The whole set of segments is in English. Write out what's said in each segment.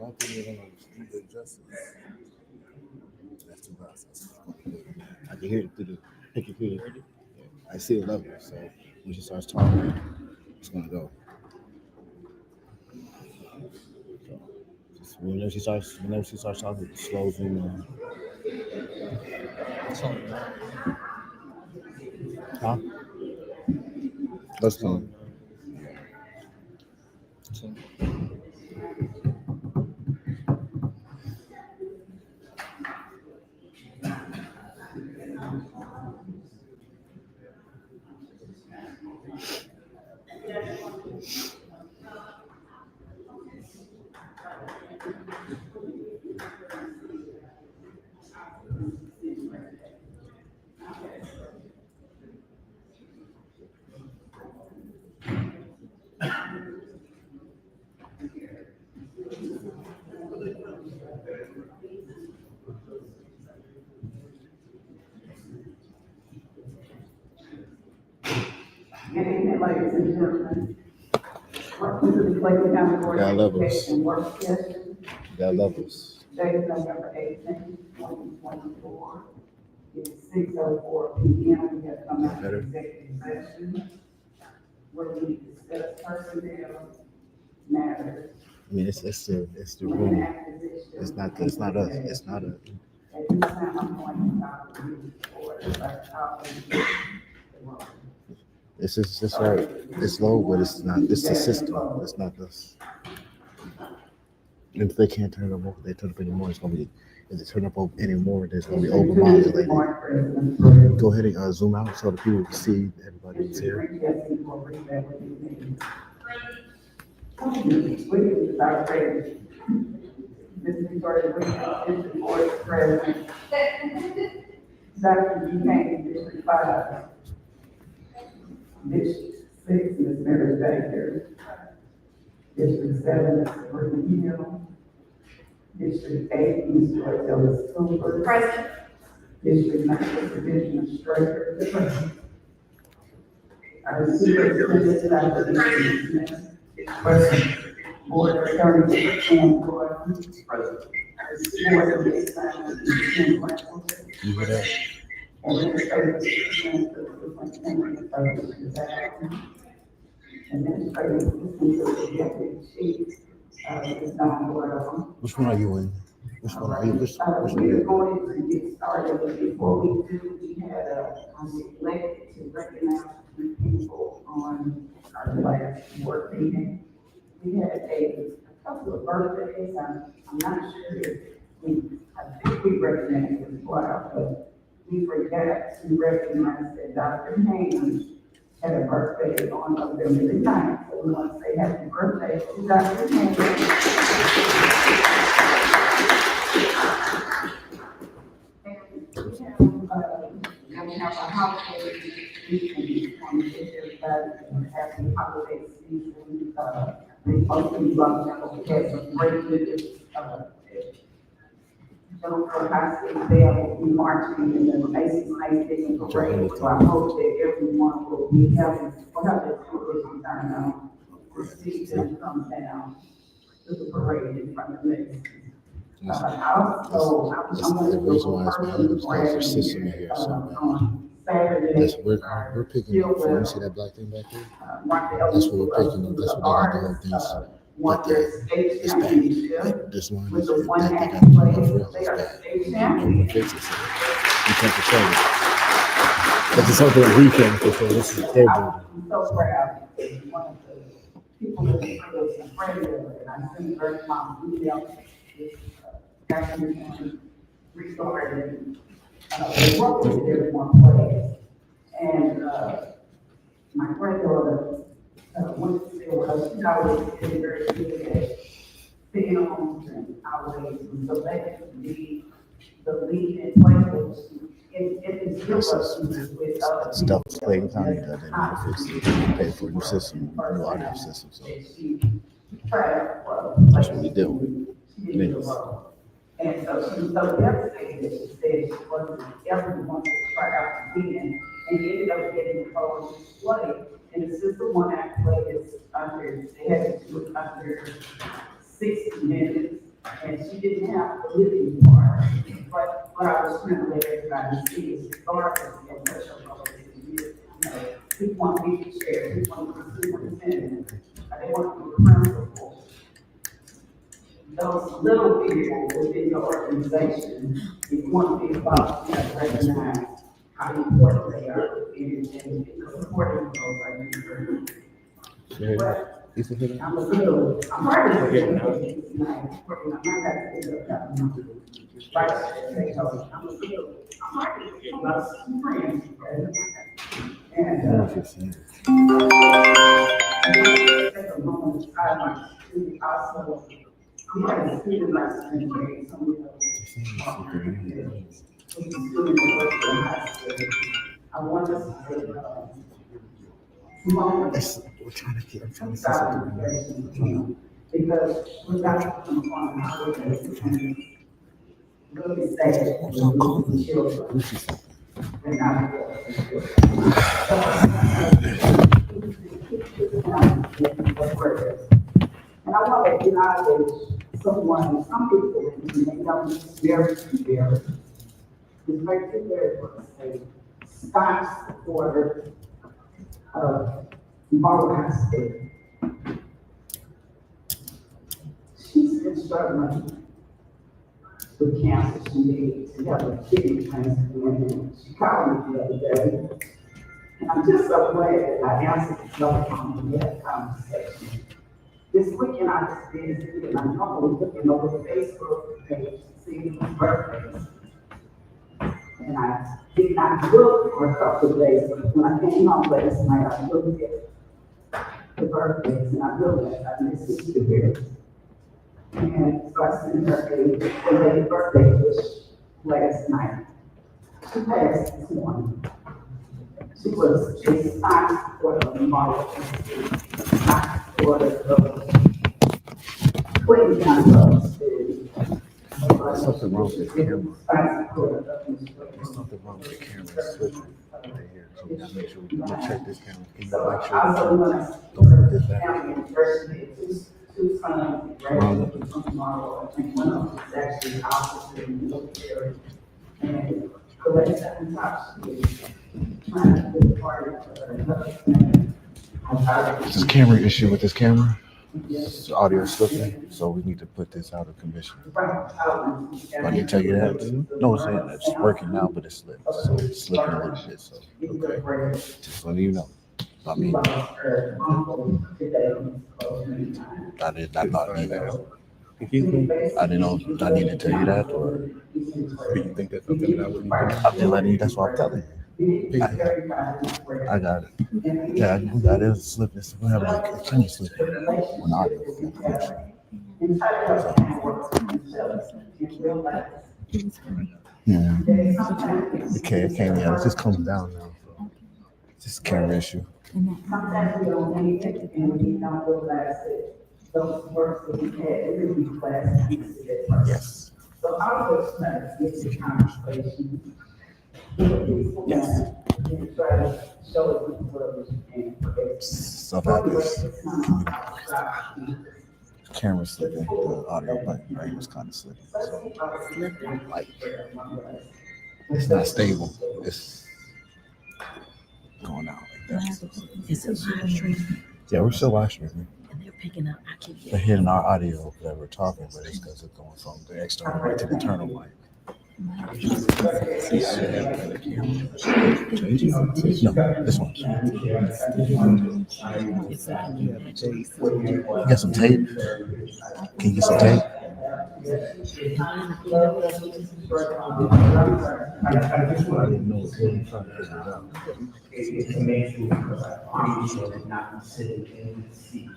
don't think they're gonna do the justice. That's too loud. I can hear it through the. I can hear it. Yeah, I see the level. So when she starts talking, it's gonna go. So just whenever she starts talking, it slows in. Huh? Let's go. Good evening, ladies and gentlemen. Welcome to the Clayton County Board Got of levels. Education work session. Got levels. Today is November 18th, 2024. It's 6:04 p.m. We have come out of executive session where we discuss personnel matters. I mean, it's the room. It's not us. It's not a. At this time, I'm going to stop the board. It's right. It's low, but it's not. It's the system. It's not us. And if they can't turn it up, they turn it up anymore. It's gonna be. If they turn up anymore, there's gonna be overmodulated. Go ahead and zoom out so the people can see everybody that's here. Mr. Jordan, is the board president. Dr. Buchanan, District 5. District 6, Ms. Mary Baker. District 7, Ms. Sabrina Hill. District 8, Ms. Joyce Ellis Cooper. Present. District 9, Mr. Benjamin Straker. Our superintendent, Dr. Lee Smith. Present. Board Attorney, Sam Gordon. Present. Board of Assignment, Tim Franklin. You hear that? Administrative assistant to the superintendent of the disaster. Administrative assistant to the deputy chief, is Don Boyle. Which one are you in? Which one are you? Which one are We're you? going to get started, but before we do, we had neglected to recognize three people on our last board meeting. We had a couple of birthdays. I'm not sure if I think we recognized as well, but we forgot to recognize that Dr. Haynes had a birthday on November the 9th. So we want to say happy birthday to Dr. Haynes. And we have a holiday weekend on the everybody happy holiday season. We hopefully we had some great news. Jonesboro High School Bell will be marching in the Macy's Thanksgiving parade. So I hope that everyone will be having, whatever tourism turn on, to see them come down to the parade in front of Macy's. Also, I'm going to The reason why it's behind us because there's system in here. So on Saturday. that's we're picking up. You see that black thing back there? That's what we're picking up. That's what they got the whole thing. But it's bad. Like this one, that they got the rails is bad. No one fixes it. You can't control it. This is something that we can't control. This is their building. I'm so proud. One of the people that was a friend of it, and I sent her mom email this afternoon regarding what we did in one place. And my granddaughter went to see what I was getting very good at films and always selected the lead and players. It is with other Stuff Clayton County does. They never fix it. They pay for a new system, new audio system. So that's what we do. Niggas. And so she was so devastated that she said she wasn't ever wanted to try out again, and ended up getting the whole play. And the sister one act play is under, they had to do it under 60 minutes. And she didn't have the living part, but what I was trying to let everybody see is regardless of what your role is, you know, people want to be shared, people want to be superintendent, they want to be principal. Those little people within your organization, if you want to be about, recognize how important they are in supporting those ideas. But I'm a little, I'm hard to get tonight, working on my back to the right, I'm a little, I'm hard to get about some friends, and, take a moment, I like to also, we had a student last Wednesday, some of those. I want us to, We're trying to get. I'm trying to say something. because we got to come on holidays and really say I'm calling. children and not and I want to acknowledge someone, some people, they don't very it's very a staunch supporter of Marvel High School. She's been struggling with cancer. She had a kidney transplant, and she called me the other day. And I'm just so glad that I answered the telephone and we had a conversation. This weekend I was busy and I'm normally looking over the Facebook page to see whose birthdays. And I did not look for a couple of days, but when I came home last night, I looked at the birthdays and I realized I missed it here. And so I sent her a belated birthday wish last night. She passed this morning. She was a staunch supporter of the Marvel, staunch supporter of Clayton Jonesboro. There's something wrong with the camera. There's something wrong with the camera. It's switching right here. So we gotta make sure we check this camera. Can you make sure don't put this back? Two sons, graduated from tomorrow. I think one of them is actually officer in the military. And collect seven top schools, trying to get the party for another. There's a camera issue with this camera. It's audio slipping, so we need to put this out of commission. I need to tell you that. No, it's working now, but it's slipped. So it's slipping a little bit. So okay, just letting you know. I mean, I did not thought email. I didn't know if I need to tell you that, or Do you think that's something that I would need? I'm just letting you. That's what I'm telling you. I got it. Yeah, we got it. It's slipping. We have a camera slipping on the audio. Yeah. It came. Yeah, it just comes down now. It's just a camera issue. Sometimes we don't need it and we don't realize that those works that we had, it would be class. Yes. So I was trying to get the conversation. Yes. And try to show it with the words and. Stuff happens. Camera slipping. The audio button was kind of slipping. So, like, it's not stable. It's going out like that. It's a live stream. Yeah, we're still live streaming. And they're picking up. I keep They're hitting our audio that we're talking, but it's because it's going from the external mic to the internal mic. No, this one. You got some tape? Can you get some tape? I just wanted to know if you're trying to figure it out. It's amazing because I promise you would not be sitting in the seat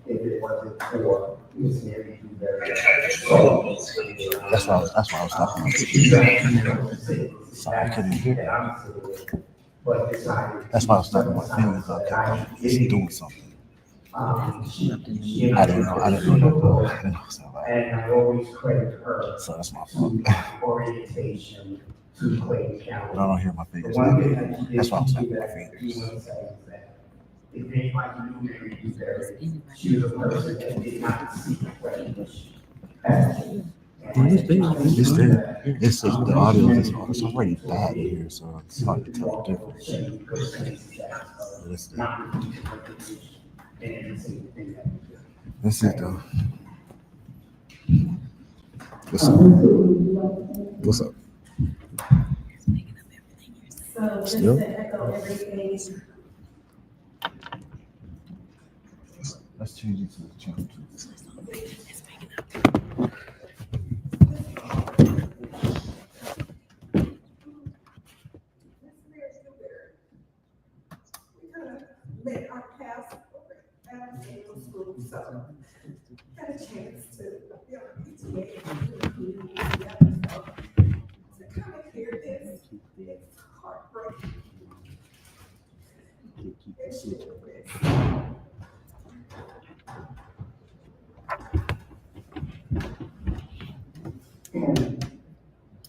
if it wasn't for Miss Mary Blueberry. That's why I was talking. So I couldn't hear it. That's why I was talking about feelings. Okay, he's doing something. I didn't know. And I always credit her. So that's my fault. Orientation to Clayton County. But I don't hear my fingers. That's why I was talking about fingers. If anybody knew Mary Blueberry, she was a person that did not seek recognition. It's there. It's just the audio is it's already bad in here, so it's hard to tell the difference. But it's there. That's it though. What's up? What's up? So just Still? to echo everything, Let's change it to the channel two. let our past and middle school, so had a chance to, you know, PTA and do the community together, so to kind of hear this, it's heartbreaking. It's and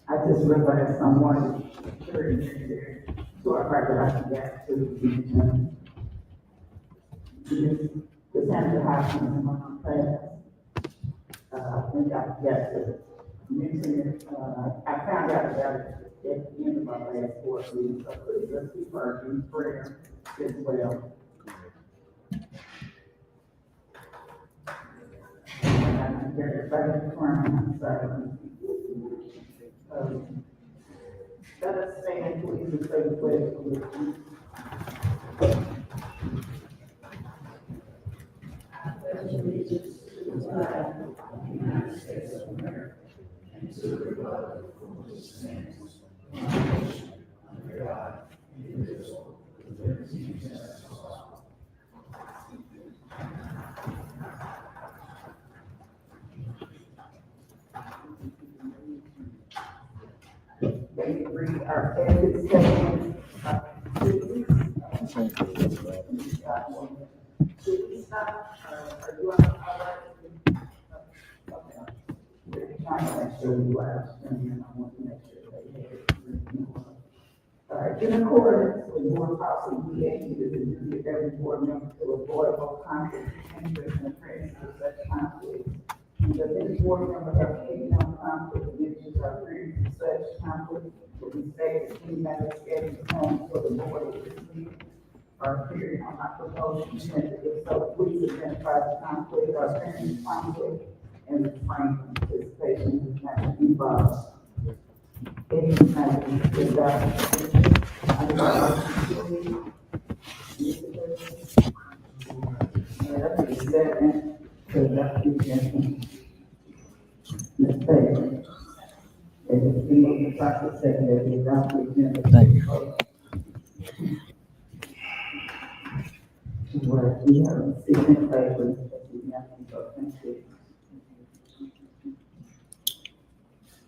I just realized someone very near to our part that I can get to. This had to happen in my class. I think I forgot to mention it, I found out about it at the end of my last board meeting, so please let's keep our in prayer as well. I'm very crying, I'm sorry. Let us stand, please, and say the pledge of allegiance. They read our ethics statement. Should we stop, are you on? Okay. We're trying to make sure we are, and I want to make sure they have it. All right, in accordance with board policy, we ask you to duty of every board member to avoid all conflicts, interest, and appearance of such conflicts. And that any board member have any non-conflict of interest or appearance of such conflict will be stated in any matter scheduled on for the board of this meeting or appearing on our proposed agenda. If so, please identify the conflict or appearance of conflict and refrain from participation in this matter involved. Any matter is Thank you. What we have six in favor.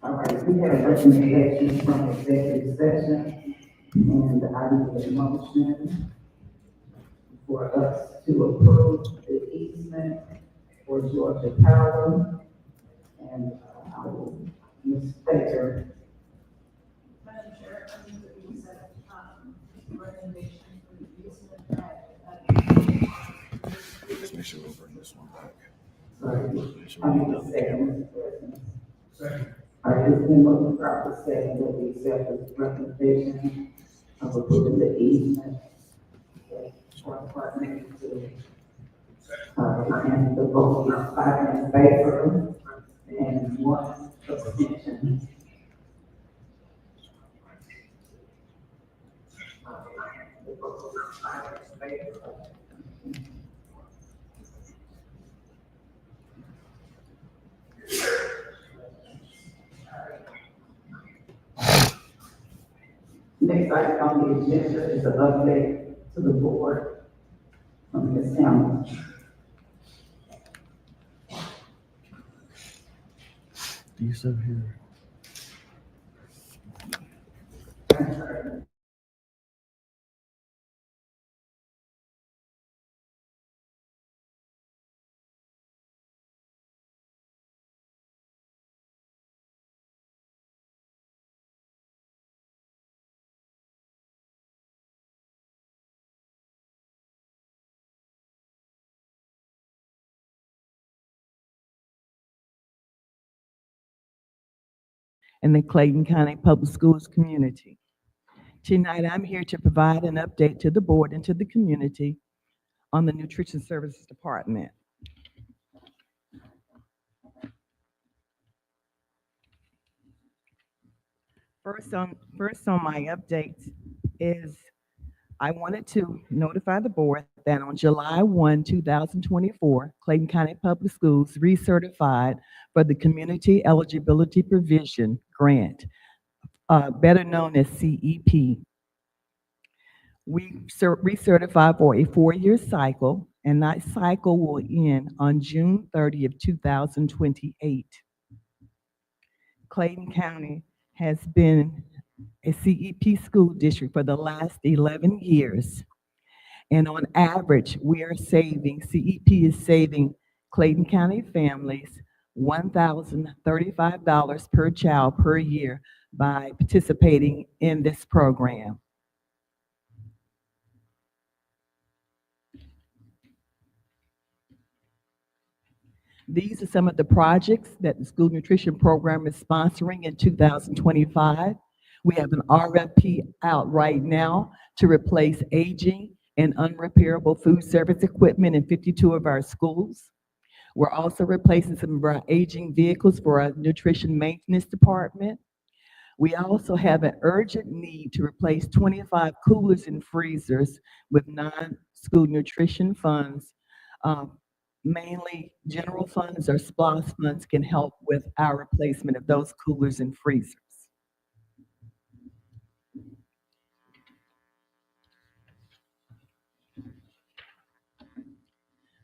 All right, we have recommendations from executive session, and I need a motion for us to approve the easement for Georgia Power, and I will, Ms. Baker. Madam Chair, I think that we set, recommendation for the easement Let's make sure we'll bring this one back. Sorry, Make sure I we need get to done. say, second. All right, it's been moved properly second that we accept the recommendation of approving the easement. For apartment to, and the vote is 5 in favor and 1 abstention. The vote is 5 in favor. Next item on the agenda is an update to the board from Ms. Hamilton. Do you still here? in the Clayton County Public Schools community. Tonight, I'm here to provide an update to the board and to the community on the Nutrition Services Department. First on my update is I wanted to notify the board that on July 1, 2024, Clayton County Public Schools recertified for the Community Eligibility Provision Grant, better known as CEP. We recertify for a 4-year cycle, and that cycle will end on June 30th, 2028. Clayton County has been a CEP school district for the last 11 years. And on average, CEP is saving Clayton County families $1,035 per child per year by participating in this program. These are some of the projects that the school nutrition program is sponsoring in 2025. We have an RFP out right now to replace aging and unrepairable food service equipment in 52 of our schools. We're also replacing some of our aging vehicles for our nutrition maintenance department. We also have an urgent need to replace 25 coolers and freezers with non-school nutrition funds. Mainly general funds or SPOS funds can help with our replacement of those coolers and freezers.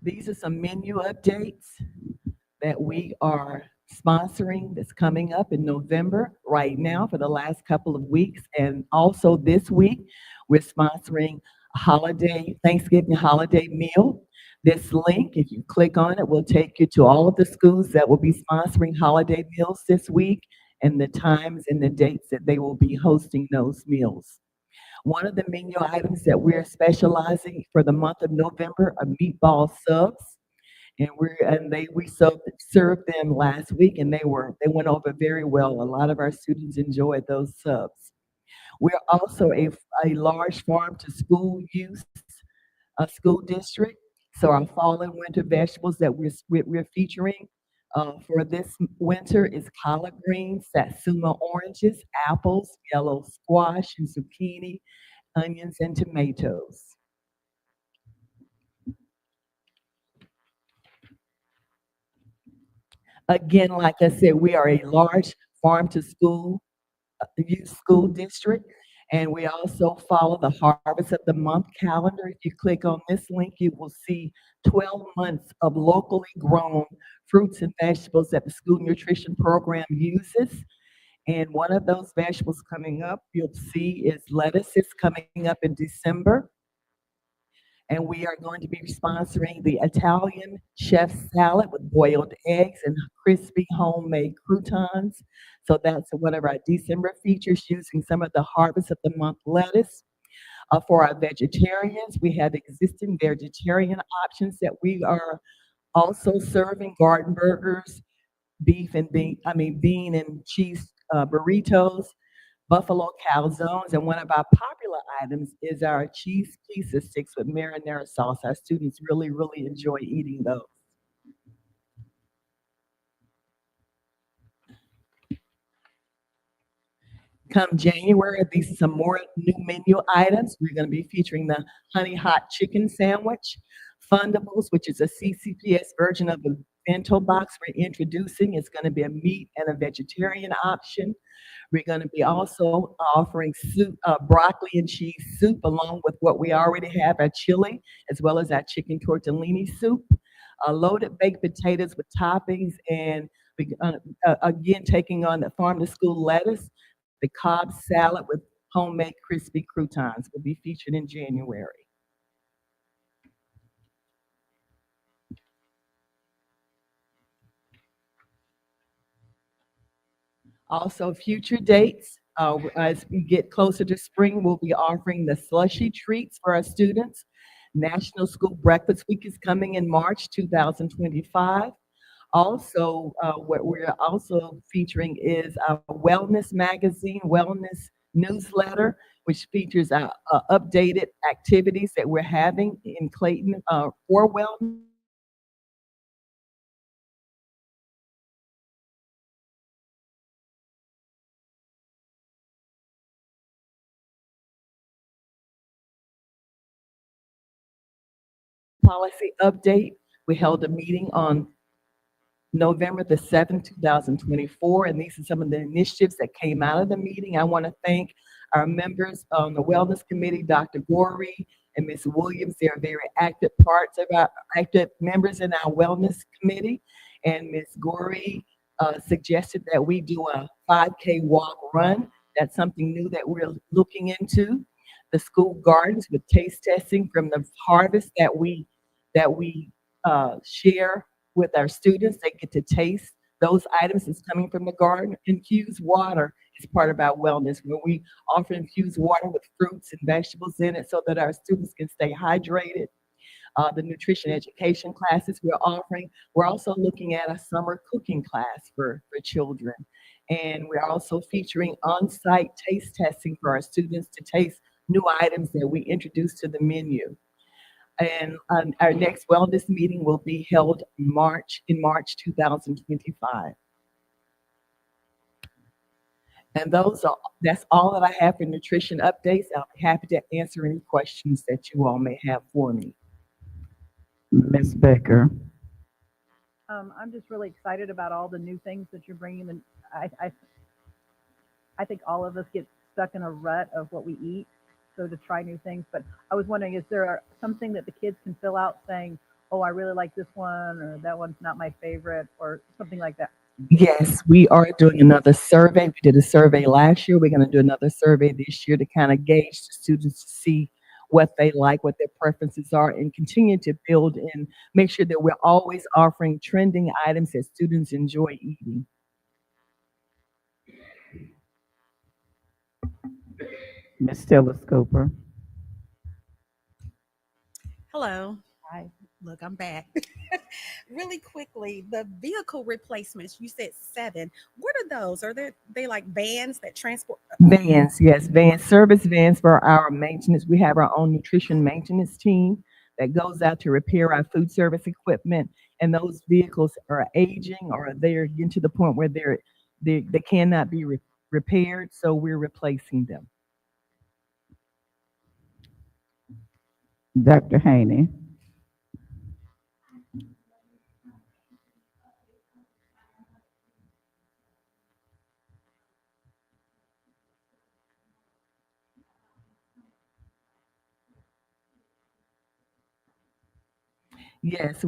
These are some menu updates that we are sponsoring that's coming up in November right now for the last couple of weeks. And also this week, we're sponsoring a Thanksgiving holiday meal. This link, if you click on it, will take you to all of the schools that will be sponsoring holiday meals this week and the times and the dates that they will be hosting those meals. One of the menu items that we're specializing for the month of November are meatball subs. We served them last week and they went over very well. A lot of our students enjoyed those subs. We're also a large farm to school use school district. So our fall and winter vegetables that we're featuring for this winter is collard greens, satsuma oranges, apples, yellow squash, and zucchini, onions, and tomatoes. Again, like I said, we are a large farm to school youth school district, and we also follow the Harvest of the Month calendar. If you click on this link, you will see 12 months of locally grown fruits and vegetables that the school nutrition program uses. And one of those vegetables coming up, you'll see is lettuce is coming up in December. And we are going to be sponsoring the Italian chef salad with boiled eggs and crispy homemade croutons. So that's one of our December features using some of the Harvest of the Month lettuce. For our vegetarians, we have existing vegetarian options that we are also serving garden burgers, bean and cheese burritos, buffalo calzones, and one of our popular items is our cheese pizza sticks with marinara sauce. Our students really, really enjoy eating those. Come January, these are some more new menu items. We're going to be featuring the honey hot chicken sandwich, fundables, which is a CCPS version of the bento box we're introducing. It's going to be a meat and a vegetarian option. We're going to be also offering soup, broccoli and cheese soup, along with what we already have, our chili, as well as our chicken tortellini soup, loaded baked potatoes with toppings, and again, taking on the farm to school lettuce, the Cobb salad with homemade crispy croutons will be featured in January. Also, future dates, as we get closer to spring, we'll be offering the slushy treats for our students. National School Breakfast Week is coming in March 2025. Also, what we're also featuring is a wellness magazine, wellness newsletter, which features updated activities that we're having in Clayton for wellness. Policy update. We held a meeting on November the 7th, 2024, and these are some of the initiatives that came out of the meeting. I want to thank our members on the Wellness Committee, Dr. Gorey and Ms. Williams. They are very active parts of our active members in our Wellness Committee. And Ms. Gorey suggested that we do a 5K walk run. That's something new that we're looking into. The school gardens with taste testing from the harvest that we share with our students. They get to taste those items that's coming from the garden. Infused water is part of our wellness, where we offer infused water with fruits and vegetables in it so that our students can stay hydrated. The nutrition education classes we're offering. We're also looking at a summer cooking class for children. And we're also featuring on-site taste testing for our students to taste new items that we introduce to the menu. And our next wellness meeting will be held in March 2025. And that's all that I have for nutrition updates. I'll be happy to answer any questions that you all may have for me. Ms. Baker. I'm just really excited about all the new things that you're bringing. And I think all of us get stuck in a rut of what we eat. So to try new things, but I was wondering, is there something that the kids can fill out saying, "Oh, I really like this one," or "That one's not my favorite," or something like that? Yes, we are doing another survey. We did a survey last year. We're going to do another survey this year to kind of gauge the students to see what they like, what their preferences are, and continue to build and make sure that we're always offering trending items that students enjoy eating. Ms. Stella Cooper. Hello. Hi. Look, I'm back. Really quickly, the vehicle replacements, you said 7. What are those? Are they like vans that transport? Vans, yes, vans, service vans for our maintenance. We have our own nutrition maintenance team that goes out to repair our food service equipment. And those vehicles are aging or they're getting to the point where they cannot be repaired. So we're replacing them. Dr. Haney. Yes,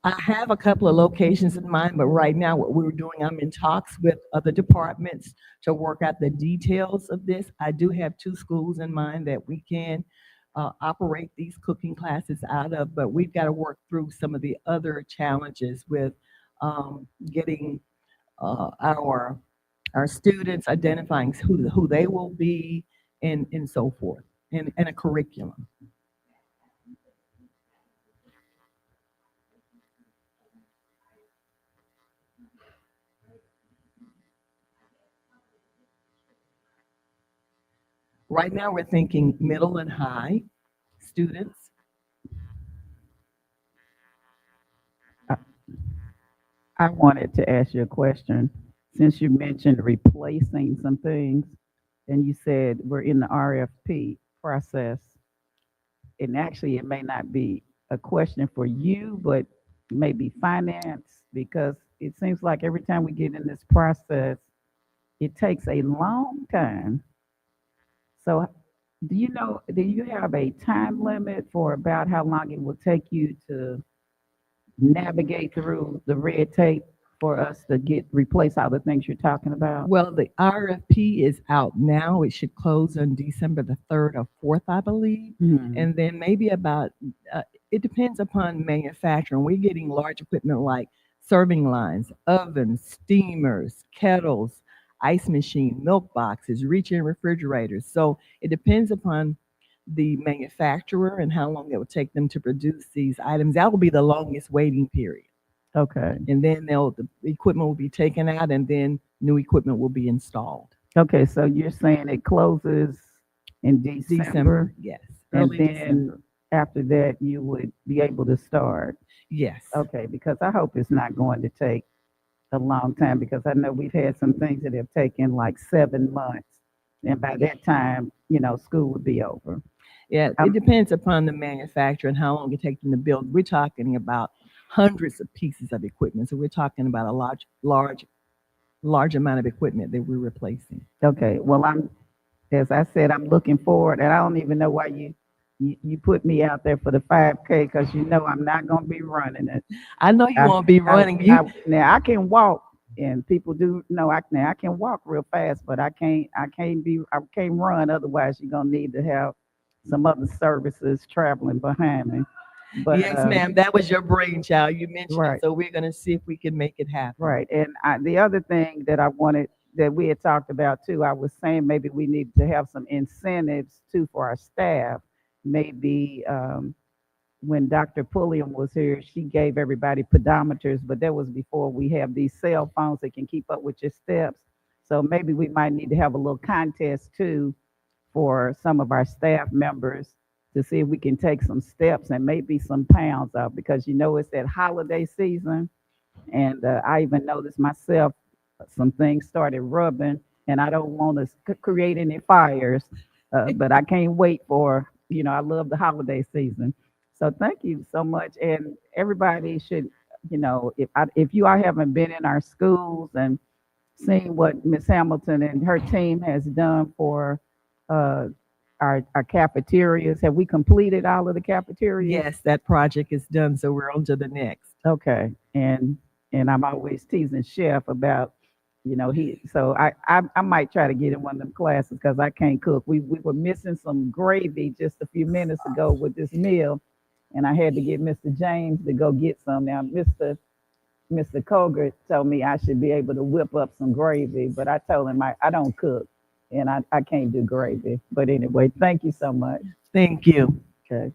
I have a couple of locations in mind, but right now what we're doing, I'm in talks with other departments to work out the details of this. I do have 2 schools in mind that we can operate these cooking classes out of, but we've got to work through some of the other challenges with getting our students, identifying who they will be, and so forth, and a curriculum. Right now, we're thinking middle and high students. I, I wanted to ask you a question. Since you mentioned replacing some things, and you said we're in the RFP process, and actually it may not be a question for you, but maybe finance, because it seems like every time we get in this process, it takes a long time. So do you have a time limit for about how long it will take you to navigate through the red tape for us to replace all the things you're talking about? Well, the RFP is out now. It should close on December the 3rd or 4th, I believe. Mhm. And then maybe uh, it depends upon manufacturing. We're getting large equipment like serving lines, ovens, steamers, kettles, ice machine, milk boxes, reach-in refrigerators. So it depends upon the manufacturer and how long it would take them to produce these items. That will be the longest waiting period. Okay. And then the equipment will be taken out and then new equipment will be installed. Okay, so you're saying it closes in December, Yes. and Early then December. after that you would be able to start. Yes. Okay, because I hope it's not going to take a long time because I know we've had some things that have taken like 7 months, and by that time, school would be over. Yeah, it depends upon the manufacturer and how long it takes them to build. We're talking about hundreds of pieces of equipment. So we're talking about a large amount of equipment that we're replacing. Okay, well, as I said, I'm looking forward, and I don't even know why you put me out there for the 5K because I'm not going to be running it. I know you won't be running. Now I can walk, and people do know I can walk real fast, but I can't run. Otherwise, you're gonna need to have some other services traveling behind me. But Yes, ma'am. That was your brainchild. You mentioned right. it, so we're going to see if we can make it happen. Right. And the other thing that I wanted that we had talked about too, I was saying maybe we need to have some incentives too for our staff. Maybe when Dr. Pulliam was here, she gave everybody pedometers, but that was before we have these cell phones that can keep up with your steps. So maybe we might need to have a little contest too for some of our staff members to see if we can take some steps and maybe some pounds off because it's that holiday season. And I even noticed myself, some things started rubbing, and I don't want to create any fires, but I can't wait for, I love the holiday season. So thank you so much. And everybody should, if you all haven't been in our schools and seen what Miss Hamilton and her team has done for uh, our cafeterias, have we completed all of the cafeterias? Yes, that project is done, so we're on to the next. Okay. And I'm always teasing Chef about, so I might try to get in one of them classes because I can't cook. We were missing some gravy just a few minutes ago with this meal, and I had to get Mr. James to go get some. Now, Mr. Colgert told me I should be able to whip up some gravy, but I told him I don't cook and I can't do gravy. But anyway, thank you so much. Thank you. Okay.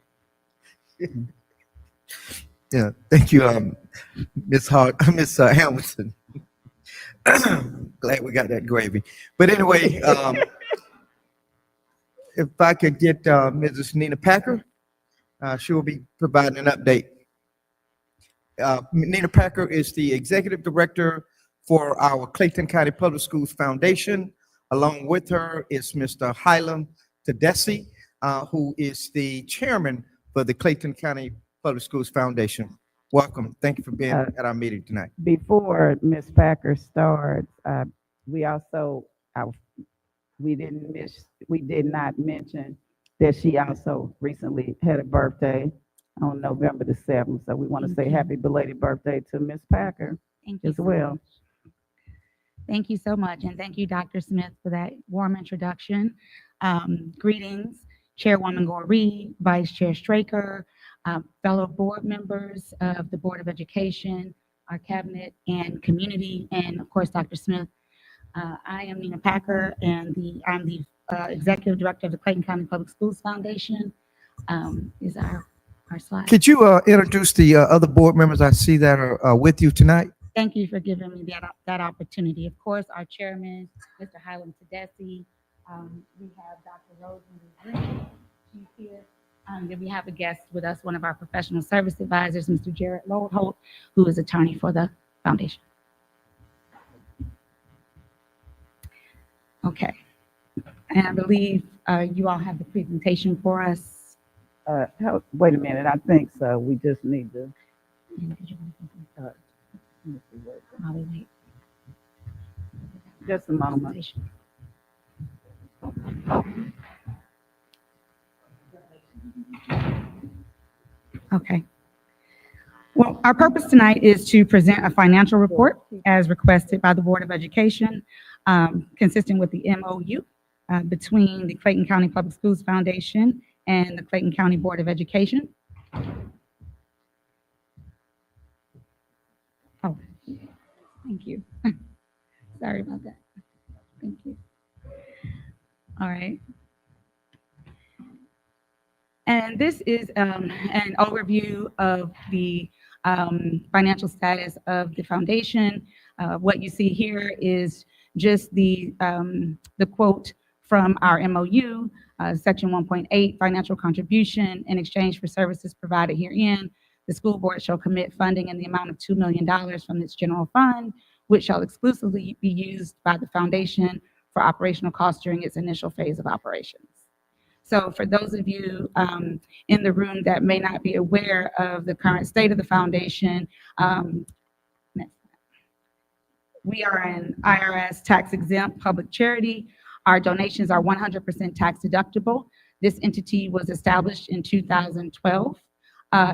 Yeah, thank you, Miss Hamilton. Glad we got that gravy. But anyway, if I could get Mrs. Nina Packer, she will be providing an update. Nina Packer is the executive director for our Clayton County Public Schools Foundation. Along with her is Mr. Hylam Tedeschi, who is the chairman for the Clayton County Public Schools Foundation. Welcome. Thank you for being at our meeting tonight. Before Ms. Packer starts, we did not mention that she also recently had a birthday on November the 7th. So we want to say happy belated birthday to Ms. Packer Thank you as so well. much. Thank you so much. And thank you, Dr. Smith, for that warm introduction. Greetings, Chairwoman Gore-Reed, Vice Chair Straker, fellow board members of the Board of Education, our cabinet and community, and of course, Dr. Smith. I am Nina Packer, and I'm the Executive Director of the Clayton County Public Schools Foundation. Is our slide. Could you introduce the other board members I see that are with you tonight? Thank you for giving me that opportunity. Of course, our chairman, Mr. Hylam Tedeschi. We have Dr. Rosemary Green. She's here. Then we have a guest with us, one of our professional service advisors, Mr. Jared Loholt, who is attorney for the foundation. Okay. And I believe you all have the presentation for us. Wait a minute. I think so. We just need to. While we wait. Just a moment. Okay. Well, our purpose tonight is to present a financial report as requested by the Board of Education, consistent with the MOU between the Clayton County Public Schools Foundation and the Clayton County Board of Education. Oh, thank you. Sorry about that. Thank you. All right. And this is an overview of the financial status of the foundation. What you see here is just the quote from our MOU, Section 1.8, financial contribution in exchange for services provided herein. The school board shall commit funding in the amount of $2 million from its general fund, which shall exclusively be used by the foundation for operational costs during its initial phase of operations. So for those of you in the room that may not be aware of the current state of the foundation, we are an IRS tax exempt public charity. Our donations are 100% tax deductible. This entity was established in 2012.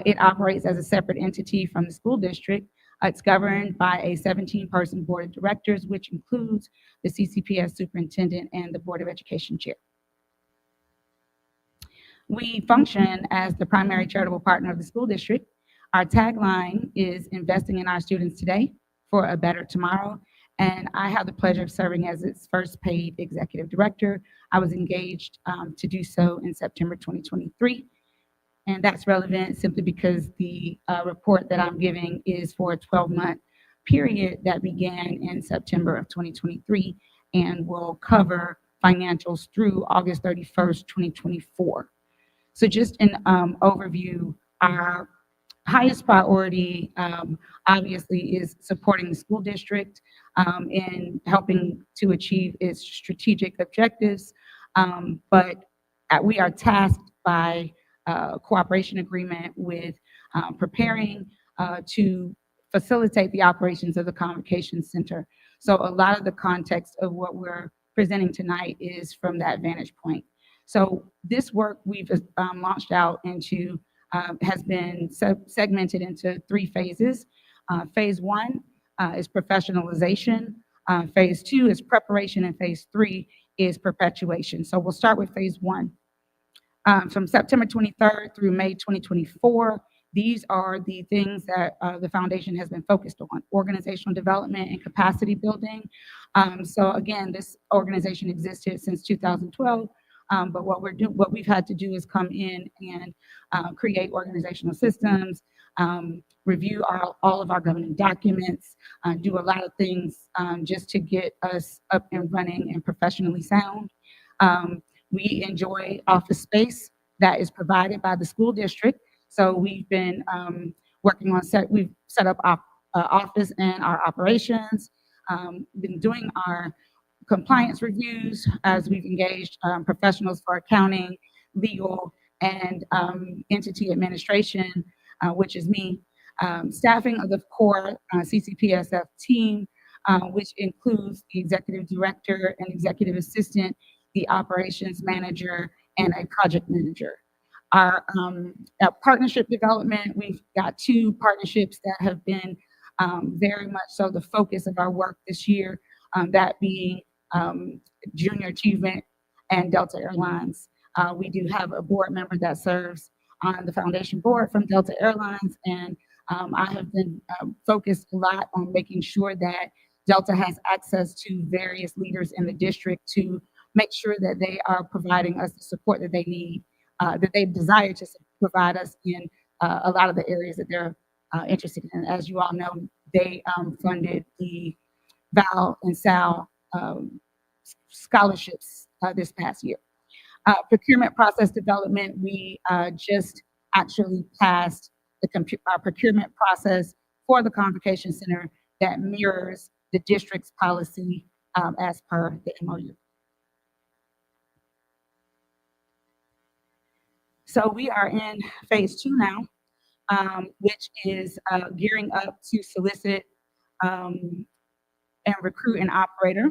It operates as a separate entity from the school district. It's governed by a 17-person board of directors, which includes the CCPS superintendent and the Board of Education chair. We function as the primary charitable partner of the school district. Our tagline is investing in our students today for a better tomorrow. And I have the pleasure of serving as its first paid executive director. I was engaged to do so in September 2023. And that's relevant simply because the report that I'm giving is for a 12-month period that began in September of 2023 and will cover financials through August 31st, 2024. So just an overview, our highest priority obviously is supporting the school district in helping to achieve its strategic objectives. But we are tasked by cooperation agreement with preparing to facilitate the operations of the Convocation Center. So a lot of the context of what we're presenting tonight is from that vantage point. So this work we've launched out into has been segmented into 3 phases. Phase 1 is professionalization. Phase 2 is preparation, and phase 3 is perpetuation. So we'll start with phase 1. From September 23rd through May 2024, these are the things that the foundation has been focused on: organizational development and capacity building. So again, this organization existed since 2012. But what we've had to do is come in and create organizational systems, review all of our governing documents, do a lot of things just to get us up and running and professionally sound. We enjoy office space that is provided by the school district. So we've been working on we've set up our office and our operations, been doing our compliance reviews as we've engaged professionals for accounting, legal, and entity administration, which is me. Staffing of the core CCPSF team, which includes the executive director and executive assistant, the operations manager, and a project manager. Our partnership development, we've got 2 partnerships that have been very much so the focus of our work this year, that being Junior Achievement and Delta Airlines. We do have a board member that serves on the foundation board from Delta Airlines, and I have been focused a lot on making sure that Delta has access to various leaders in the district to make sure that they are providing us the support that they need, that they desire to provide us in a lot of the areas that they're interested in. As you all know, they funded the Val and Sal scholarships this past year. Procurement process development, we just actually passed our procurement process for the Convocation Center that mirrors the district's policy as per the MOU. So we are in phase 2 now, which is gearing up to solicit and recruit an operator.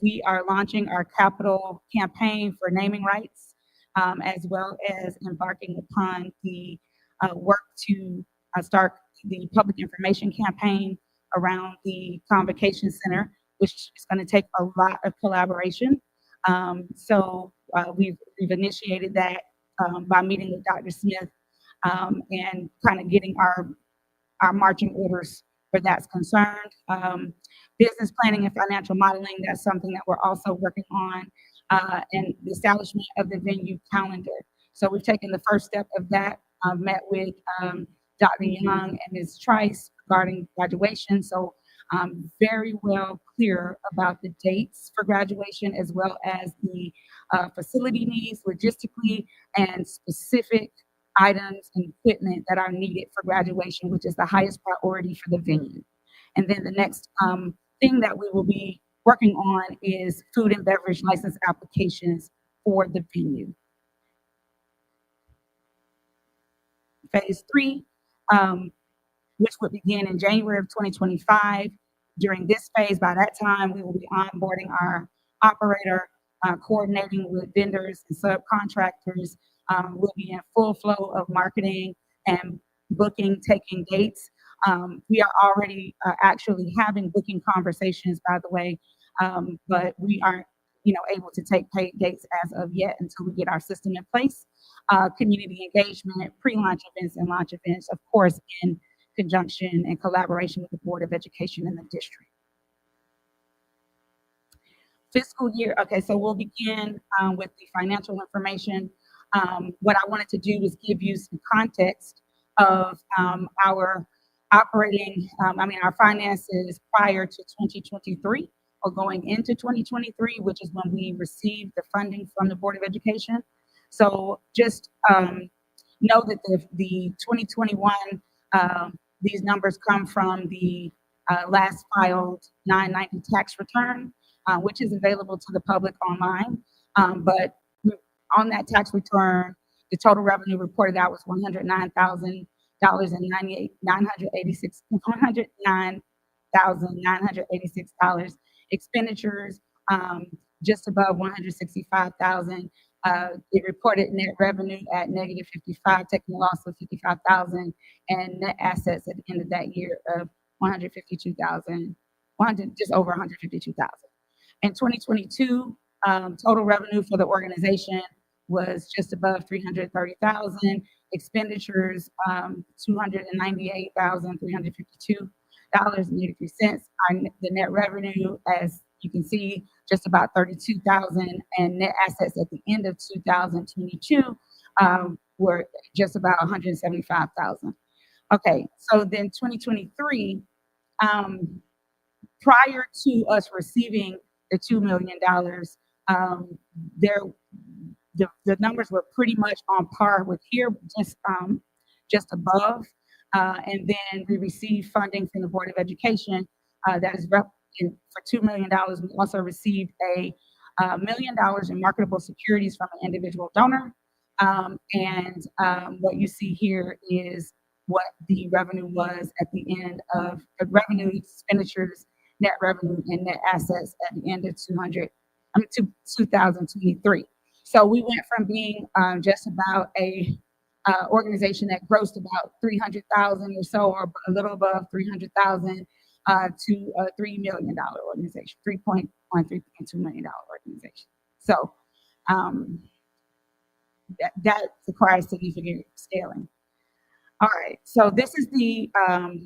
We are launching our capital campaign for naming rights, as well as embarking upon the work to start the public information campaign around the Convocation Center, which is going to take a lot of collaboration. So we've initiated that by meeting with Dr. Smith and kind of getting our marching orders where that's concerned. Business planning and financial modeling, that's something that we're also working on, and the establishment of the venue calendar. So we've taken the first step of that, met with Dr. Young and Ms. Trice regarding graduation. So very well clear about the dates for graduation as well as the facility needs logistically and specific items and equipment that are needed for graduation, which is the highest priority for the venue. And then the next thing that we will be working on is food and beverage license applications for the venue. Phase 3, which would begin in January of 2025. During this phase, by that time, we will be onboarding our operator, coordinating with vendors and subcontractors. We'll be in full flow of marketing and booking, taking dates. We are already actually having booking conversations, by the way, but we aren't, able to take paid dates as of yet until we get our system in place. Community engagement, pre-launch events and launch events, of course, in conjunction and collaboration with the Board of Education in the district. Fiscal year, okay, so we'll begin with the financial information. What I wanted to do was give you some context of our operating, our finances prior to 2023 or going into 2023, which is when we received the funding from the Board of Education. So just know that the 2021, these numbers come from the last filed 990 tax return, which is available to the public online. But on that tax return, the total revenue reported out was $109,000 and $109,986. Expenditures just above $165,000. It reported net revenue at negative 55, taking a loss of 55,000, and net assets at the end of that year of 152,000, just over 152,000. In 2022, total revenue for the organization was just above 330,000. Expenditures, $298,352.83. The net revenue, as you can see, just about 32,000, and net assets at the end of 2022 were just about 175,000. Okay, so then 2023, prior to us receiving the $2 million, the numbers were pretty much on par with here, just above. And then we received funding from the Board of Education that is for $2 million. We also received $1 million in marketable securities from an individual donor. And what you see here is what the revenue was at the end of revenue, expenditures, net revenue, and net assets at the end of 2023. So we went from being just about a organization that grossed about 300,000 or so, or a little above 300,000, to a $3 million organization, $3.2 million organization. So that requires significant scaling. All right, so this is the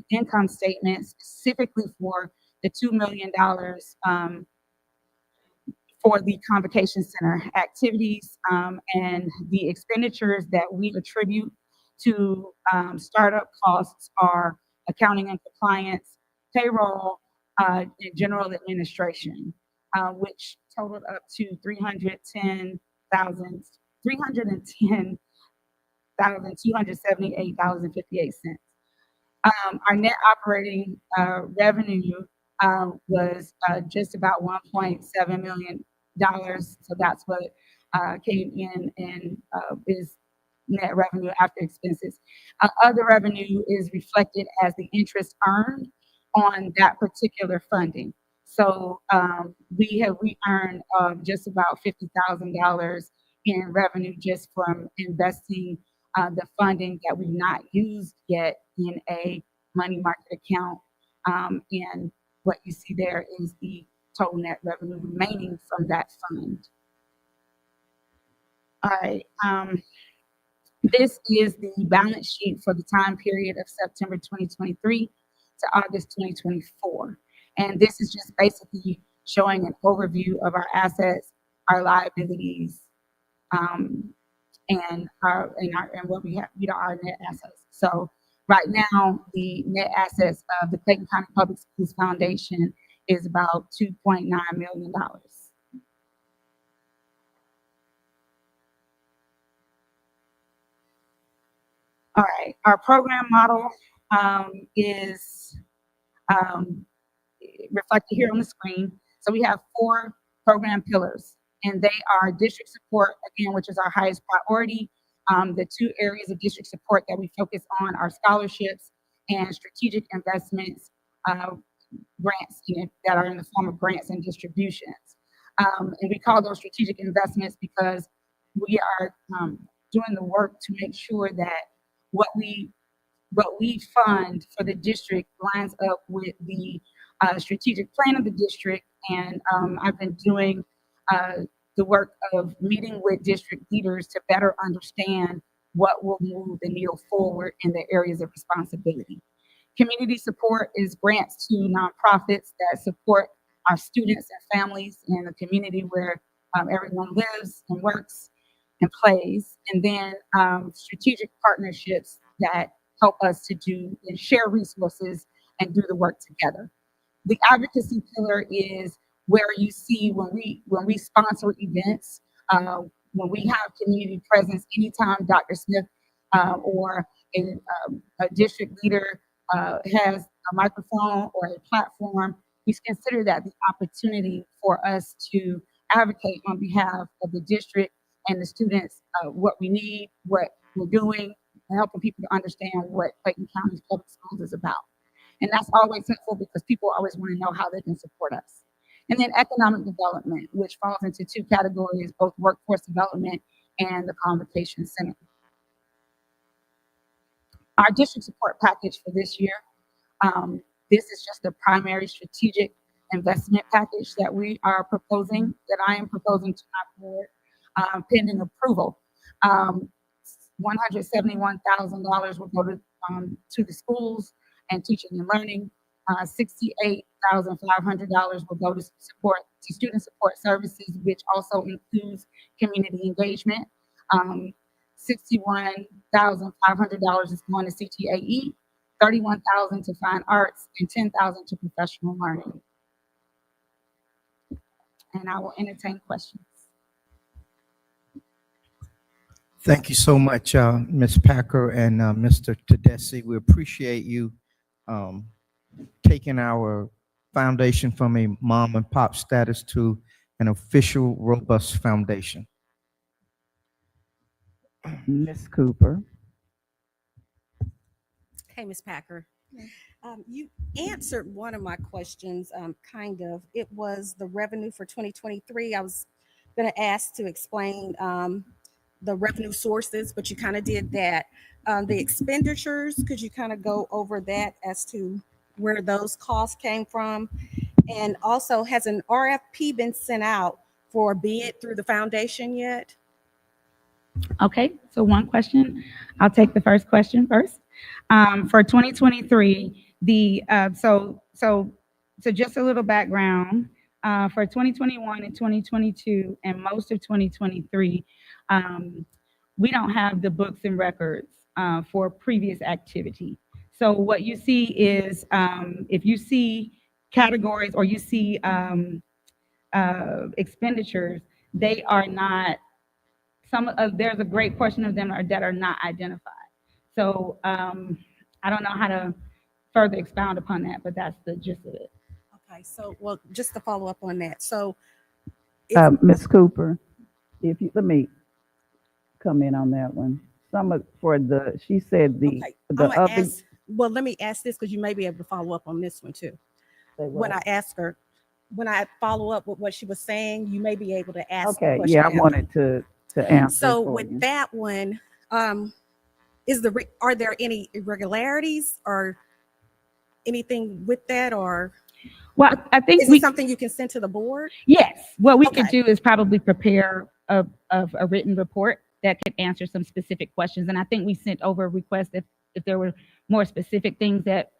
income statement specifically for the $2 million for the Convocation Center activities, and the expenditures that we attribute to startup costs are accounting and compliance, payroll, and general administration, which totaled up to $310,278.58. Our net operating revenue was just about $1.7 million. So that's what came in and is net revenue after expenses. Other revenue is reflected as the interest earned on that particular funding. So we earned just about $50,000 in revenue just from investing the funding that we've not used yet in a money market account. And what you see there is the total net revenue remaining from that fund. All right. This is the balance sheet for the time period of September 2023 to August 2024. And this is just basically showing an overview of our assets, our liabilities, and what we have, our net assets. So right now, the net assets of the Clayton County Public Schools Foundation is about $2.9 million. All right, our program model is reflected here on the screen. So we have 4 program pillars, and they are district support, again, which is our highest priority. The 2 areas of district support that we focus on are scholarships and strategic investments, grants that are in the form of grants and distributions. And we call those strategic investments because we are doing the work to make sure that what we fund for the district lines up with the strategic plan of the district. And I've been doing the work of meeting with district leaders to better understand what will move the needle forward in the areas of responsibility. Community support is grants to nonprofits that support our students and families in the community where everyone lives and works and plays. And then strategic partnerships that help us to do and share resources and do the work together. The advocacy pillar is where you see when we sponsor events, when we have community presence, anytime Dr. Smith or a district leader has a microphone or a platform, we consider that the opportunity for us to advocate on behalf of the district and the students, what we need, what we're doing, and helping people to understand what Clayton County's public schools is about. And that's always helpful because people always want to know how they can support us. And then economic development, which falls into 2 categories, both workforce development and the convocation center. Our district support package for this year, this is just the primary strategic investment package that we are proposing, that I am proposing to my board, pending approval. $171,000 will go to the schools and teaching and learning. $68,500 will go to student support services, which also includes community engagement. $61,500 is going to CTAE, $31,000 to fine arts, and $10,000 to professional learning. And I will entertain questions. Thank you so much, Ms. Packer and Mr. Tedeschi. We appreciate you taking our foundation from a mom and pop status to an official, robust foundation. Ms. Cooper. Hey, Ms. Packer. You answered one of my questions, kind of. It was the revenue for 2023. I was going to ask to explain the revenue sources, but you kind of did that. The expenditures, could you kind of go over that as to where those costs came from? And also, has an RFP been sent out for a bid through the foundation yet? Okay, so one question. I'll take the first question first. For 2023, so just a little background. For 2021 and 2022 and most of 2023, we don't have the books and records for previous activity. So what you see is if you see categories or you see expenditures, they are not, there's a great portion of them that are not identified. So I don't know how to further expound upon that, but that's the gist of it. Okay, so, well, just to follow up on that. So, Ms. Cooper, let me come in on that one. She said well, let me ask this because you may be able to follow up on this one too. When I ask her, when I follow up with what she was saying, you may be able to ask. Okay, yeah, I wanted to answer. So with that one, are there any irregularities or anything with that, or? Well, I think is it something you can send to the board? Yes. What we could do is probably prepare a written report that could answer some specific questions. And I think we sent over a request if there were more specific things that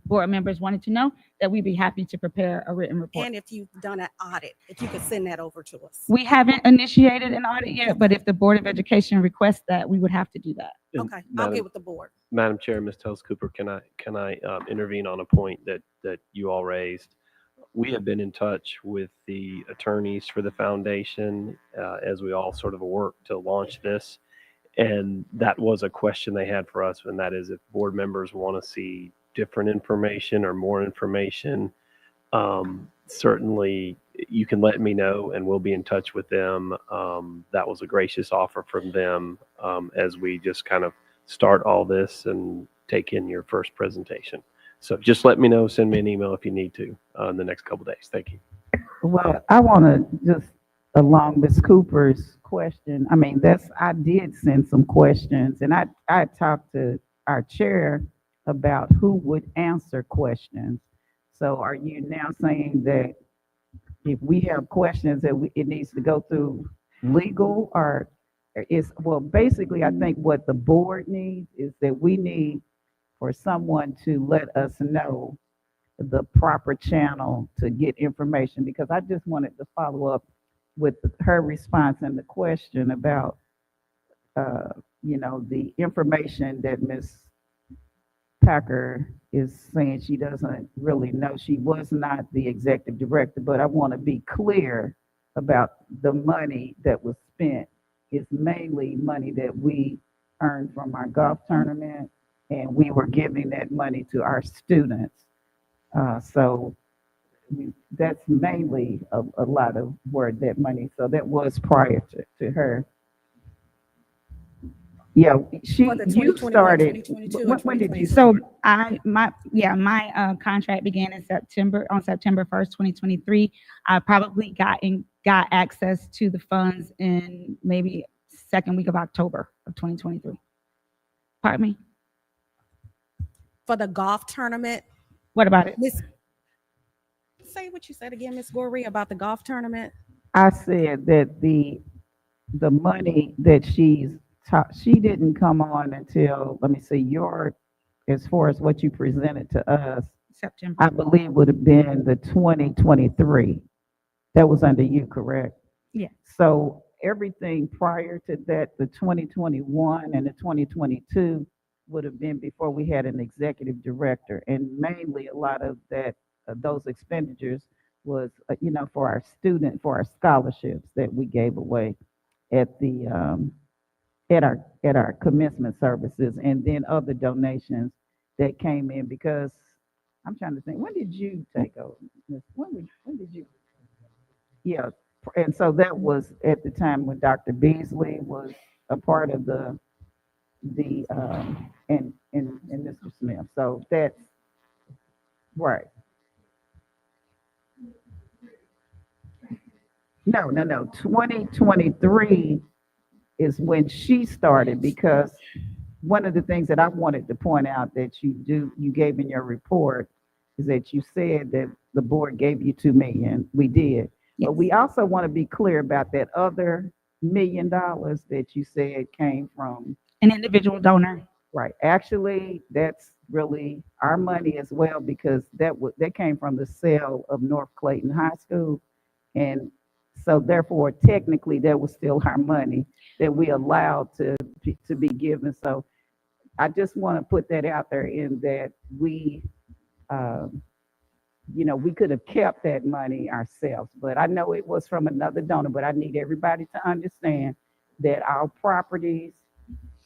board members wanted to know, that we'd be happy to prepare a written report. And if you've done an audit, if you could send that over to us. We haven't initiated an audit yet, but if the Board of Education requests that, we would have to do that. Okay, I'll get with the board. Madam Chair, Ms. Tels Cooper, can I intervene on a point that you all raised? We have been in touch with the attorneys for the foundation as we all sort of work to launch this. And that was a question they had for us, and that is if board members want to see different information or more information, certainly you can let me know and we'll be in touch with them. That was a gracious offer from them as we just kind of start all this and take in your first presentation. So just let me know, send me an email if you need to in the next couple of days. Thank you. Well, I want to just, along Ms. Cooper's question, I mean, I did send some questions, and I talked to our chair about who would answer questions. So are you now saying that if we have questions that it needs to go through legal, or well, basically, I think what the board needs is that we need for someone to let us know the proper channel to get information, because I just wanted to follow up with her response and the question about, the information that Ms. Packer is saying she doesn't really know. She was not the executive director, but I want to be clear about the money that was spent. It's mainly money that we earned from our golf tournament, and we were giving that money to our students. So that's mainly a lot of where that money, so that was prior to her. Yeah, For the you 2021, started, 2022, when did you? So my contract began on September 1st, 2023. I probably got access to the funds in maybe second week of October of 2023. Pardon me? For the golf tournament. What about it? Say what you said again, Ms. Goree, about the golf tournament. I said that the money that she didn't come on until, let me see, as far as what you presented to us, September. I believe would have been the 2023. That was under you, correct? Yeah. So everything prior to that, the 2021 and the 2022 would have been before we had an executive director. And mainly a lot of that, those expenditures was, for our scholarships that we gave away at the, at our commencement services, and then other donations that came in, because I'm trying to think, when did you take over? When did you? Yeah, and so that was at the time when Dr. Beasley was a part of the and Mr. Smith. So that's right. No. 2023 is when she started, because one of the things that I wanted to point out that you gave in your report is that you said that the board gave you $2 million. We did. Yes. But we also want to be clear about that other $1 million that you said came from An individual donor. right. Actually, that's really our money as well, because that came from the sale of North Clayton High School. And so therefore, technically, that was still our money that we allowed to be given. So I just want to put that out there, in that we could have kept that money ourselves, but I know it was from another donor. But I need everybody to understand that our properties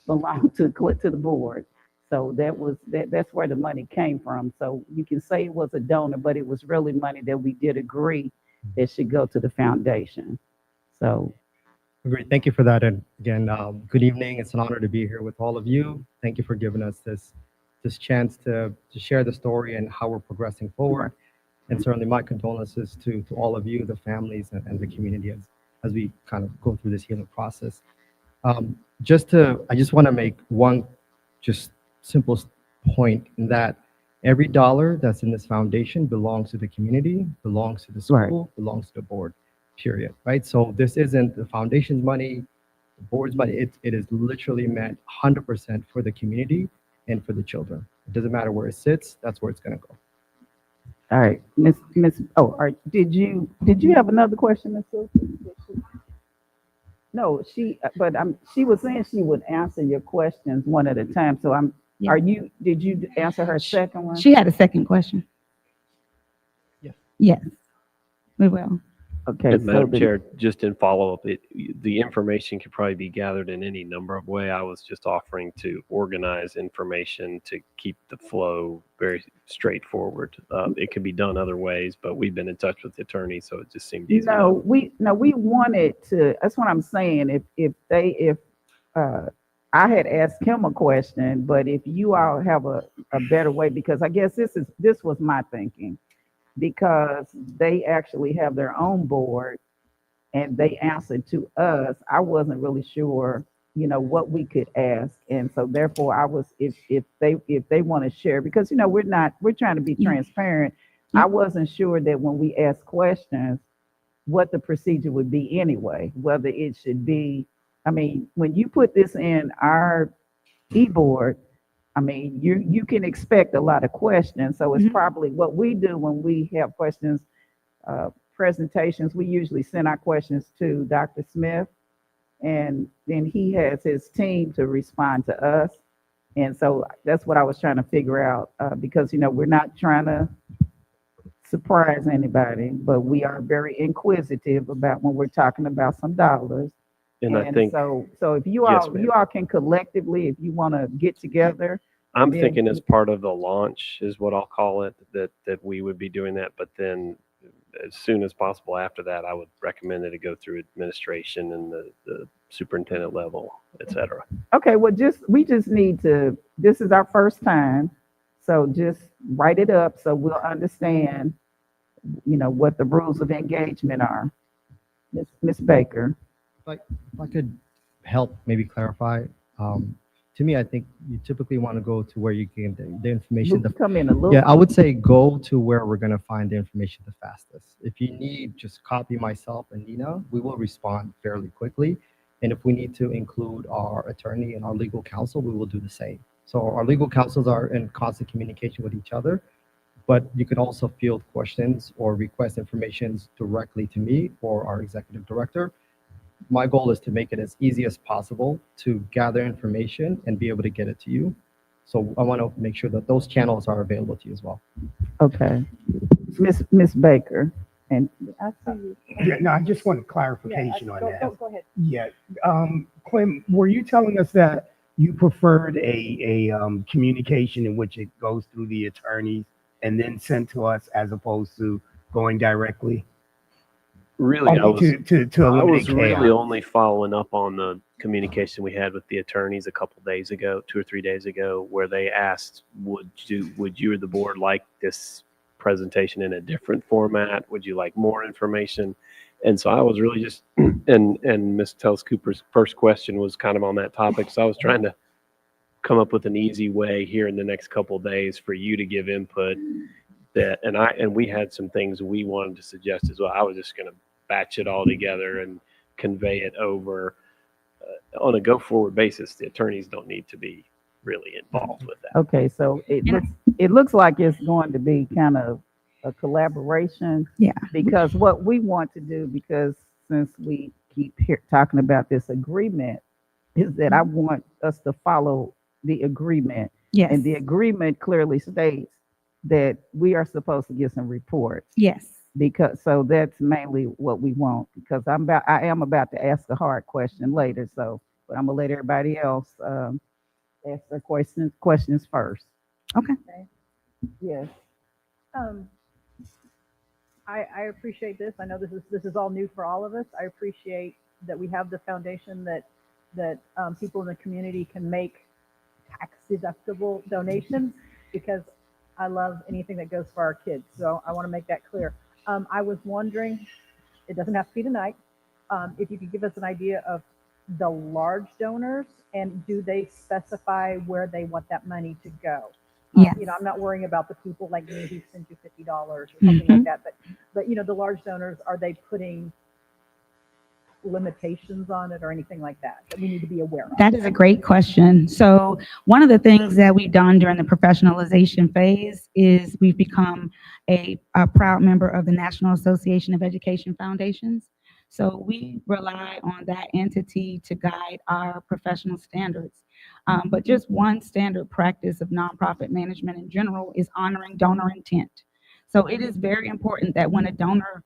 belong to the board. So that's where the money came from. So you can say it was a donor, but it was really money that we did agree that should go to the foundation. So. Great, thank you for that. And again, good evening. It's an honor to be here with all of you. Thank you for giving us this chance to share the story and how we're progressing forward. And certainly my condolences to all of you, the families and the community as we kind of go through this healing process. I just want to make one just simple point, in that every dollar that's in this foundation belongs to the community, belongs to the school, belongs to the board, period, right? So this isn't the foundation's money, the board's money. It is literally meant 100% for the community and for the children. It doesn't matter where it sits, that's where it's going to go. All right, all right, did you have another question, Ms. Wilson? No, she was saying she would answer your questions one at a time, so Yeah. did you answer her second one? She had a second question. Yes. Yes, we will. Okay, And so Madam Chair, just in follow-up, the information could probably be gathered in any number of ways. I was just offering to organize information to keep the flow very straightforward. It could be done other ways, but we've been in touch with the attorney, so it just seemed easy. we wanted to, that's what I'm saying, if I had asked him a question, but if you all have a better way, because I guess this was my thinking, because they actually have their own board and they answered to us. I wasn't really sure, what we could ask. And so therefore I was, if they want to share, because, we're trying to be transparent. I wasn't sure that when we ask questions, what the procedure would be anyway, whether it should be, when you put this in our e-board, you can expect a lot of questions. So it's probably what we do when we have questions, presentations, we usually send our questions to Dr. Smith, and then he has his team to respond to us. And so that's what I was trying to figure out, because, we're not trying to surprise anybody, but we are very inquisitive about when we're talking about some dollars. And I think, so if you yes, all, ma'am. you all can collectively, if you want to get together. I'm then- thinking as part of the launch is what I'll call it, that we would be doing that. But then as soon as possible after that, I would recommend that it go through administration and the superintendent level, et cetera. Okay, well, we just need to, this is our first time, so just write it up so we'll understand, what the rules of engagement are. Ms. Baker. If I could help maybe clarify, to me, I think you typically want to go to where you can get the information. Come in a little. Yeah, I would say go to where we're going to find the information the fastest. If you need just copy myself and Nina, we will respond fairly quickly. And if we need to include our attorney and our legal counsel, we will do the same. So our legal counsels are in constant communication with each other, but you can also field questions or request information directly to me or our executive director. My goal is to make it as easy as possible to gather information and be able to get it to you. So I want to make sure that those channels are available to you as well. Okay. Miss Baker, and I see you. Yeah, no, I just want a clarification on that. Go ahead. Yeah, Clem, were you telling us that you preferred a communication in which it goes through the attorneys and then sent to us as opposed to going directly? Really, I was eliminate really chaos. only following up on the communication we had with the attorneys a couple days ago, 2 or 3 days ago, where they asked, would you or the board like this presentation in a different format? Would you like more information? And so I was really just, and Ms. Tells Cooper's first question was kind of on that topic. So I was trying to come up with an easy way here in the next couple of days for you to give input that, and we had some things we wanted to suggest as well. I was just going to batch it all together and convey it over on a go-forward basis. The attorneys don't need to be really involved with that. Okay, so it looks like it's going to be kind of a collaboration. Yeah. Because what we want to do, because since we keep talking about this agreement, is that I want us to follow the agreement. Yes. And the agreement clearly states that we are supposed to get some reports. Yes. Because so that's mainly what we want, because I am about to ask a hard question later, so but I'm gonna let everybody else ask their questions first. Okay. Yes. I appreciate this. I know this is all new for all of us. I appreciate that we have the foundation that people in the community can make tax deductible donations, because I love anything that goes for our kids. So I want to make that clear. I was wondering, it doesn't have to be tonight, if you could give us an idea of the large donors, and do they specify where they want that money to go? Yes. I'm not worrying about the people like me who send you $50 or something like that, but the large donors, are they putting limitations on it or anything like that that we need to be aware of? That is a great question. So one of the things that we've done during the professionalization phase is we've become a proud member of the National Association of Education Foundations. So we rely on that entity to guide our professional standards. But just one standard practice of nonprofit management in general is honoring donor intent. So it is very important that when a donor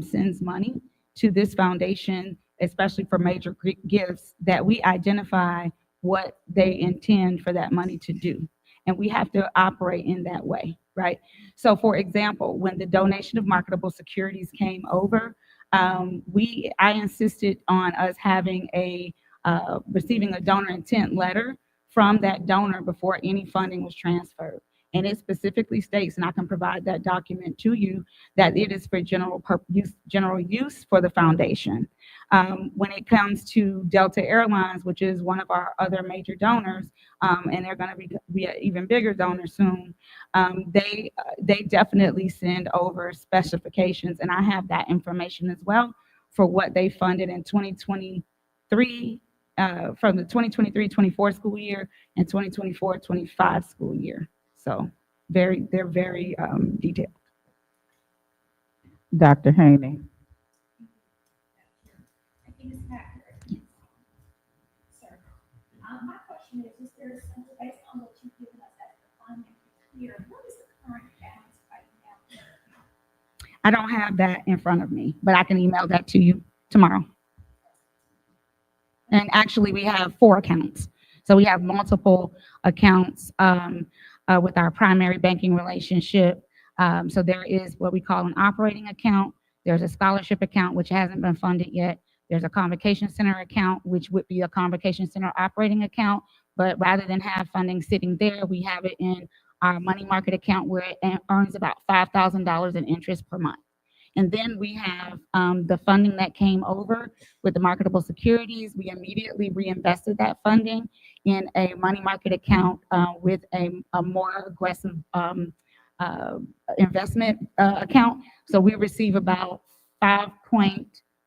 sends money to this foundation, especially for major gifts, that we identify what they intend for that money to do. And we have to operate in that way, right? So for example, when the donation of marketable securities came over, I insisted on us having receiving a donor intent letter from that donor before any funding was transferred. And it specifically states, and I can provide that document to you, that it is for general use for the foundation. When it comes to Delta Airlines, which is one of our other major donors, and they're going to be an even bigger donor soon, they definitely send over specifications, and I have that information as well for what they funded in 2023, from the 2023-24 school year and 2024-25 school year. So they're very detailed. Dr. Haney. I think it's accurate. Sir, my question is there some, based on what you've given us as the funding here, what is the current balance right now? I don't have that in front of me, but I can email that to you tomorrow. And actually, we have 4 accounts. So we have multiple accounts with our primary banking relationship. So there is what we call an operating account. There's a scholarship account, which hasn't been funded yet. There's a convocation center account, which would be a convocation center operating account. But rather than have funding sitting there, we have it in our money market account where it earns about $5,000 in interest per month. And then we have the funding that came over with the marketable securities. We immediately reinvested that funding in a money market account with a more aggressive investment account. So we receive about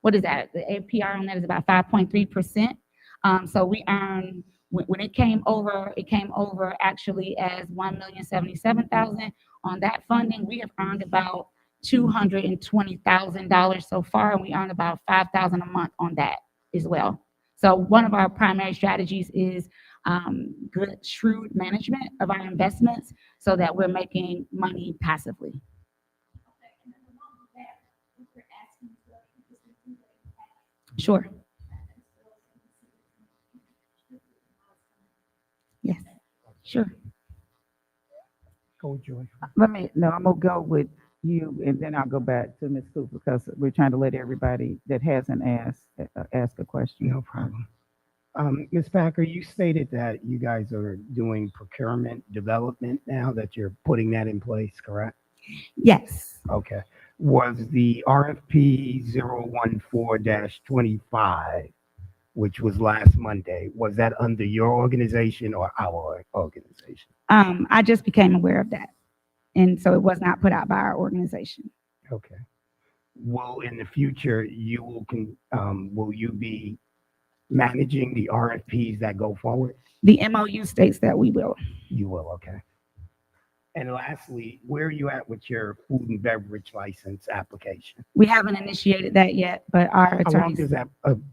what is that? The APR on that is about 5.3%. So we earn, when it came over actually as $1,077,000 on that funding. We have earned about $220,000 so far, and we earn about $5,000 a month on that as well. So one of our primary strategies is good, shrewd management of our investments so that we're making money passively. Okay, and then along with that, what we're asking for is to do that. Sure. Yes, sure. Go, Joy. I'm gonna go with you, and then I'll go back to Ms. Cooper because we're trying to let everybody that hasn't ask a question. No problem. Ms. Packer, you stated that you guys are doing procurement development now, that you're putting that in place, correct? Yes. Okay. Was the RFP 014-25, which was last Monday, was that under your organization or our organization? I just became aware of that. And so it was not put out by our organization. Okay. Will in the future, will you be managing the RFPs that go forward? The MOU states that we will. You will, okay. And lastly, where are you at with your food and beverage license application? We haven't initiated that yet, but our How long attorneys, does that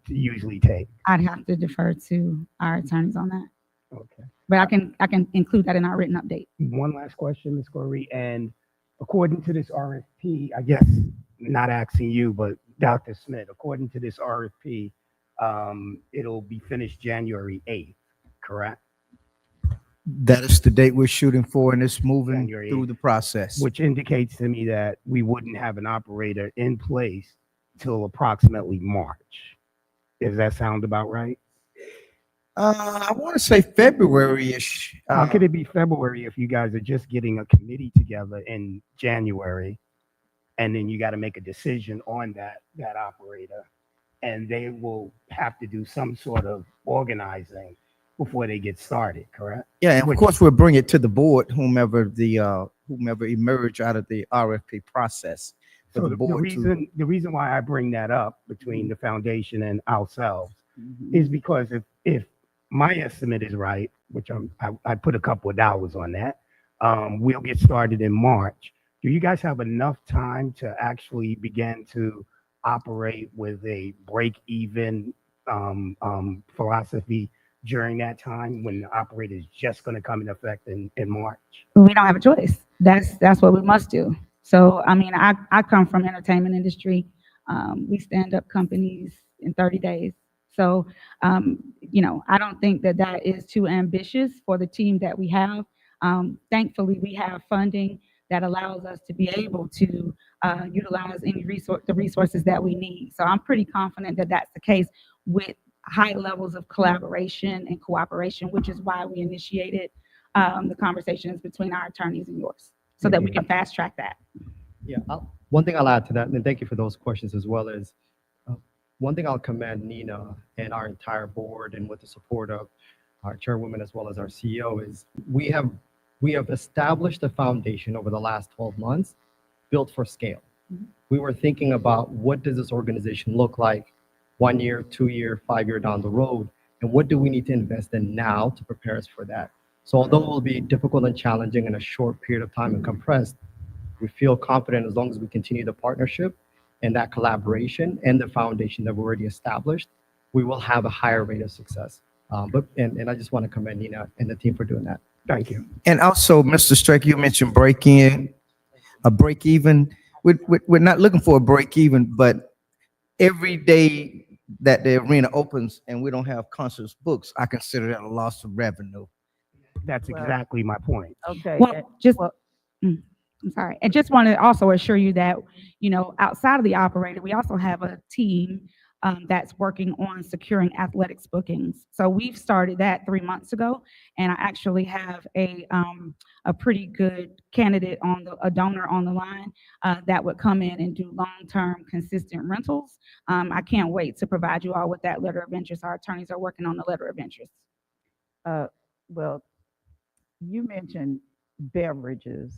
usually take? I'd have to defer to our attorneys on that. Okay. But I can include that in our written update. One last question, Ms. Corey, and according to this RFP, I guess not asking you, but Dr. Smith, according to this RFP, it'll be finished January 8th, correct? That is the date we're shooting for, and it's moving January through 8th. the process. Which indicates to me that we wouldn't have an operator in place till approximately March. Does that sound about right? I want to say February-ish. How could it be February if you guys are just getting a committee together in January, and then you got to make a decision on that operator, and they will have to do some sort of organizing before they get started, correct? Yeah, and of course we'll bring it to the board, whomever emerge out of the RFP process. for the board to. The reason why I bring that up between the foundation and ourselves Mhm. is because if my estimate is right, which I put a couple of dollars on that, we'll get started in March. Do you guys have enough time to actually begin to operate with a break-even philosophy during that time when the operator is just going to come in effect in March? We don't have a choice. That's what we must do. So, I mean, I come from entertainment industry. We stand up companies in 30 days. So, I don't think that that is too ambitious for the team that we have. Thankfully, we have funding that allows us to be able to utilize the resources that we need. So I'm pretty confident that that's the case with high levels of collaboration and cooperation, which is why we initiated the conversations between our attorneys and yours, so that we can fast track that. Yeah, one thing I'll add to that, and thank you for those questions as well, is one thing I'll commend Nina and our entire board, and with the support of our chairwoman as well as our CEO, is we have established a foundation over the last 12 months built for scale. We were thinking about what does this organization look like 1 year, 2 year, 5 year down the road, and what do we need to invest in now to prepare us for that. So although it will be difficult and challenging in a short period of time and compressed, we feel confident as long as we continue the partnership and that collaboration and the foundation that we've already established, we will have a higher rate of success. And I just want to commend Nina and the team for doing that. Thank you. And also, Mr. Strick, you mentioned break even. We're not looking for a break even, but every day that the arena opens and we don't have concerts books, I consider that a loss of revenue. That's exactly my point. Okay. Well, I'm sorry. I just want to also assure you that, outside of the operator, we also have a team that's working on securing athletics bookings. So we've started that 3 months ago, and I actually have a pretty good candidate a donor on the line that would come in and do long-term consistent rentals. I can't wait to provide you all with that letter of interest. Our attorneys are working on the letter of interest. Well, you mentioned beverages,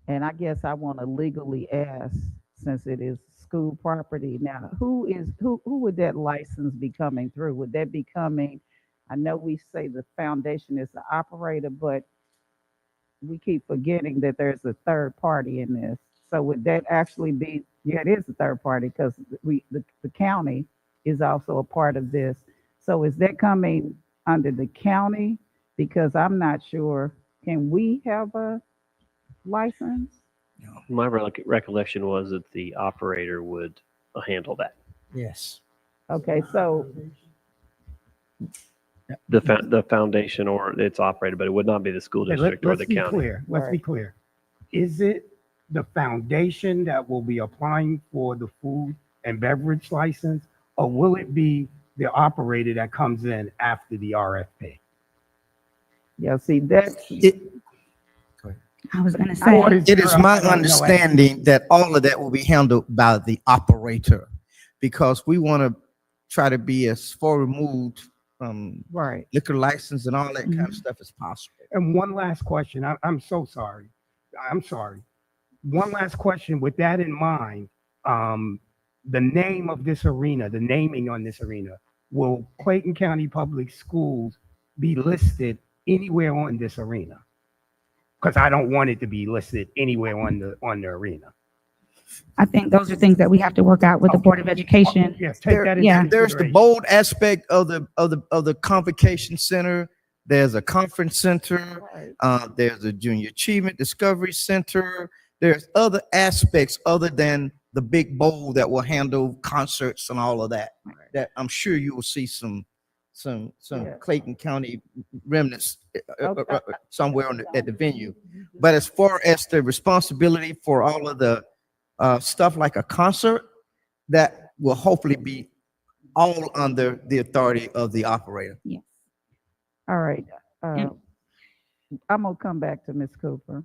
and I guess I want to legally ask, since it is school property. Now, who would that license be coming through? Would that be coming? I know we say the foundation is the operator, but we keep forgetting that there's a third party in this. So would that actually be? Yeah, it is a third party because the county is also a part of this. So is that coming under the county? Because I'm not sure. Can we have a license? My recollection was that the operator would handle that. Yes. Okay, so The foundation or its operator, but it would not be the school district or the county. Let's be clear. Is it the foundation that will be applying for the food and beverage license, or will it be the operator that comes in after the RFP? yeah, see that's I was going to say, It is my understanding that all of that will be handled by the operator, because we want to try to be as far removed from right. liquor license and all that kind of stuff as possible. And one last question. I'm so sorry. I'm sorry. One last question. With that in mind, the name of this arena, the naming on this arena, will Clayton County Public Schools be listed anywhere on this arena? Because I don't want it to be listed anywhere on the arena. I think those are things that we have to work out with the Board of Education. Yes, take that into There's the consideration. bold aspect of the convocation center. There's a conference center. There's a junior achievement discovery center. There's other aspects other than the big bowl that will handle concerts and all of that. That I'm sure you will see some Clayton County remnants somewhere at the venue. But as far as the responsibility for all of the stuff like a concert, that will hopefully be all under the authority of the operator. Yes. All right. I'm gonna come back to Ms. Cooper.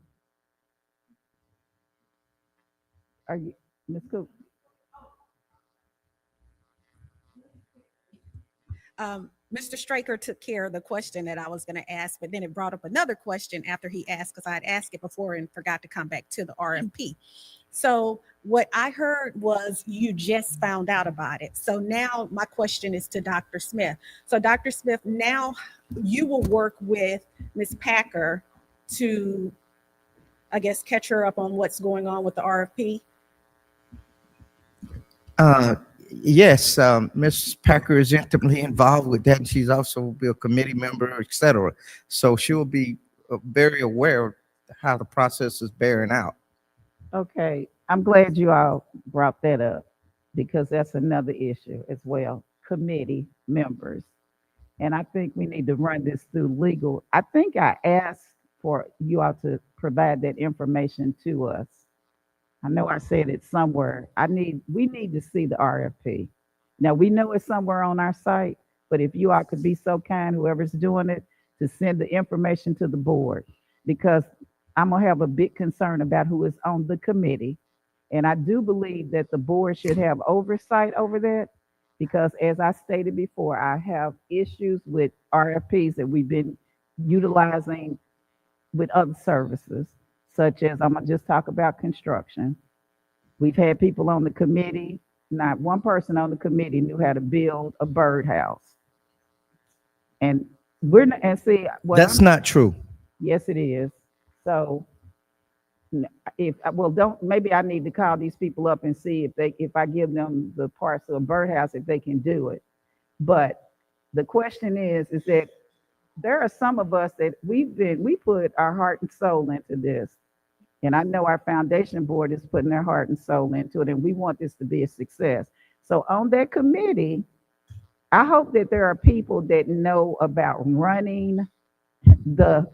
Are you, Ms. Cooper? Mr. Straker took care of the question that I was going to ask, but then it brought up another question after he asked, because I had asked it before and forgot to come back to the RFP. So what I heard was you just found out about it. So now my question is to Dr. Smith. So Dr. Smith, now you will work with Ms. Packer to, I guess, catch her up on what's going on with the RFP. Yes, Ms. Packer is intimately involved with that. And she's also a committee member, et cetera. So she'll be very aware of how the process is bearing out. Okay, I'm glad you all brought that up because that's another issue as well. Committee members. And I think we need to run this through legal. I think I asked for you all to provide that information to us. I know I said it somewhere. We need to see the RFP. Now we know it's somewhere on our site, but if you all could be so kind, whoever's doing it, to send the information to the board, because I'm gonna have a big concern about who is on the committee. And I do believe that the board should have oversight over that, because as I stated before, I have issues with RFPs that we've been utilizing with other services, such as, I'm gonna just talk about construction. We've had people on the committee, not one person on the committee knew how to build a birdhouse. And we're not, and see, That's not true. yes, it is. So if, well, don't, maybe I need to call these people up and see if I give them the parts of a birdhouse, if they can do it. But the question is that there are some of us that we put our heart and soul into this. And I know our foundation board is putting their heart and soul into it, and we want this to be a success. So on that committee, I hope that there are people that know about running the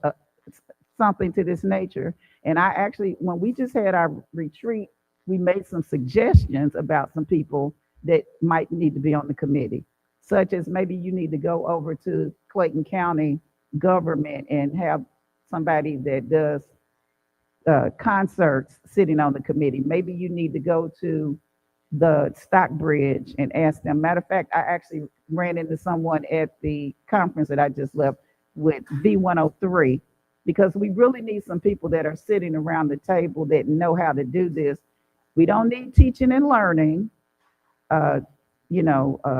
something to this nature. And I actually, when we just had our retreat, we made some suggestions about some people that might need to be on the committee, such as maybe you need to go over to Clayton County government and have somebody that does concerts sitting on the committee. Maybe you need to go to the Stockbridge and ask them. Matter of fact, I actually ran into someone at the conference that I just left with V103, because we really need some people that are sitting around the table that know how to do this. We don't need teaching and learning,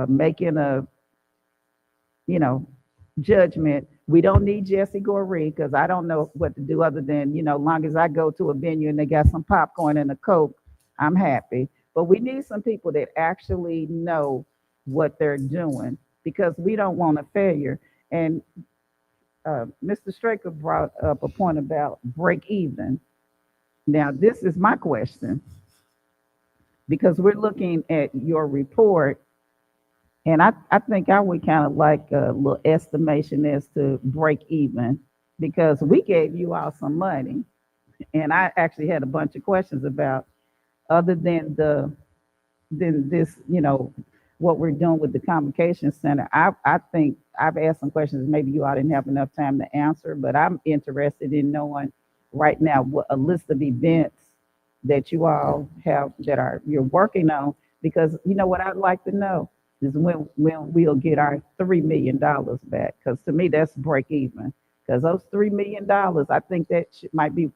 making a, judgment. We don't need Jesse Goree, because I don't know what to do other than, long as I go to a venue and they got some popcorn and a Coke, I'm happy. But we need some people that actually know what they're doing, because we don't want a failure. And Mr. Straker brought up a point about break even. Now, this is my question, because we're looking at your report, and I think I would kind of like a little estimation as to break even, because we gave you all some money. And I actually had a bunch of questions about, other than this, what we're doing with the convocation center. I think I've asked some questions maybe you all didn't have enough time to answer, but I'm interested in knowing right now what a list of events that you all have that you're working on, because what I'd like to know is when we'll get our $3 million back, because to me that's break even. Because those $3 million, I think that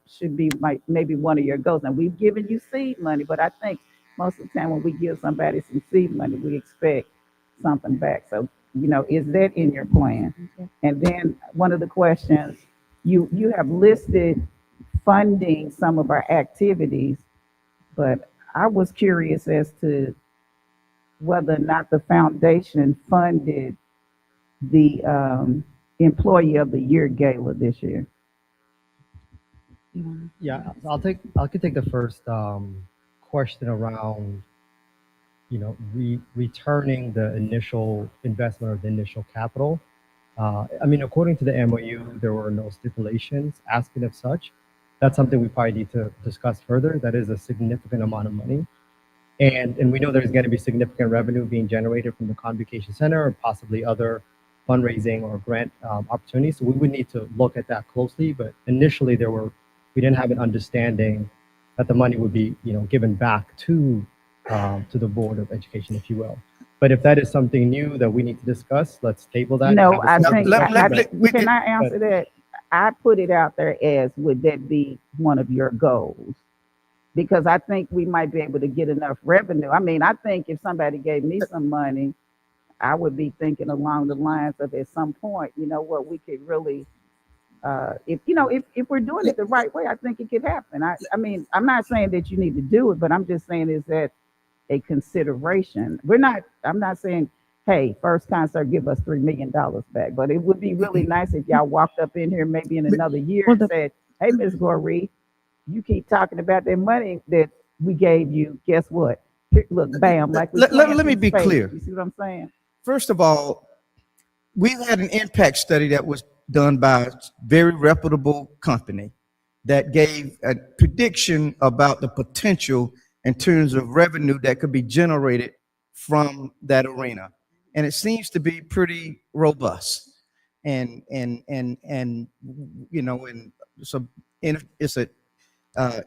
should be maybe one of your goals. And we've given you seed money, but I think most of the time when we give somebody some seed money, we expect something back. So, is that in your plan? And then one of the questions, you have listed funding some of our activities, but I was curious as to whether or not the foundation funded the Employee of the Year Gala this year. Yeah, I could take the first question around, returning the initial investment or the initial capital. According to the MOU, there were no stipulations asking of such. That's something we probably need to discuss further. That is a significant amount of money. And we know there's going to be significant revenue being generated from the Convocation Center or possibly other fundraising or grant opportunities. So we would need to look at that closely. But initially, we didn't have an understanding that the money would be, given back to the Board of Education, if you will. But if that is something new that we need to discuss, let's table that. No, have a I separate think, discussion. can I answer that? I put it out there as, would that be one of your goals? Because I think we might be able to get enough revenue. I mean, I think if somebody gave me some money, I would be thinking along the lines of, at some point, you know what, we could really, if you know, if we're doing it the right way, I think it could happen. I mean, I'm not saying that you need to do it, but I'm just saying, is that a consideration? I'm not saying, hey, first concert, give us $3 million back, but it would be really nice if y'all walked up in here maybe in another year Well, and said, hey, Ms. Goree, you keep talking about that money that we gave you. Guess what? Here, look, bam, like we Let me be space. clear. You see what I'm saying? First of all, we had an impact study that was done by a very reputable company that gave a prediction about the potential in terms of revenue that could be generated from that arena. And it seems to be pretty robust. And you know, and so it's a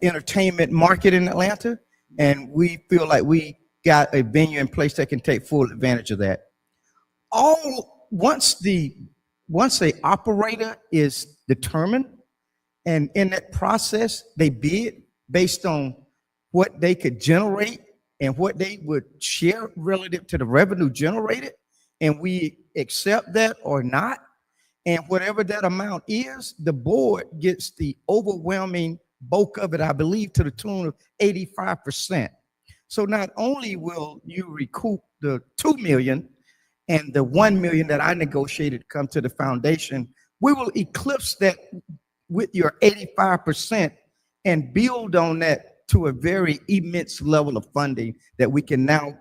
entertainment market in Atlanta, and we feel like we got a venue in place that can take full advantage of that. All once a operator is determined, and in that process they bid based on what they could generate and what they would share relative to the revenue generated, and we accept that or not, and whatever that amount is, the board gets the overwhelming bulk of it, I believe, to the tune of 85%. So not only will you recoup the 2 million and the 1 million that I negotiated come to the foundation, we will eclipse that with your 85% and build on that to a very immense level of funding that we can now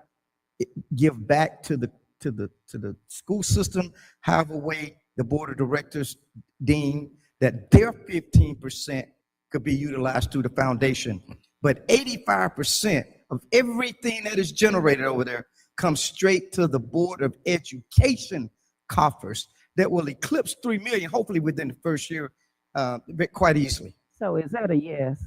give back to the school system, however way the board of directors deem that their 15% could be utilized through the foundation. But 85% of everything that is generated over there comes straight to the Board of Education coffers that will eclipse 3 million, hopefully within the first year, quite easily. So is that a yes?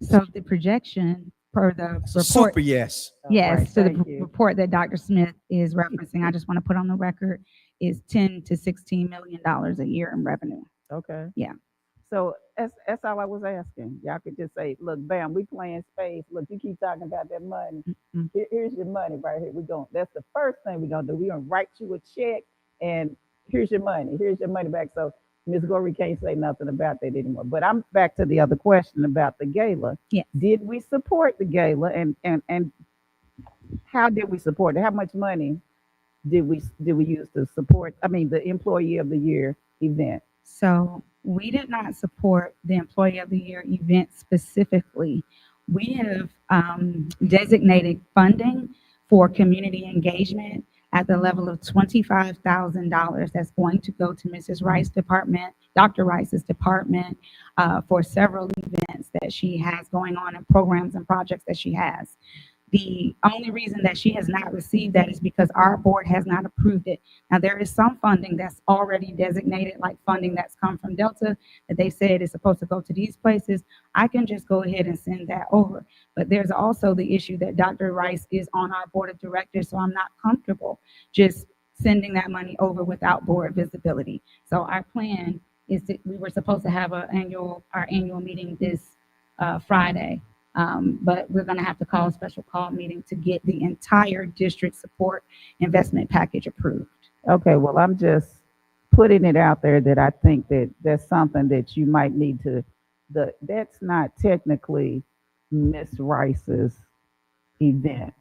So the projection per the report. Super yes. Yes, Right, so the thank you. report that Dr. Smith is referencing, I just want to put on the record, is 10 to 16 million dollars a year in revenue. Okay. Yeah. So that's all I was asking. Y'all could just say, look, bam, we playing space. Look, you keep talking about that money. Here's your money right here. That's the first thing we're gonna do. We're gonna write you a check, and here's your money. Here's your money back. So Ms. Goree can't say nothing about that anymore. But I'm back to the other question about the gala. Yes. Did we support the gala, and how did we support it? How much money did we use to support, I mean, the Employee of the Year event? So we did not support the Employee of the Year event specifically. We have designated funding for community engagement at the level of $25,000 that's going to go to Mrs. Rice's department, Dr. Rice's department, for several events that she has going on and programs and projects that she has. The only reason that she has not received that is because our board has not approved it. Now, there is some funding that's already designated, like funding that's come from Delta, that they said is supposed to go to these places. I can just go ahead and send that over. But there's also the issue that Dr. Rice is on our board of directors, so I'm not comfortable just sending that money over without board visibility. So our plan is that we were supposed to have our annual meeting this Friday. But we're going to have to call a special call meeting to get the entire district support investment package approved. Okay, well, I'm just putting it out there that I think that that's something that you might need to, that's not technically Miss Rice's event.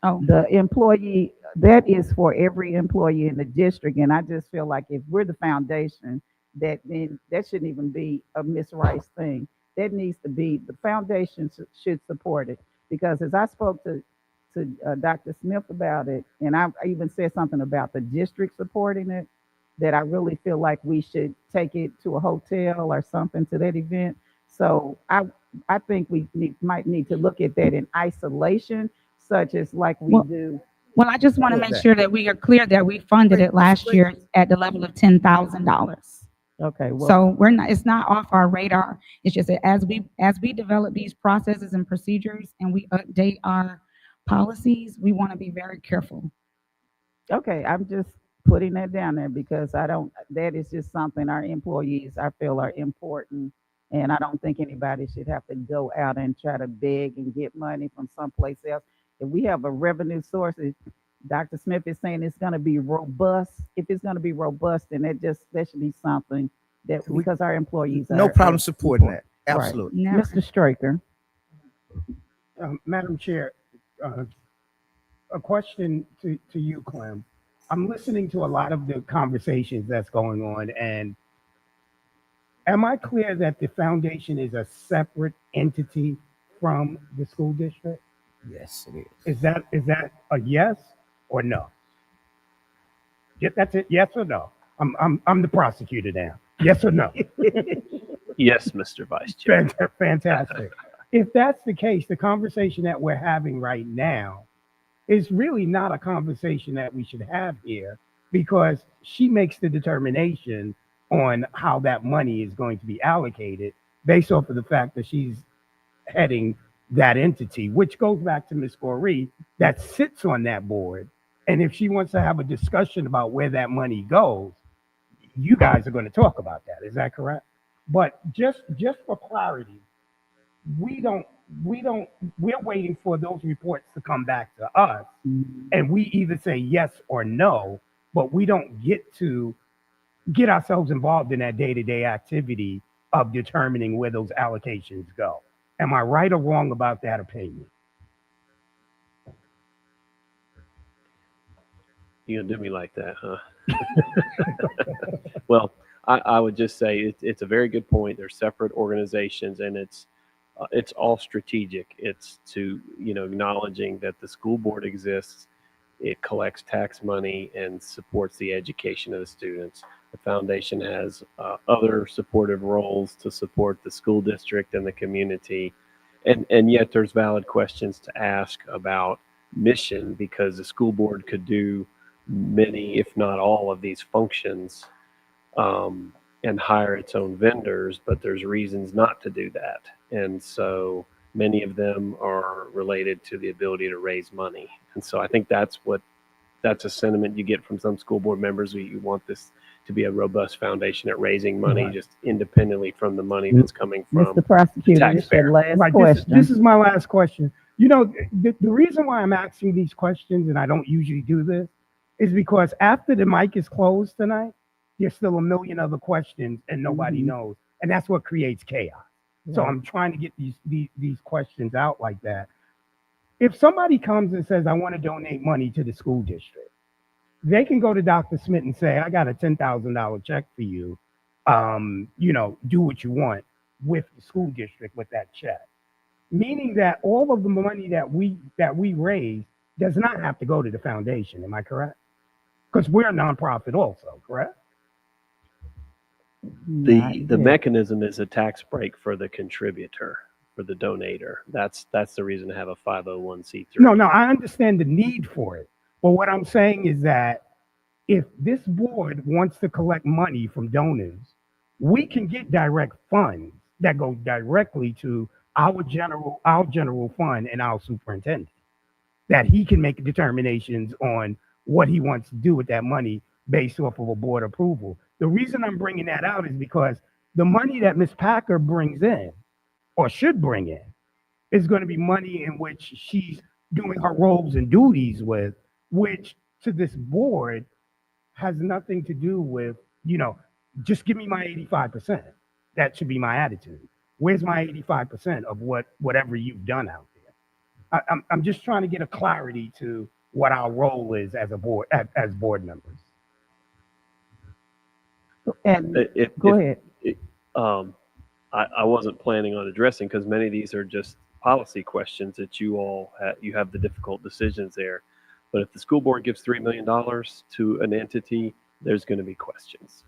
Oh, The employee, that is for every employee in the district, and I just feel like if we're the foundation, then that shouldn't even be a Miss Rice thing. That needs to be, the foundation should support it, because as I spoke to Dr. Smith about it, and I even said something about the district supporting it, that I really feel like we should take it to a hotel or something to that event. So I think we might need to look at that in isolation, such as like we do. Well, I just want to make sure that we are clear that we funded it last year at the level of $10,000. Okay, well, So we're not, it's not off our radar. It's just that as we develop these processes and procedures and we update our policies, we want to be very careful. Okay, I'm just putting that down there because I don't, that is just something our employees, I feel are important. And I don't think anybody should have to go out and try to beg and get money from someplace else. If we have a revenue source, if Dr. Smith is saying it's gonna be robust. If it's gonna be robust, then that should be something that, We- because our employees No are problem supporting that. Right. Absolutely. Never. Mr. Straker. Madam Chair, uh, a question to you, Clem. I'm listening to a lot of the conversations that's going on, and am I clear that the foundation is a separate entity from the school district? Yes, it is. Is that a yes or no? Yeah, that's it. Yes or no? I'm the prosecutor now. Yes or no? Yes, Mr. Vice Chair. Fantastic. If that's the case, the conversation that we're having right now is really not a conversation that we should have here because she makes the determination on how that money is going to be allocated based off of the fact that she's heading that entity, which goes back to Ms. Goree that sits on that board. And if she wants to have a discussion about where that money goes, you guys are going to talk about that. Is that correct? But just for clarity, we don't we're waiting for those reports to come back to us and we either say yes or no, but we don't get to get ourselves involved in that day-to-day activity of determining where those allocations go. Am I right or wrong about that opinion? You gonna do me like that, huh? Well, I would just say it's a very good point. They're separate organizations, and it's all strategic. It's to, acknowledging that the school board exists. It collects tax money and supports the education of the students. The foundation has other supportive roles to support the school district and the community. And yet there's valid questions to ask about mission because the school board could do many, if not all, of these functions and hire its own vendors, but there's reasons not to do that. And so many of them are related to the ability to raise money. And so I think that's a sentiment you get from some school board members. You want this to be a robust foundation at raising money Right. just independently from the money that's coming from Mr. Prosecutor, this is your taxpayer. last Right. question. This is my last question. The reason why I'm asking these questions, and I don't usually do this, is because after the mic is closed tonight, there's still a million other questions and nobody knows. And that's what creates chaos. So I'm trying to get these questions out like that. If somebody comes and says, I want to donate money to the school district, they can go to Dr. Smith and say, I got a $10,000 check for you. Do what you want with the school district with that check. Meaning that all of the money that we raise does not have to go to the foundation. Am I correct? Because we're a nonprofit also, correct? The mechanism is a tax break for the contributor, for the donator. That's the reason to have a 501c3. No, I understand the need for it. But what I'm saying is that if this board wants to collect money from donors, we can get direct funds that go directly to our general fund and our superintendent, that he can make determinations on what he wants to do with that money based off of a board approval. The reason I'm bringing that out is because the money that Ms. Packer brings in, or should bring in, is going to be money in which she's doing her roles and duties with, which to this board has nothing to do with, just give me my 85%. That should be my attitude. Where's my 85% of whatever you've done out there? I'm just trying to get a clarity to what our role is as a board, as board members. And Go ahead. I wasn't planning on addressing because many of these are just policy questions that you have the difficult decisions there. But if the school board gives $3 million to an entity, there's going to be questions.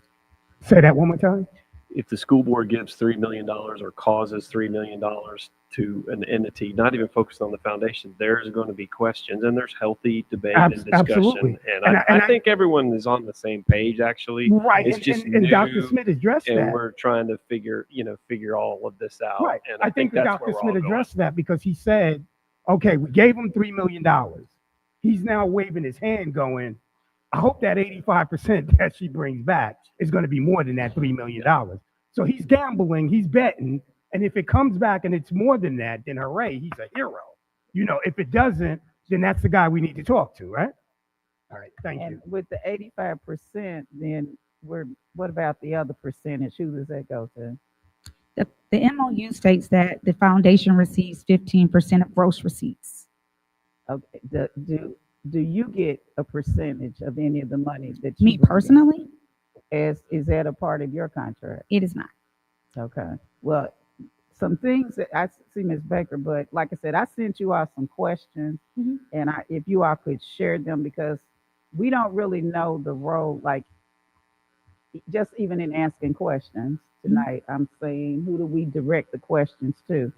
Say that one more time. If the school board gives $3 million or causes $3 million to an entity, not even focused on the foundation, there's going to be questions and there's healthy debate and discussion. Absolutely. And I think everyone is on the same page, actually. Right. It's just and new, Dr. Smith addressed and that. we're trying to figure all of this out. Right. And I think that that's Dr. where we're Smith all going. addressed that because he said, okay, we gave him $3 million. He's now waving his hand going, I hope that 85% that she brings back is going to be more than that $3 million. So he's gambling, he's betting, and if it comes back and it's more than that, then hooray, he's a hero. If it doesn't, then that's the guy we need to talk to, right? All right, thank And you. with the 85%, then what about the other percentage? Who does that go to? The MOU states that the foundation receives 15% of gross receipts. Okay, do you get a percentage of any of the money that you Me bring in? personally, Is that a part of your contract? it is not. Okay. Well, some things that I see, Ms. Baker, but like I said, I sent you out some questions, Mhm. and if you all could share them, because we don't really know the role, like just even in asking questions tonight, I'm saying, who do we direct the questions to?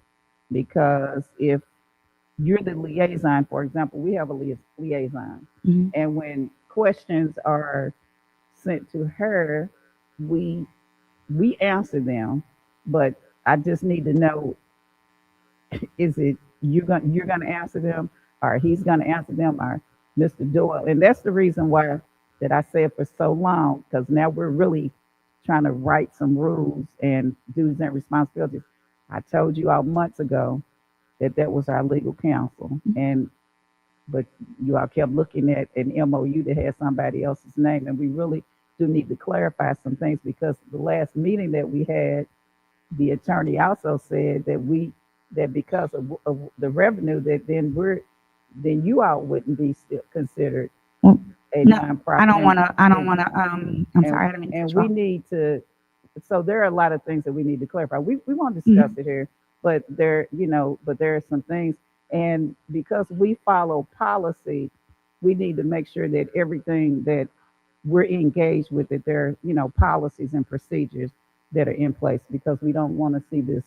Because if you're the liaison, for example, we have a liaison, Mhm. and when questions are sent to her, we answer them, but I just need to know, is it you're gonna answer them, or he's gonna answer them, or Mr. Doyle? And that's the reason why that I said for so long, because now we're really trying to write some rules and duties and responsibilities. I told you all months ago that that was our legal counsel, and but you all kept looking at an MOU that had somebody else's name, and we really do need to clarify some things, because the last meeting that we had, the attorney also said that because of the revenue, that then you all wouldn't be still considered Well, a no, nonprofit. I don't want to. I don't And- want to. I'm sorry, I didn't mean to and cut you we off. need to, so there are a lot of things that we need to clarify. We won't discuss it here, but there are some things, and because we follow policy, we need to make sure that everything that we're engaged with, that there are, policies and procedures that are in place, because we don't want to see this,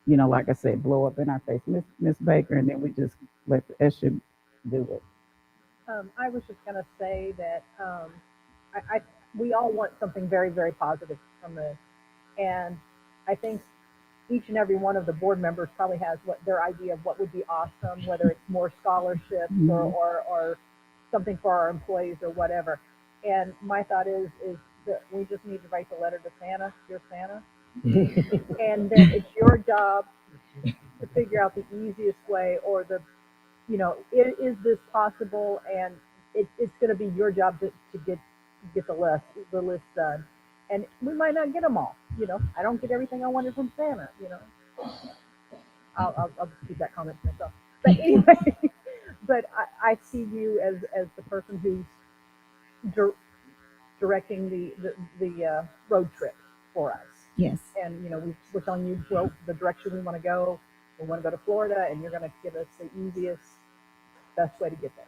like I said, blow up in our face. Miss Baker, and then we just let the Esha do it. I was just going to say that we all want something very, very positive from this. And I think each and every one of the board members probably has what their idea of what would be awesome, whether it's more scholarships or something for our employees or whatever. And my thought is that we just need to write the letter to Santa, dear Santa. And then it's your job to figure out the easiest way, or is this possible? And it's going to be your job to get the list done. And we might not get them all. I don't get everything I wanted from Santa. I'll just keep that comment to myself. But anyway, but I see you as the person who's directing the road trip for us. Yes. And we're telling you the direction we want to go. We want to go to Florida, and you're going to give us the easiest, best way to get there.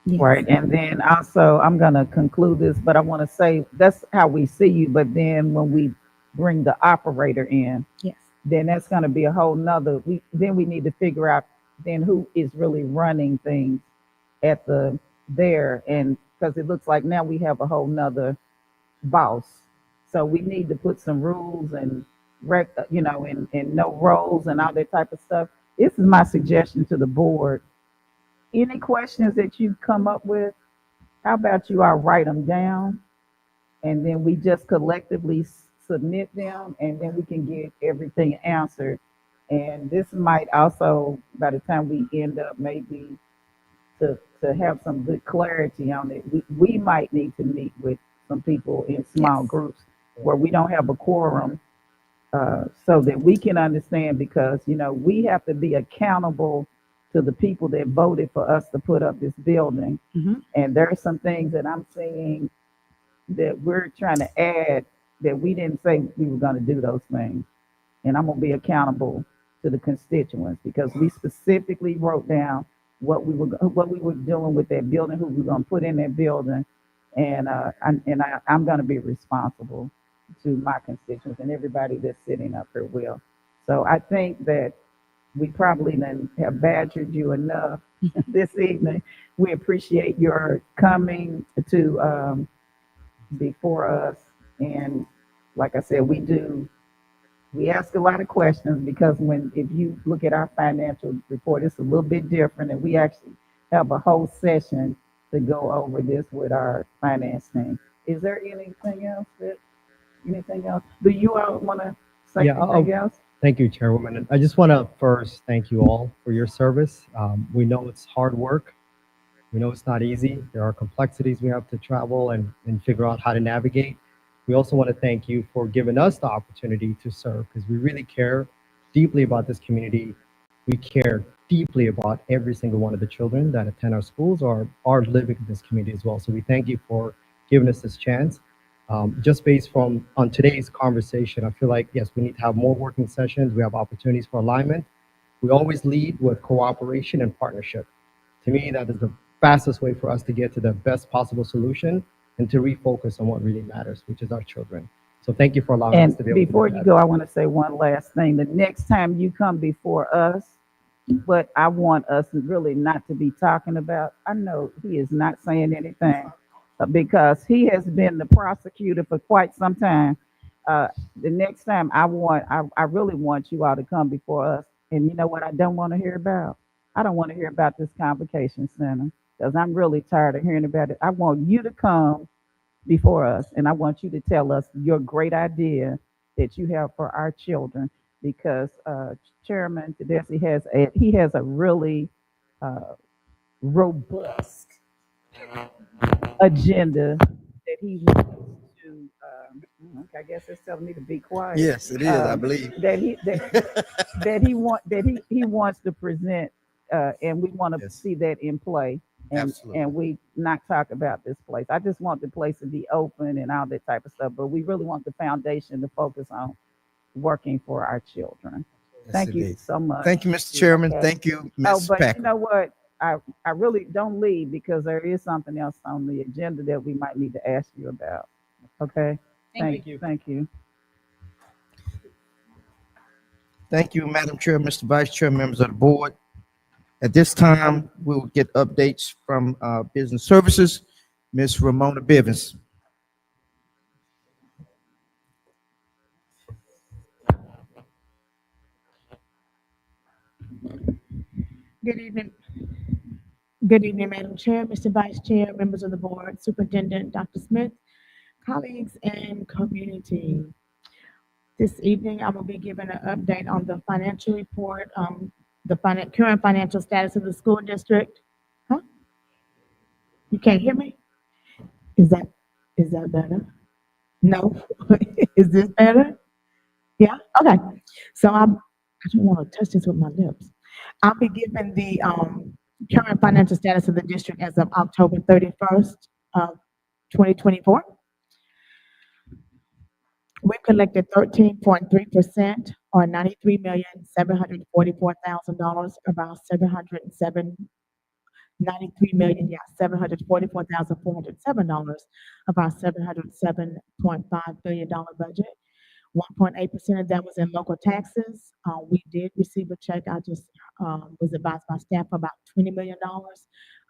Yes. Right. And then also, I'm going to conclude this, but I want to say that's how we see you. But then when we bring the operator in, Yes. then that's going to be a whole nother, then we need to figure out then who is really running things at there. And because it looks like now we have a whole nother boss. So we need to put some rules and and no roles and all that type of stuff. This is my suggestion to the board. Any questions that you come up with, how about you all write them down, and then we just collectively submit them, and then we can get everything answered. And this might also, by the time we end up, maybe to have some good clarity on it, we might need to meet with some people in small Yes. groups where we don't have a quorum, so that we can understand, because we have to be accountable to the people that voted for us to put up this building. Mhm. And there are some things that I'm saying that we're trying to add that we didn't say we were going to do those things. And I'm going to be accountable to the constituents, because we specifically wrote down what we were doing with that building, who we were going to put in that building, and I'm going to be responsible to my constituents, and everybody that's sitting up here will. So I think that we probably then have badgered you enough this evening. We appreciate your coming to before us, and like I said, we ask a lot of questions, because if you look at our financial report, it's a little bit different, and we actually have a whole session to go over this with our finance team. Is there anything else? Do you all want to say Yeah, anything else? thank you, Chairwoman. And I just want to first thank you all for your service. We know it's hard work. We know it's not easy. There are complexities we have to travel and figure out how to navigate. We also want to thank you for giving us the opportunity to serve because we really care deeply about this community. We care deeply about every single one of the children that attend our schools or are living in this community as well. So we thank you for giving us this chance. Just based from on today's conversation, I feel like, yes, we need to have more working sessions. We have opportunities for alignment. We always lead with cooperation and partnership. To me, that is the fastest way for us to get to the best possible solution and to refocus on what really matters, which is our children. So thank you for allowing us And to be able to before do you that. go, I want to say one last thing. The next time you come before us, what I want us really not to be talking about, I know he is not saying anything because he has been the prosecutor for quite some time. The next time I really want you all to come before us. And you know what I don't want to hear about? I don't want to hear about this convocation center because I'm really tired of hearing about it. I want you to come before us, and I want you to tell us your great idea that you have for our children, because Chairman Tedeschi has a really robust agenda that he wants to. Okay, I guess it's telling me to be quiet. Yes, it is, I believe. That he wants to present, and we want to Yes, see that in play, absolutely. and we not talk about this place. I just want the place to be open and all that type of stuff, but we really want the foundation to focus on working for our children. Yes, Thank you indeed. so much. Thank you, Mr. Chairman. Okay. Thank you, Oh, Ms. but you Packer. know what? I really don't leave because there is something else on the agenda that we might need to ask you about. Okay? Thank you. Thank you. Thank you, Madam Chair, Mr. Vice Chair, members of the board. At this time, we'll get updates from Business Services, Ms. Ramona Bivens. Good evening. Good evening, Madam Chair, Mr. Vice Chair, members of the board, Superintendent Dr. Smith, colleagues, and community. This evening, I will be giving an update on the financial report, the current financial status of the school district. Huh? You can't hear me? Is that is that better? No. Is this better? Yeah. Okay. So I don't want to touch this with my lips. I'll be giving the current financial status of the district as of October 31st, 2024. We've collected 13.3% or $93,744,000, about 707 93 million, yeah, $744,407 of our $707.5 billion budget. 1.8% of that was in local taxes. We did receive a check. I just was advised by staff about $20 million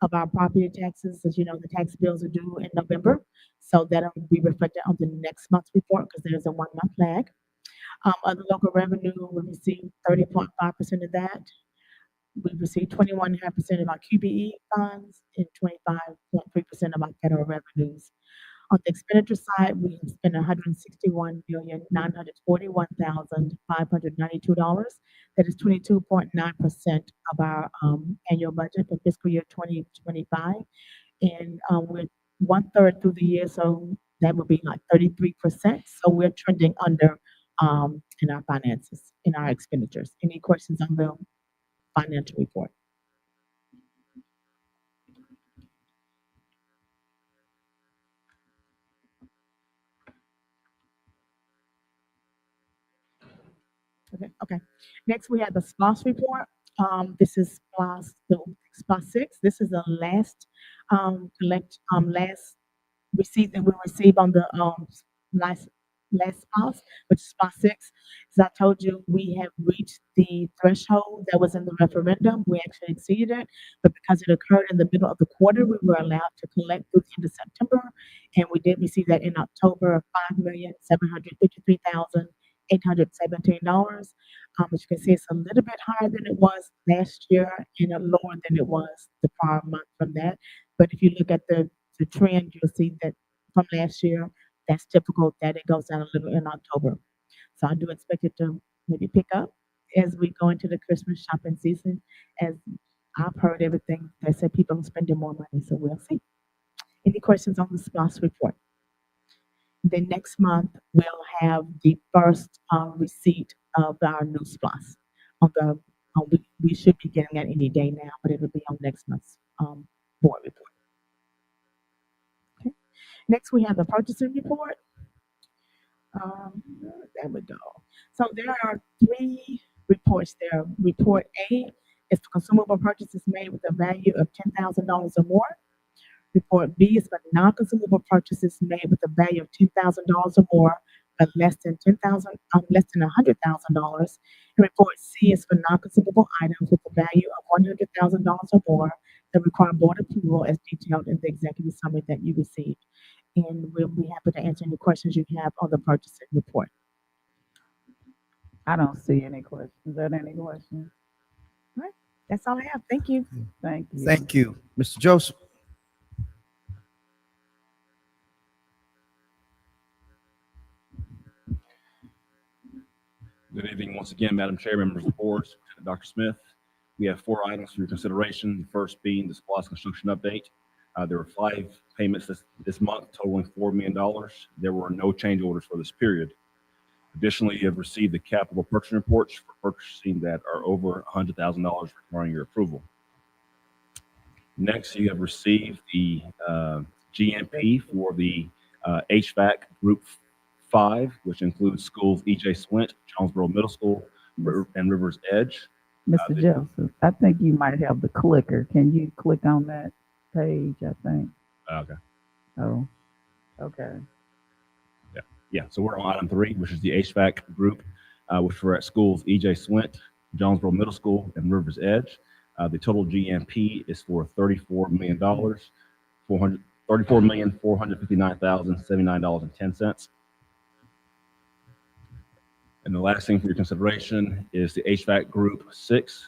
of our property taxes. As you know, the tax bills are due in November, so that'll be reflected on the next month's report because there's a 1 month lag. Other local revenue, we received 30.5% of that. We received 21.5% of our QBE funds and 25.3% of our federal revenues. On the expenditure side, we have spent $161,941,592. That is 22.9% of our annual budget for fiscal year 2025. And we're 1/3 through the year, so that would be like 33%. So we're trending under in our finances, in our expenditures. Any questions on the financial report? Okay, okay. Next, we have the SPOS report. This is SPOS 6. This is the last last receipt that we received on the last SPOS, which is SPOS 6. As I told you, we have reached the threshold that was in the referendum. We actually exceeded it, but because it occurred in the middle of the quarter, we were allowed to collect through the end of September, and we did receive that in October of $5,753,817. As you can see, it's a little bit higher than it was last year and lower than it was the prior month from that. But if you look at the trend, you'll see that from last year, that's typical that it goes down a little in October. So I do expect it to maybe pick up as we go into the Christmas shopping season. As I've heard everything, they said people are spending more money, so we'll see. Any questions on the SPOS report? Then next month, we'll have the first receipt of our new SPOS. We should be getting that any day now, but it'll be on next month's board report. Okay. Next, we have the purchasing report. There we go. So there are three reports there. Report A is for consumable purchases made with a value of $10,000 or more. Report B is for non-consumable purchases made with a value of $10,000 or more, but less than $100,000. And report C is for non-consumable items with a value of $100,000 or more that require board approval as detailed in the executive summary that you received. And we'll be happy to answer any questions you have on the purchasing report. I don't see any questions. Is there any questions? All right, that's all I have. Thank you. Thank you. Thank you. Mr. Joseph. Good evening once again, Madam Chair, members of the board, Dr. Smith. We have 4 items for your consideration. The first being the SPOS construction update. There were 5 payments this month totaling $4 million. There were no change orders for this period. Additionally, you have received the capital purchasing reports for purchasing that are over $100,000 requiring your approval. Next, you have received the GMP for the HVAC Group 5, which includes schools E.J. Swint, Jonesboro Middle School, and Rivers Edge. Mr. Joseph, I think you might have the clicker. Can you click on that page, I think? Okay. Oh, okay. Yeah, so we're on item 3, which is the HVAC group, which we're at schools E.J. Swint, Jonesboro Middle School, and Rivers Edge. The total GMP is for $34,459,079.10. And the last thing for your consideration is the HVAC Group 6,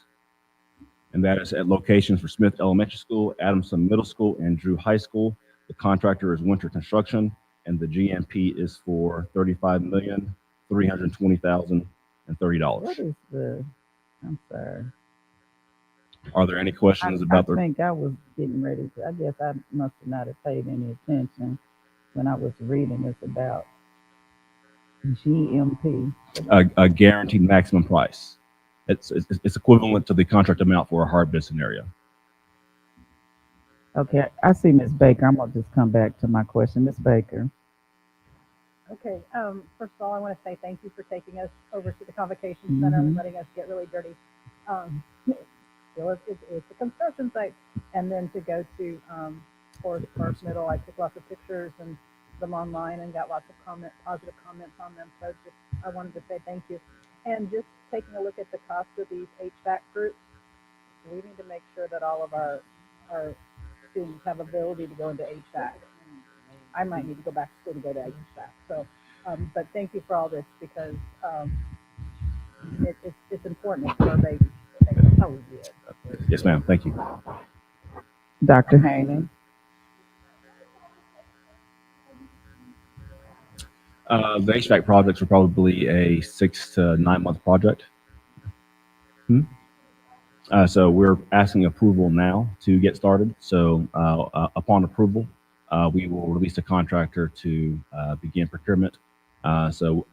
and that is at locations for Smith Elementary School, Adamson Middle School, and Drew High School. The contractor is Winter Construction, and the GMP is for $35,320,030. What is the, I'm sorry. Are there any questions about I think I was getting ready to, I guess I must have not have paid any attention when I was reading this about GMP. a guaranteed maximum price? It's equivalent to the contract amount for a hard bid scenario. Okay, I see Ms. Baker. I'm gonna just come back to my question. Ms. Baker. Okay, first of all, I want to say thank you for taking us over to the convocation center and letting us get really dirty. It's a construction site. And then to go to Forest Park Middle, I took lots of pictures and them online and got lots of positive comments on them. So just, I wanted to say thank you. And just taking a look at the cost of these HVAC groups, we need to make sure that all of our students have ability to go into HVAC. I might need to go back to school to go to HVAC. So, but thank you for all this because it's important for our babies. Oh, yeah. Yes, ma'am. Thank you. Dr. Haney. The HVAC projects are probably a 6 to 9 month project. So we're asking approval now to get started. So upon approval, we will release a contractor to begin procurement. So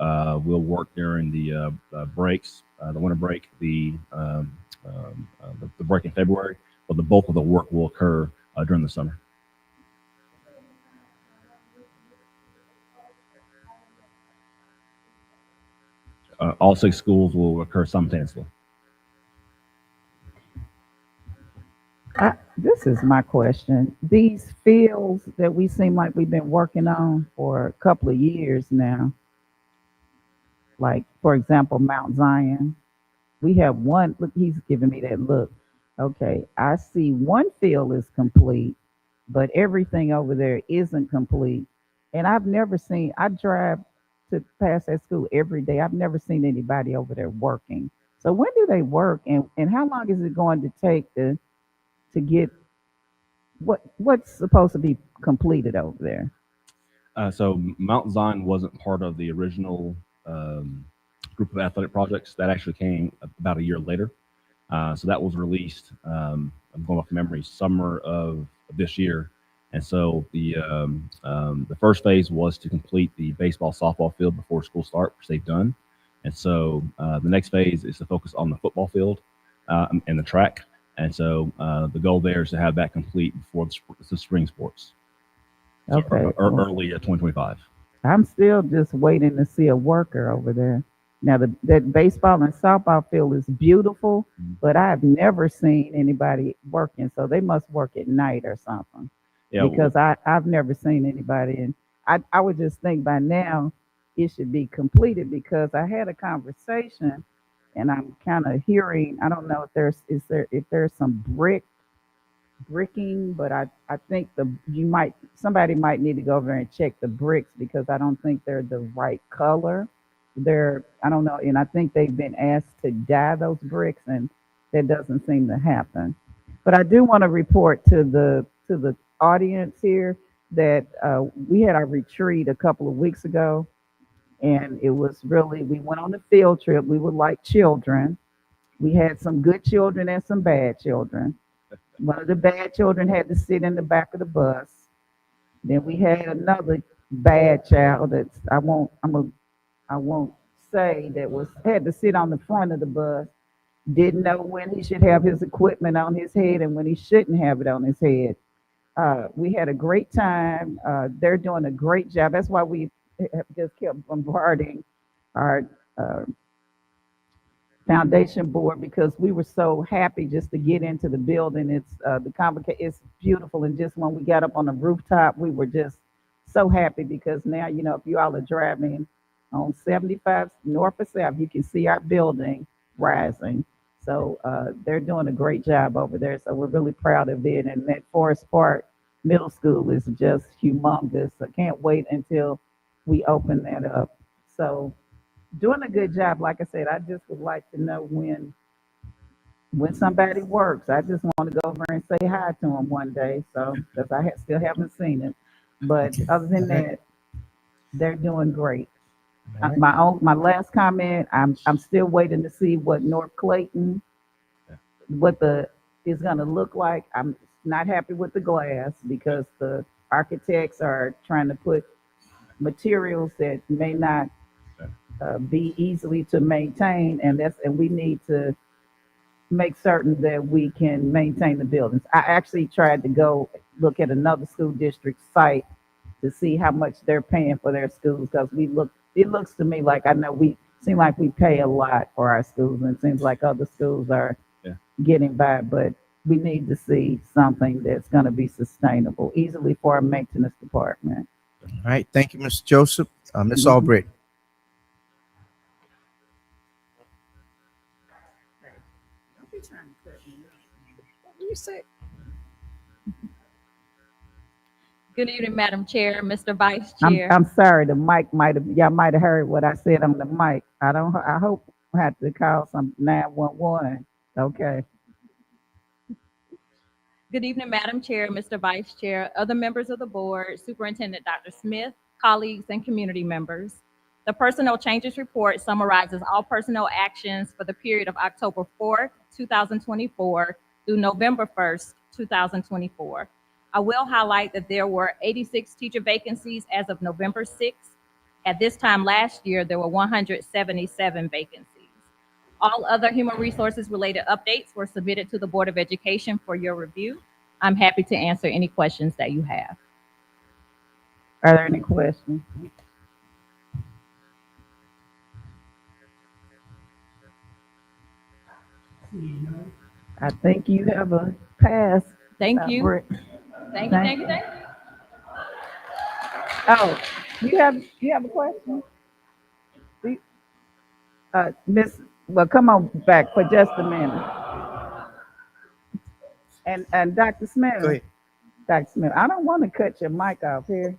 we'll work during the breaks, the winter break, the break in February, but the bulk of the work will occur during the summer. All 6 schools will occur simultaneously. This is my question. These fields that we seem like we've been working on for a couple of years now, like, for example, Mount Zion, we have one, look, he's giving me that look. Okay, I see one field is complete, but everything over there isn't complete. And I've never seen, I drive to past that school every day. I've never seen anybody over there working. So when do they work and how long is it going to take to get what's supposed to be completed over there? So Mount Zion wasn't part of the original um, group of athletic projects. That actually came about a year later. So that was released. I'm going off memory, summer of this year. And so the first phase was to complete the baseball, softball field before school start, which they've done. And so the next phase is to focus on the football field and the track. And so the goal there is to have that complete before the spring sports. So Okay. early 2025. I'm still just waiting to see a worker over there. Now, that baseball and softball field is beautiful, but I've never seen anybody working. So they must work at night or something Yeah, because I've never seen anybody. And I would just think by now it should be completed because I had a conversation and I'm kind of hearing, I don't know if there's some bricking, but I think somebody might need to go over there and check the bricks because I don't think they're the right color. I don't know, and I think they've been asked to dye those bricks, and that doesn't seem to happen. But I do want to report to the audience here that we had our retreat a couple of weeks ago, and it was really we went on a field trip. We were like children. We had some good children and some bad children. One of the bad children had to sit in the back of the bus. Then we had another bad child that's I won't say that was had to sit on the front of the bus. Didn't know when he should have his equipment on his head and when he shouldn't have it on his head. We had a great time. They're doing a great job. That's why we have just kept bombarding our uh, foundation board because we were so happy just to get into the building. It's beautiful, and just when we got up on the rooftop, we were just so happy because now if you all are driving on 75 north or south, you can see our building rising. So they're doing a great job over there. So we're really proud of it. And that Forest Park Middle School is just humongous. I can't wait until we open that up. So doing a good job. Like I said, I just would like to know when somebody works. I just want to go over and say hi to them one day. So because still haven't seen it, but other than that, they're doing great. My last comment. I'm still waiting to see what North Clayton what the is going to look like. I'm not happy with the glass because the architects are trying to put materials that may not be easily to maintain, and we need to make certain that we can maintain the buildings. I actually tried to go look at another school district site to see how much they're paying for their schools because it looks to me like I know we seem like we pay a lot for our schools, and it seems like other schools are getting by, but we need to see something that's going to be sustainable, easily for our maintenance department. All right. Thank you, Mr. Joseph. Ms. Albright. You say Good evening, Madam Chair, Mr. Vice I'm Chair. I'm sorry, the mic y'all might have heard what I said on the mic. I hope I had to call some 911. Okay. Good evening, Madam Chair, Mr. Vice Chair, other members of the board, Superintendent Dr. Smith, colleagues, and community members. The Personnel Changes Report summarizes all personnel actions for the period of October 4th, 2024 through November 1st, 2024. I will highlight that there were 86 teacher vacancies as of November 6th. At this time last year, there were 177 vacancies. All other human resources related updates were submitted to the Board of Education for your review. I'm happy to answer any questions that you have. Are there any questions? I think you have a pass. Thank you. Britt. Thank you, thank you, thank you. Oh, you have a question? Miss, well, come on back for just a minute. And Dr. Smith. Go ahead. Dr. Smith, I don't want to cut your mic off here.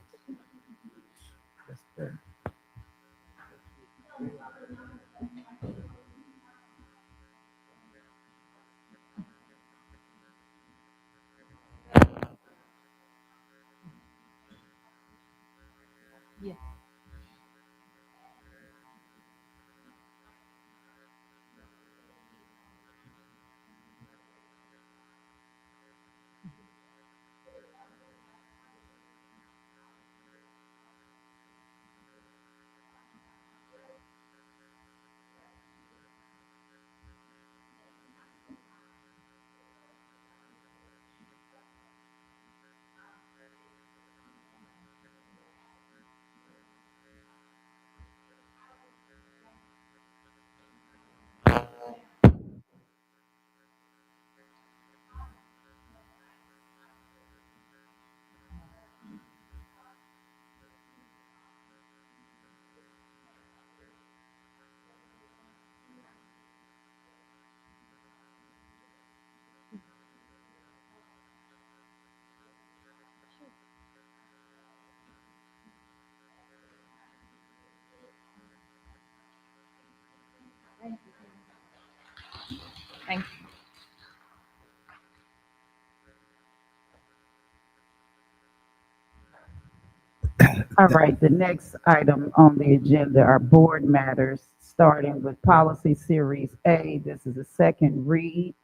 All right, the next item on the agenda are board matters, starting with policy series A. This is a second read.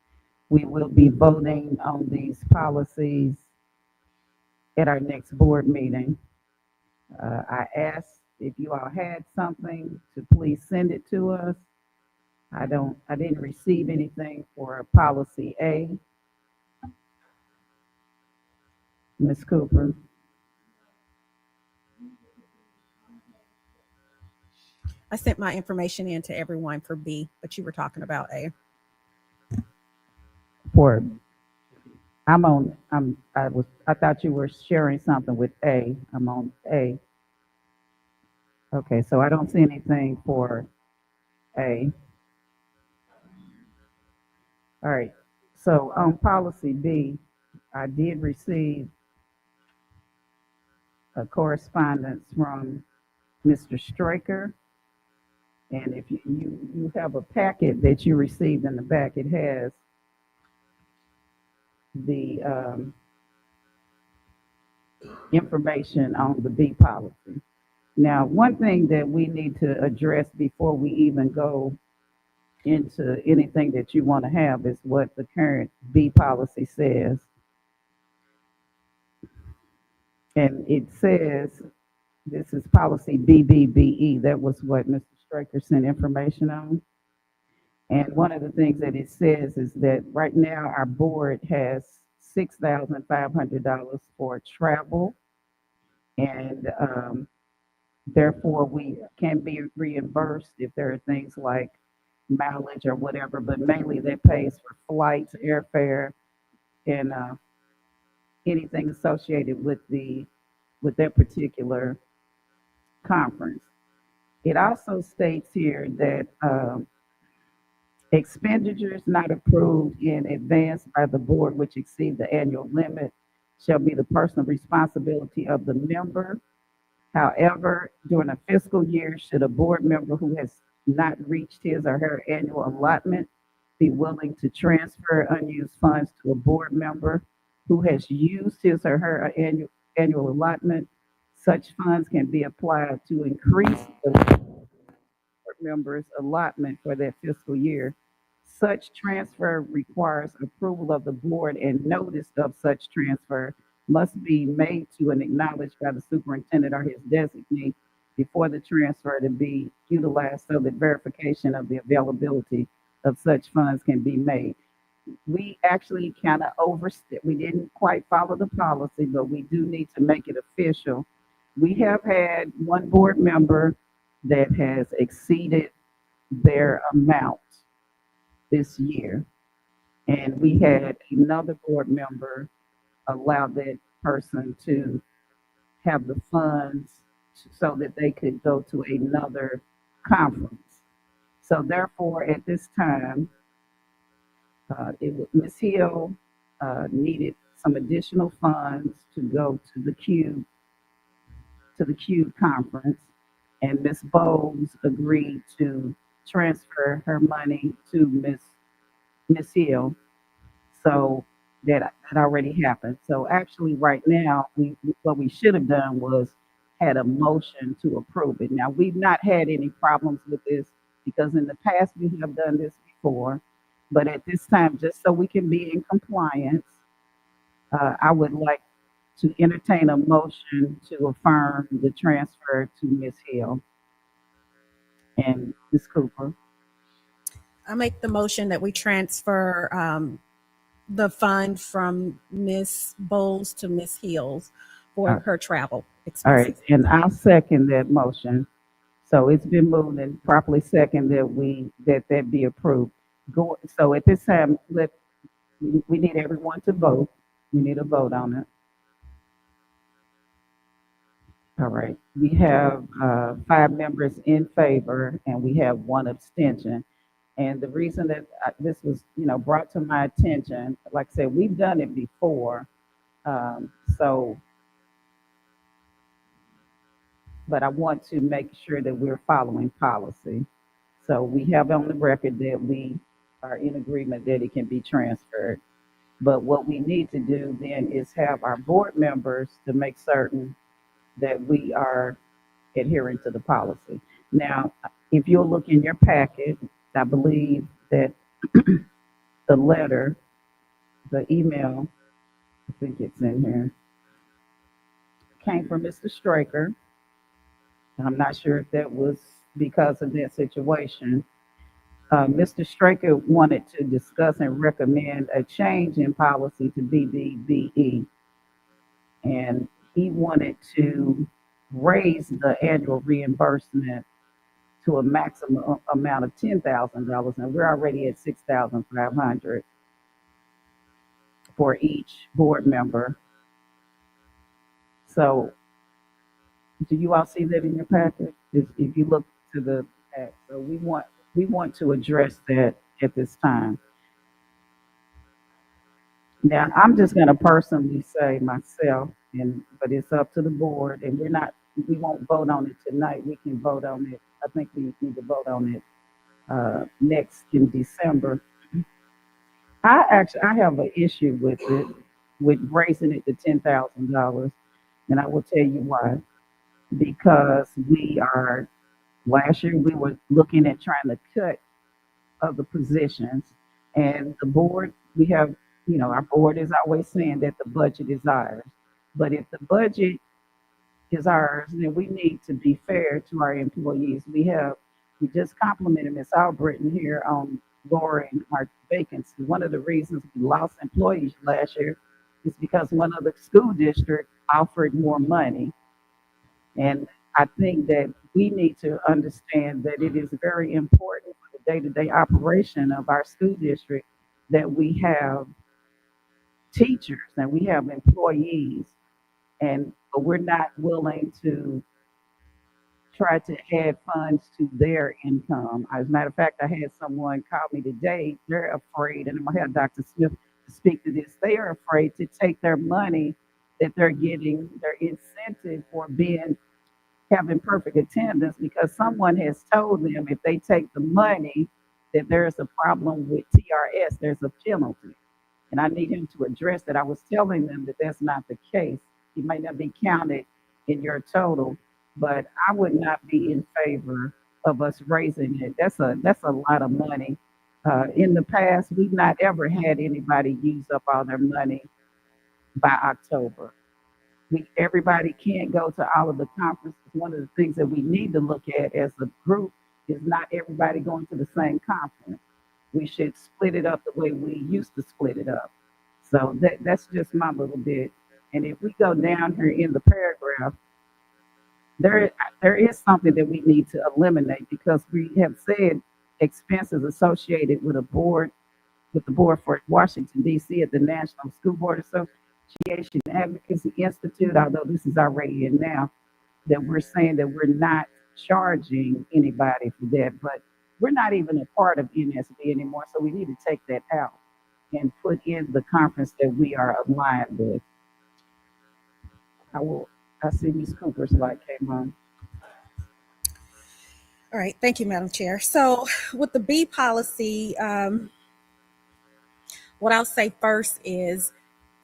We will be voting on these policies at our next board meeting. I asked if you all had something to please send it to us. I didn't receive anything for policy A. Ms. Cooper, I sent my information in to everyone for B, but you were talking about A. for, I thought you were sharing something with A. I'm on A. Okay, so I don't see anything for A. All right, so on policy B, I did receive a correspondence from Mr. Straker. And if you have a packet that you received in the back, it has the information on the B policy. Now, one thing that we need to address before we even go into anything that you want to have is what the current B policy says. And it says, this is policy BBBE. That was what Mr. Straker sent information on. And one of the things that it says is that right now our board has $6,500 for travel, and therefore we can be reimbursed if there are things like mileage or whatever, but mainly that pays for flights, airfare, and anything associated with that particular conference. It also states here that expenditures not approved in advance by the board which exceed the annual limit shall be the personal responsibility of the member. However, during a fiscal year, should a board member who has not reached his or her annual allotment be willing to transfer unused funds to a board member who has used his or her annual allotment, such funds can be applied to increase the board member's allotment for that fiscal year. Such transfer requires approval of the board, and notice of such transfer must be made to and acknowledged by the superintendent or his designee before the transfer to be utilized so that verification of the availability of such funds can be made. We actually kind of overstepped. We didn't quite follow the policy, but we do need to make it official. We have had one board member that has exceeded their amount this year. And we had another board member allow that person to have the funds so that they could go to another conference. So therefore, at this time, Ms. Hill needed some additional funds to go to the Cube conference, and Ms. Bowles agreed to transfer her money to Ms. Hill. So that already happened. So actually, right now, what we should have done was had a motion to approve it. Now, we've not had any problems with this because in the past we have done this before, but at this time, just so we can be in compliance, I would like to entertain a motion to affirm the transfer to Ms. Hill and Ms. Cooper. I make the motion that we transfer the fund from Ms. Bowles to Ms. Hills for her travel expenses. All right, and I'll second that motion. So it's been moved and properly second that be approved. So at this time, we need everyone to vote. We need a vote on it. All right, we have 5 members in favor and we have 1 abstention. And the reason that this was, brought to my attention, like I said, we've done it before. But I want to make sure that we're following policy. So we have on the record that we are in agreement that it can be transferred. But what we need to do then is have our board members to make certain that we are adhering to the policy. Now, if you'll look in your packet, I believe that the letter, the email, I think it's in here, came from Mr. Straker. And I'm not sure if that was because of that situation. Mr. Straker wanted to discuss and recommend a change in policy to BBBE. And he wanted to raise the annual reimbursement to a maximum amount of $10,000, and we're already at 6,500 for each board member. So, do you all see that in your packet? If you look to the pack, so we want to address that at this time. Now, I'm just going to personally say myself, but it's up to the board, and we won't vote on it tonight. We can vote on it. I think we need to vote on it next in December. I have an issue with it, with raising it to $10,000, and I will tell you why. Because last year we were looking at trying to cut other positions, and the board, our board is always saying that the budget is ours. But if the budget is ours, then we need to be fair to our employees. We just complimented Ms. Albritton here on lowering our vacancy. One of the reasons we lost employees last year is because one of the school districts offered more money. And I think that we need to understand that it is very important for the day-to-day operation of our school district that we have teachers and we have employees, but we're not willing to try to add funds to their income. As a matter of fact, I had someone call me today. They're afraid, and I'm gonna have Dr. Smith to speak to this. They are afraid to take their money that they're getting, their incentive for having perfect attendance, because someone has told them if they take the money that there's a problem with TRS, there's a penalty. And I need him to address that. I was telling them that that's not the case. It may not be counted in your total, but I would not be in favor of us raising it. That's a lot of money. In the past, we've not ever had anybody use up all their money by October. Everybody can't go to all of the conferences. One of the things that we need to look at as a group is not everybody going to the same conference. We should split it up the way we used to split it up. So that's just my little bit. And if we go down here in the paragraph, there is something that we need to eliminate, because we have said expenses associated with the board for Washington, D.C. at the National School Board Association Advocacy Institute, although this is already in now, that we're saying that we're not charging anybody for that, but we're not even a part of NSB anymore, so we need to take that out and put in the conference that we are aligned with. I see Ms. Cooper's light came on. All right, thank you, Madam Chair. So with the B policy, what I'll say first is,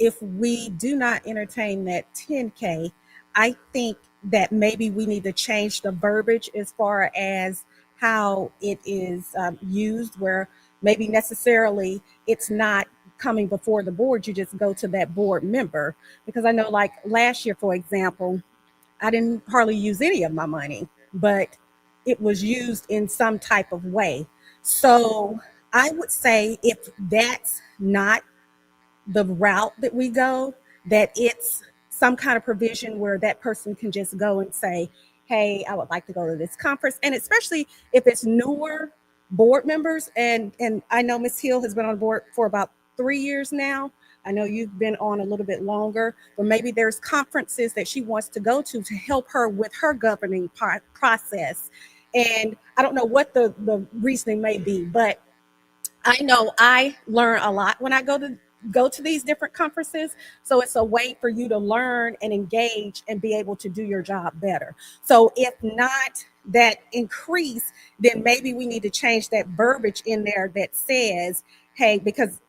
if we do not entertain that 10K, I think that maybe we need to change the verbiage as far as how it is used, where maybe necessarily it's not coming before the board, you just go to that board member. Because I know, like last year, for example, I didn't hardly use any of my money, but it was used in some type of way. So I would say, if that's not the route that we go, that it's some kind of provision where that person can just go and say, hey, I would like to go to this conference. And especially if it's newer board members, and I know Ms. Hill has been on board for about 3 years now. I know you've been on a little bit longer, but maybe there's conferences that she wants to go to help her with her governing process. And I don't know what the reasoning may be, but I know I learn a lot when I go to these different conferences. So it's a way for you to learn and engage and be able to do your job better. So if not that increase, then maybe we need to change that verbiage in there that says, hey, because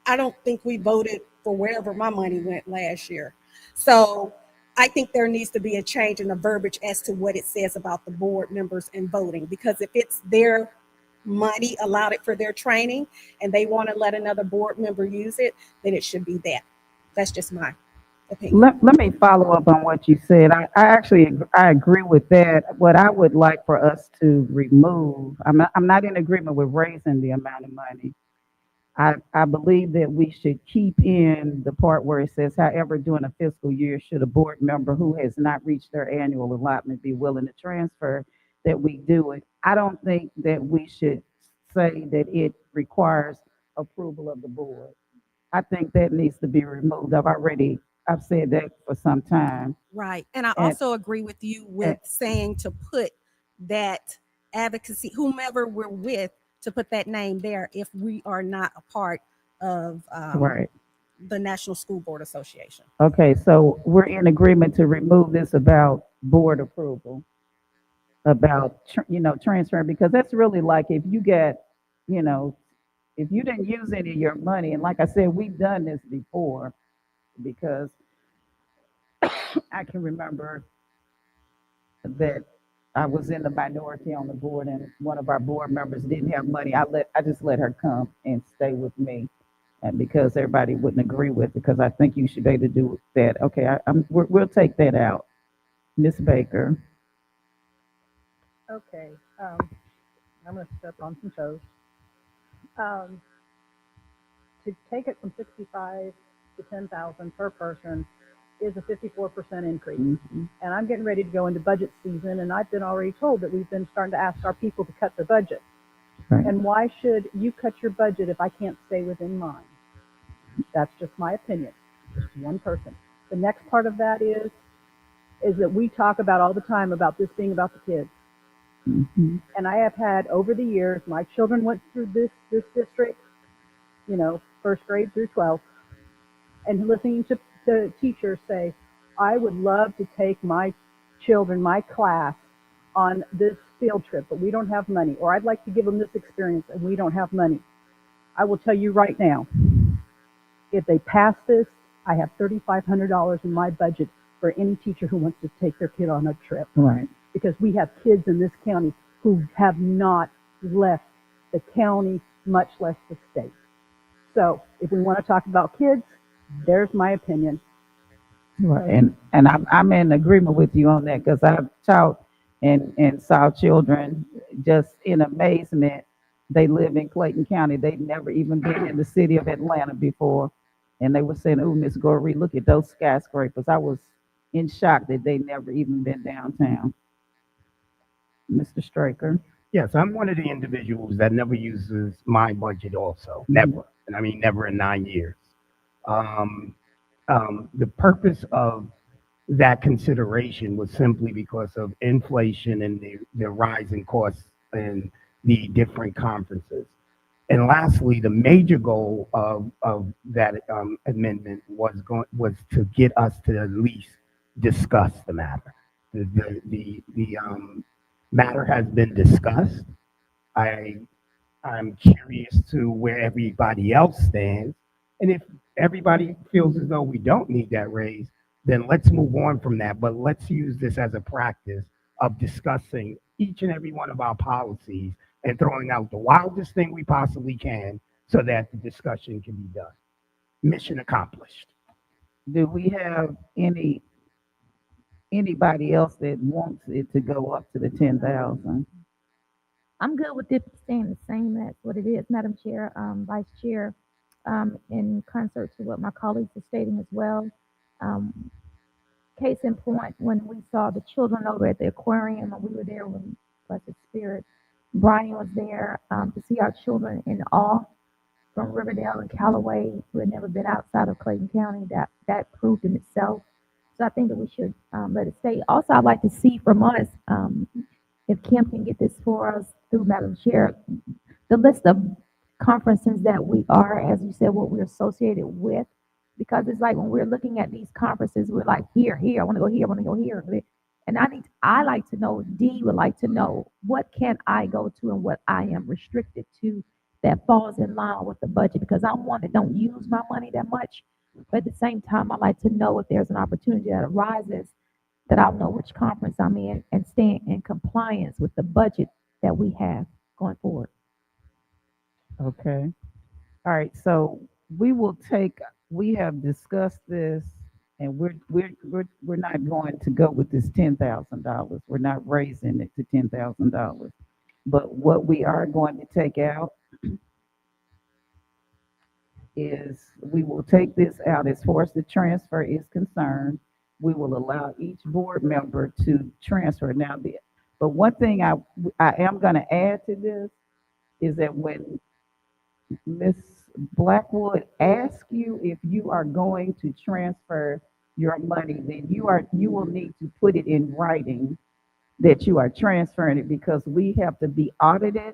I don't think we voted for wherever my money went last year. So I think there needs to be a change in the verbiage as to what it says about the board members and voting, because if it's their money allotted for their training and they want to let another board member use it, then it should be that. That's just my opinion. Let me follow up on what you said. I agree with that. What I would like for us to remove, I'm not in agreement with raising the amount of money. I believe that we should keep in the part where it says, however, during a fiscal year, should a board member who has not reached their annual allotment be willing to transfer, that we do it. I don't think that we should say that it requires approval of the board. I think that needs to be removed. I've said that for some time. Right. And I And, also agree with you with saying to put that advocacy, whomever we're with, to put that name there if we are not a part of right. the National School Board Association. Okay, so we're in agreement to remove this about board approval, about, transferring, because that's really like if you get, you know, if you didn't use any of your money, and like I said, we've done this before, because I can remember that I was in the minority on the board, and one of our board members didn't have money. I just let her come and stay with me, and because everybody wouldn't agree with it, because I think you should be able to do that. Okay, we'll take that out. Miss Baker. Okay, I'm gonna step on some toes. Um, to take it from 65 to 10,000 per person is a 54% increase. Mhm. And I'm getting ready to go into budget season, and I've been already told that we've been starting to ask our people to cut their budget. Right. And why should you cut your budget if I can't stay within mine? That's just my opinion. Just one person. The next part of that is that we talk about all the time about this being about the kids. Mhm. And I have had over the years, my children went through this district, first grade through 12th, and listening to teachers say, I would love to take my children, my class, on this field trip, but we don't have money. Or I'd like to give them this experience and we don't have money. I will tell you right now, if they pass this, I have $3,500 in my budget for any teacher who wants to take their kid on a trip. Right. Because we have kids in this county who have not left the county, much less the state. So if we want to talk about kids, there's my opinion. Right. And I'm in agreement with you on that, because I've taught and saw children just in amazement. They live in Clayton County. They'd never even been in the city of Atlanta before. And they were saying, oh, Miss Gorey, look at those skyscrapers. I was in shock that they never even been downtown. Mr. Straker. Yes, I'm one of the individuals that never uses my budget also. Never. And I mean, never in 9 years. The purpose of that consideration was simply because of inflation and the rising costs in the different conferences. And lastly, the major goal of that amendment was to get us to at least discuss the matter. The matter has been discussed. I'm curious to where everybody else stands. And if everybody feels as though we don't need that raise, then let's move on from that. But let's use this as a practice of discussing each and every one of our policies and throwing out the wildest thing we possibly can so that the discussion can be done. Mission accomplished. Do we have anybody else that wants it to go up to the 10,000? I'm good with it staying the same. That's what it is, Madam Chair, Vice Chair, in concert to what my colleagues are stating as well. Um, Case in point, when we saw the children over at the aquarium, and we were there when Blessed Spirit, Brian was there to see our children in awe from Riverdale and Callaway, who had never been outside of Clayton County. That proved in itself. So I think that we should let it stay. Also, I'd like to see from us, if Kim can get this for us through Madam Chair, the list of conferences that we are, as you said, what we're associated with. Because it's like when we're looking at these conferences, we're like, here, I want to go here, I want to go here. And I like to know, Dee would like to know, what can I go to and what I am restricted to that falls in line with the budget? Because I'm one that don't use my money that much. But at the same time, I like to know if there's an opportunity that arises that I'll know which conference I'm in and stay in compliance with the budget that we have going forward. Okay. All right. So we will take, we have discussed this and we're not going to go with this $10,000. We're not raising it to $10,000. But what we are going to take out is we will take this out as far as the transfer is concerned. We will allow each board member to transfer. Now, but one thing I am going to add to this is that when Ms. Blackwood asks you if you are going to transfer your money, then you will need to put it in writing that you are transferring it because we have to be audited.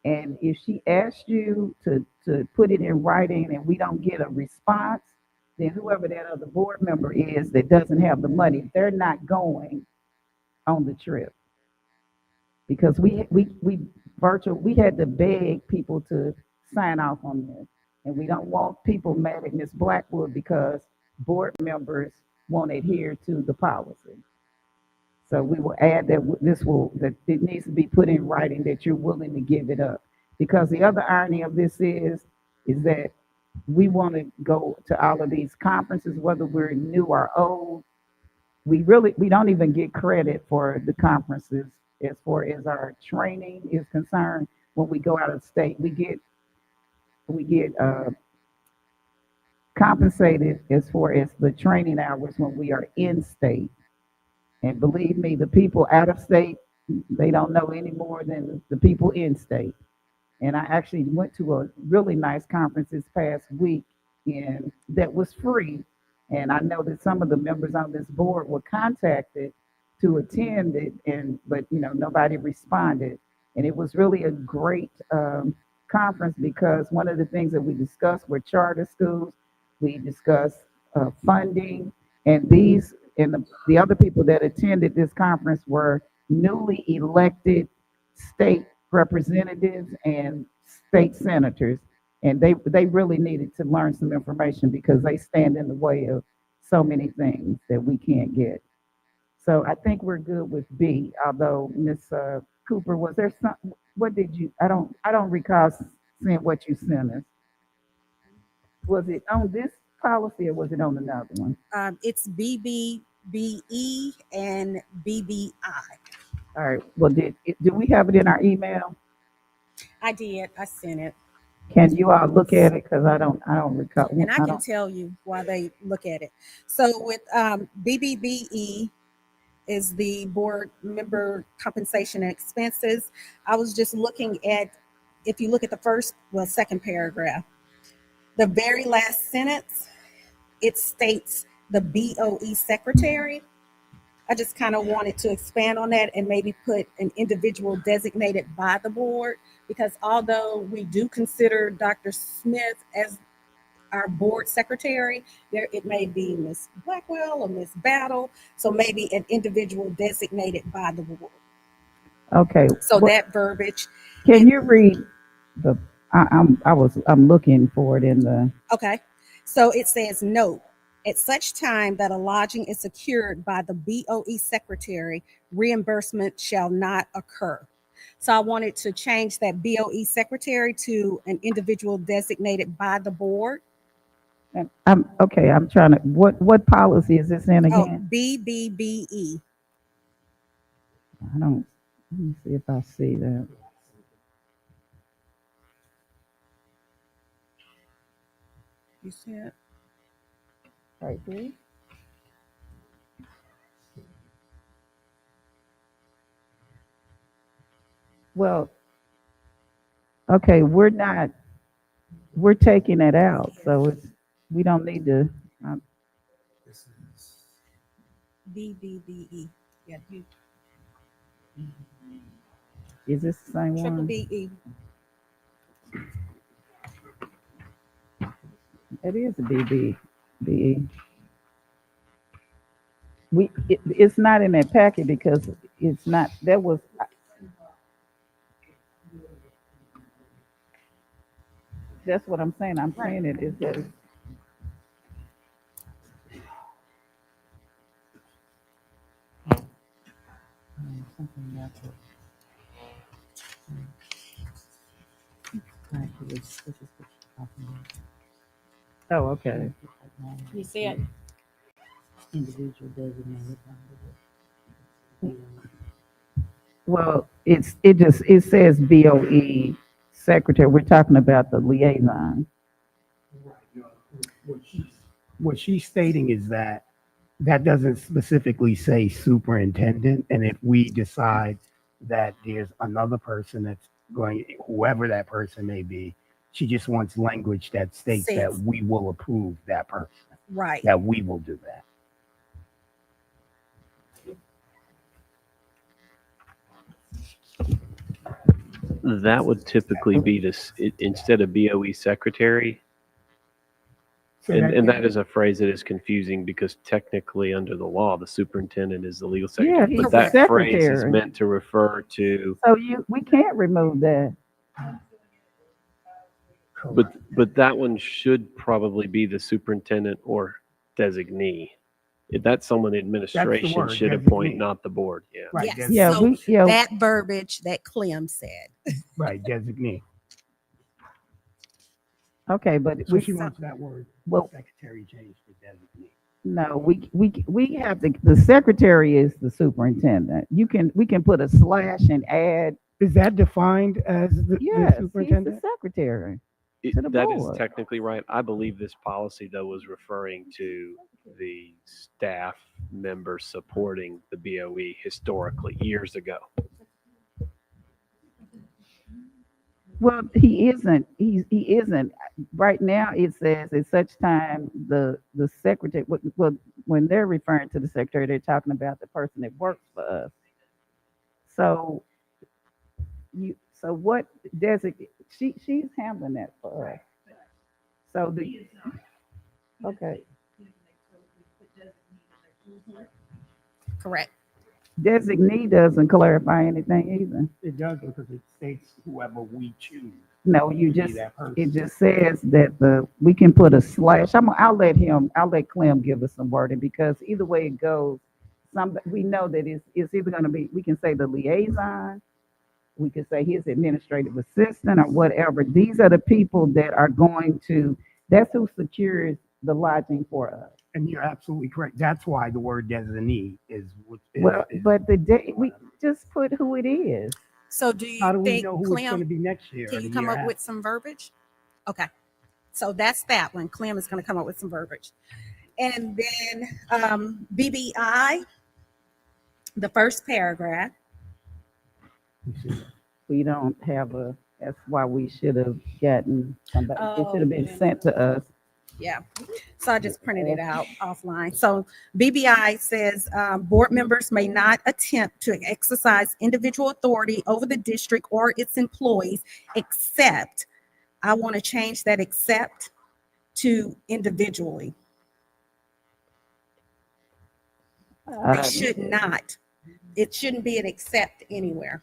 And if she asks you to put it in writing and we don't get a response, then whoever that other board member is that doesn't have the money, they're not going on the trip. Because we had to beg people to sign off on this. And we don't want people mad at Ms. Blackwood because board members won't adhere to the policy. So we will add that it needs to be put in writing that you're willing to give it up. Because the other irony of this is that we want to go to all of these conferences, whether we're new or old. We don't even get credit for the conferences as far as our training is concerned. When we go out of state, we get compensated as far as the training hours when we are in state. And believe me, the people out of state, they don't know any more than the people in state. And I actually went to a really nice conference this past week and that was free. And I know that some of the members on this board were contacted to attend it, but nobody responded. And it was really a great conference because one of the things that we discussed were charter schools. We discussed funding, and the other people that attended this conference were newly elected state representatives and state senators, and they really needed to learn some information because they stand in the way of so many things that we can't get. So I think we're good with B. Although Ms. Cooper, was there some? What did you? I don't recall seeing what you sent us. Was it on this policy or was it on another one? It's BBBE and BBI. All right. Well, do we have it in our email? I did. I sent it. Can you all look at it? Because I don't recall. And I can tell you why they look at it. So with BBBE is the board member compensation and expenses. I was just looking at, if you look at the second paragraph, the very last sentence, it states the BOE secretary. I just kind of wanted to expand on that and maybe put an individual designated by the board, because although we do consider Dr. Smith as our board secretary, it may be Ms. Blackwell or Ms. Battle, so maybe an individual designated by the board. Okay. So that verbiage. Can you read the? I'm looking for it in the. Okay. So it says, note, at such time that a lodging is secured by the BOE secretary, reimbursement shall not occur. So I wanted to change that BOE secretary to an individual designated by the board. I'm trying to. What policy is this in again? BBBE. I don't. Let me see if I see that. You see it? Right there. Well, okay, we're taking it out, so we don't need to. BBBE. Yeah. Is this the same Triple one? BE. It is a BBE. It's not in that packet because it's not. That was. That's what I'm saying. I'm saying it is that. Oh, okay. You see it? Individual designated. Well, it says BOE secretary. We're talking about the liaison. What she's stating is that that doesn't specifically say superintendent, and if we decide that there's another person that's going, whoever that person may be, she just wants language that states that Says. we will approve that person, Right. that we will do that. That would typically be this, instead of BOE secretary. And that is a phrase that is confusing because technically under the law, the superintendent is the legal Yeah, secretary. he's But the that phrase is secretary. meant to refer to, So we can't remove that. but that one should probably be the superintendent or designee. That's someone the administration word, should appoint, designee. not the board. Yeah. Right. Yes. Yeah, So yeah. that verbiage that Clem said. Right, designee. Okay, but So she wants that word, well, secretary changed to designee. no, we have the secretary is the superintendent. We can put a slash and add. Is that defined as the Yes, he's the superintendent? secretary to the That is board. technically right. I believe this policy, though, was referring to the staff members supporting the BOE historically, years ago. Well, he isn't. He isn't. Right now, it says at such time the secretary. Well, when they're referring to the secretary, they're talking about the person that works for us. So So what designate? She's handling that for us. So okay. Correct. Designee doesn't clarify anything either. It does because it states whoever we choose. No, you to be just that person. it just says that we can put a slash. I'll let Clem give us some wording because either way it goes, we know that it's either going to be, we can say the liaison, we can say his administrative assistant or whatever. These are the people that are going to, that's who secures the lodging for us. And you're absolutely correct. That's why the word designee is. But we just put who it is. So do you How do we think, know who Clem, it's going to be next year? can you come up with some verbiage? Okay. So that's that one. Clem is going to come up with some verbiage. And then BBI, the first paragraph. We don't have that's why we should have gotten somebody. It should have been sent to us. Yeah. So I just printed it out offline. So BBI says board members may not attempt to exercise individual authority over the district or its employees, except, I want to change that except to individually. It should not. It shouldn't be an except anywhere.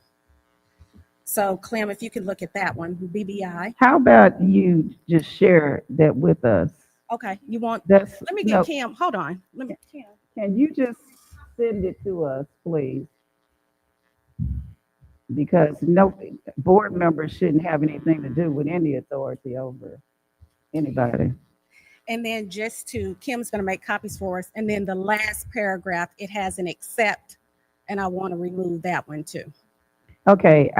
So Clem, if you could look at that one, BBI. How about you just share that with us? Okay, you want, let me get Cam, hold on. Can you just send it to us, please? Because no board members shouldn't have anything to do with any authority over anybody. And then Kim's going to make copies for us. And then the last paragraph, it has an except, and I want to remove that one too. Okay,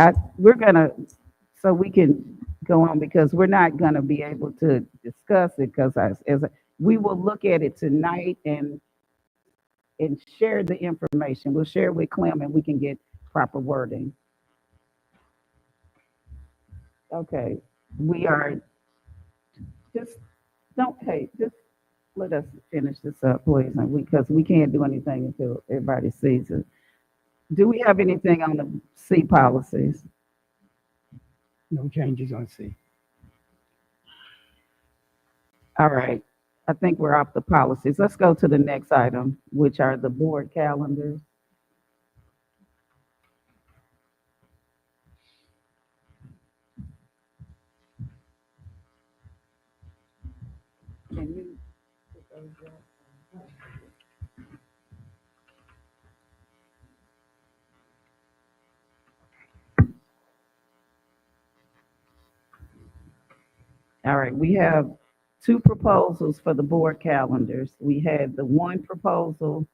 so we can go on because we're not gonna be able to discuss it because we will look at it tonight and share the information. We'll share it with Clem and we can get proper wording. Okay, we are just let us finish this up, please, and because we can't do anything until everybody sees it. Do we have anything on the C policies? No changes on C. All right. I think we're off the policies. Let's go to the next item, which are the board calendars. Can you put those up? All right, we have two proposals for the board calendars. We had the one proposal,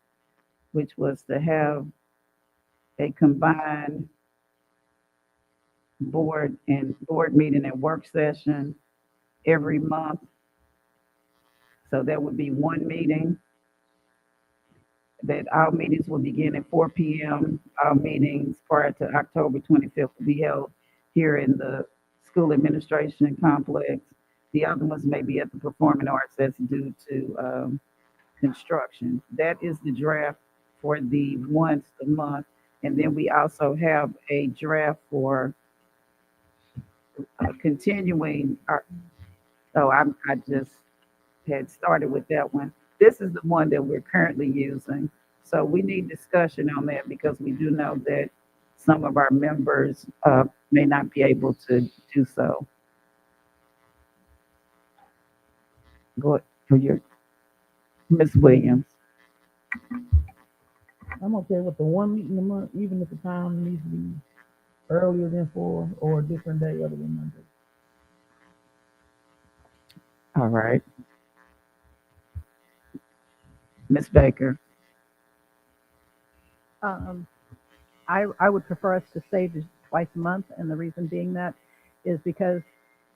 which was to have a combined board meeting and work session every month. So that would be one meeting, that our meetings will begin at 4 p.m. Our meetings prior to October 25th will be held here in the school administration complex. The other ones may be at the performing arts that's due to construction. That is the draft for the once a month. And then we also have a draft for continuing our, I just had started with that one. This is the one that we're currently using. So we need discussion on that because we do know that some of our members may not be able to do so. Go ahead for your Ms. Williams. I'm okay with the one meeting a month, even if the time needs to be earlier than 4 or a different day other than Monday. All right. Ms. Baker. I would prefer us to say just twice a month, and the reason being that is because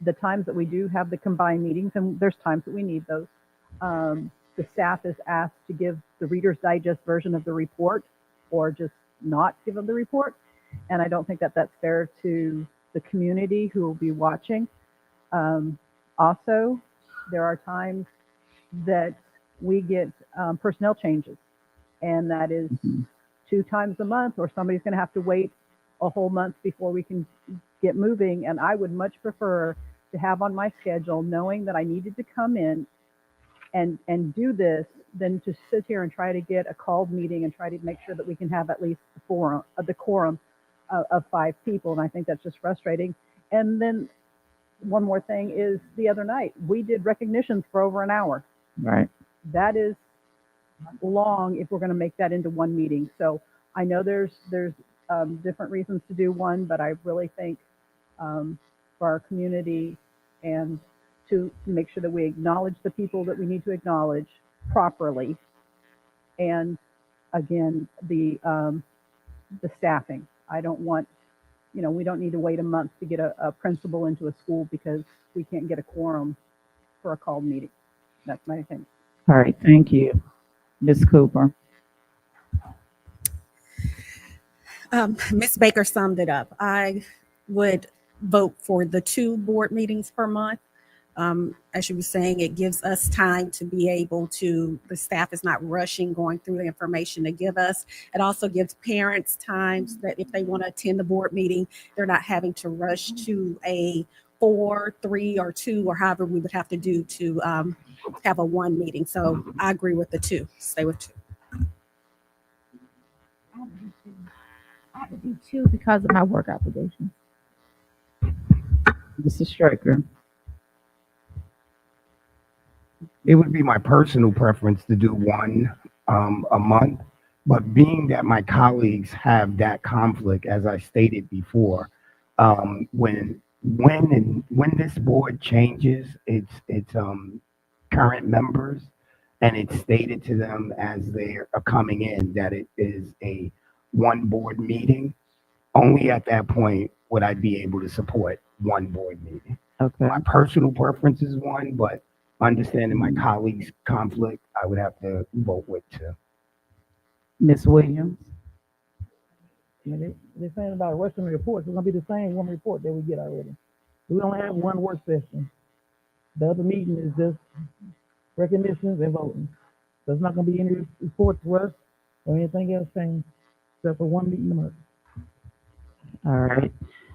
the times that we do have the combined meetings, and there's times that we need those, the staff is asked to give the Reader's Digest version of the report or just not give them the report. And I don't think that that's fair to the community who will be watching. Also, there are times that we get personnel changes, and that is 2 times a month, or somebody's going to have to wait a whole month before we can get moving. And I would much prefer to have on my schedule, knowing that I needed to come in and do this, than to sit here and try to get a called meeting and try to make sure that we can have at least the quorum of 5 people. And I think that's just frustrating. And then one more thing is, the other night we did recognitions for over an hour. Right. That is long if we're going to make that into one meeting. So I know there's different reasons to do one, but I really think for our community and to make sure that we acknowledge the people that we need to acknowledge properly, and again the staffing. I don't want, we don't need to wait a month to get a principal into a school because we can't get a quorum for a called meeting. That's my opinion. All right, thank you. Ms. Cooper. Ms. Baker summed it up. I would vote for the 2 board meetings per month. As you were saying, it gives us time to be able to, the staff is not rushing going through the information to give us. It also gives parents times that if they want to attend the board meeting, they're not having to rush to a 4, 3, or 2, or however we would have to do to have a 1 meeting. So I agree with the 2. Stay with 2. I would do 2 because of my work obligation. Mrs. Striker. It would be my personal preference to do one a month, but being that my colleagues have that conflict, as I stated before, when this board changes its current members, and it's stated to them as they are coming in that it is a one board meeting, only at that point would I be able to support one board meeting. Okay. My personal preference is one, but understanding my colleagues' conflict, I would have to vote with 2. Ms. Williams. They're saying about rushing reports. It's going to be the same one report that we get already. We only have one work session. The other meeting is just recognitions and voting. So it's not going to be any reports rushed or anything else changed except for one meeting a month. All right.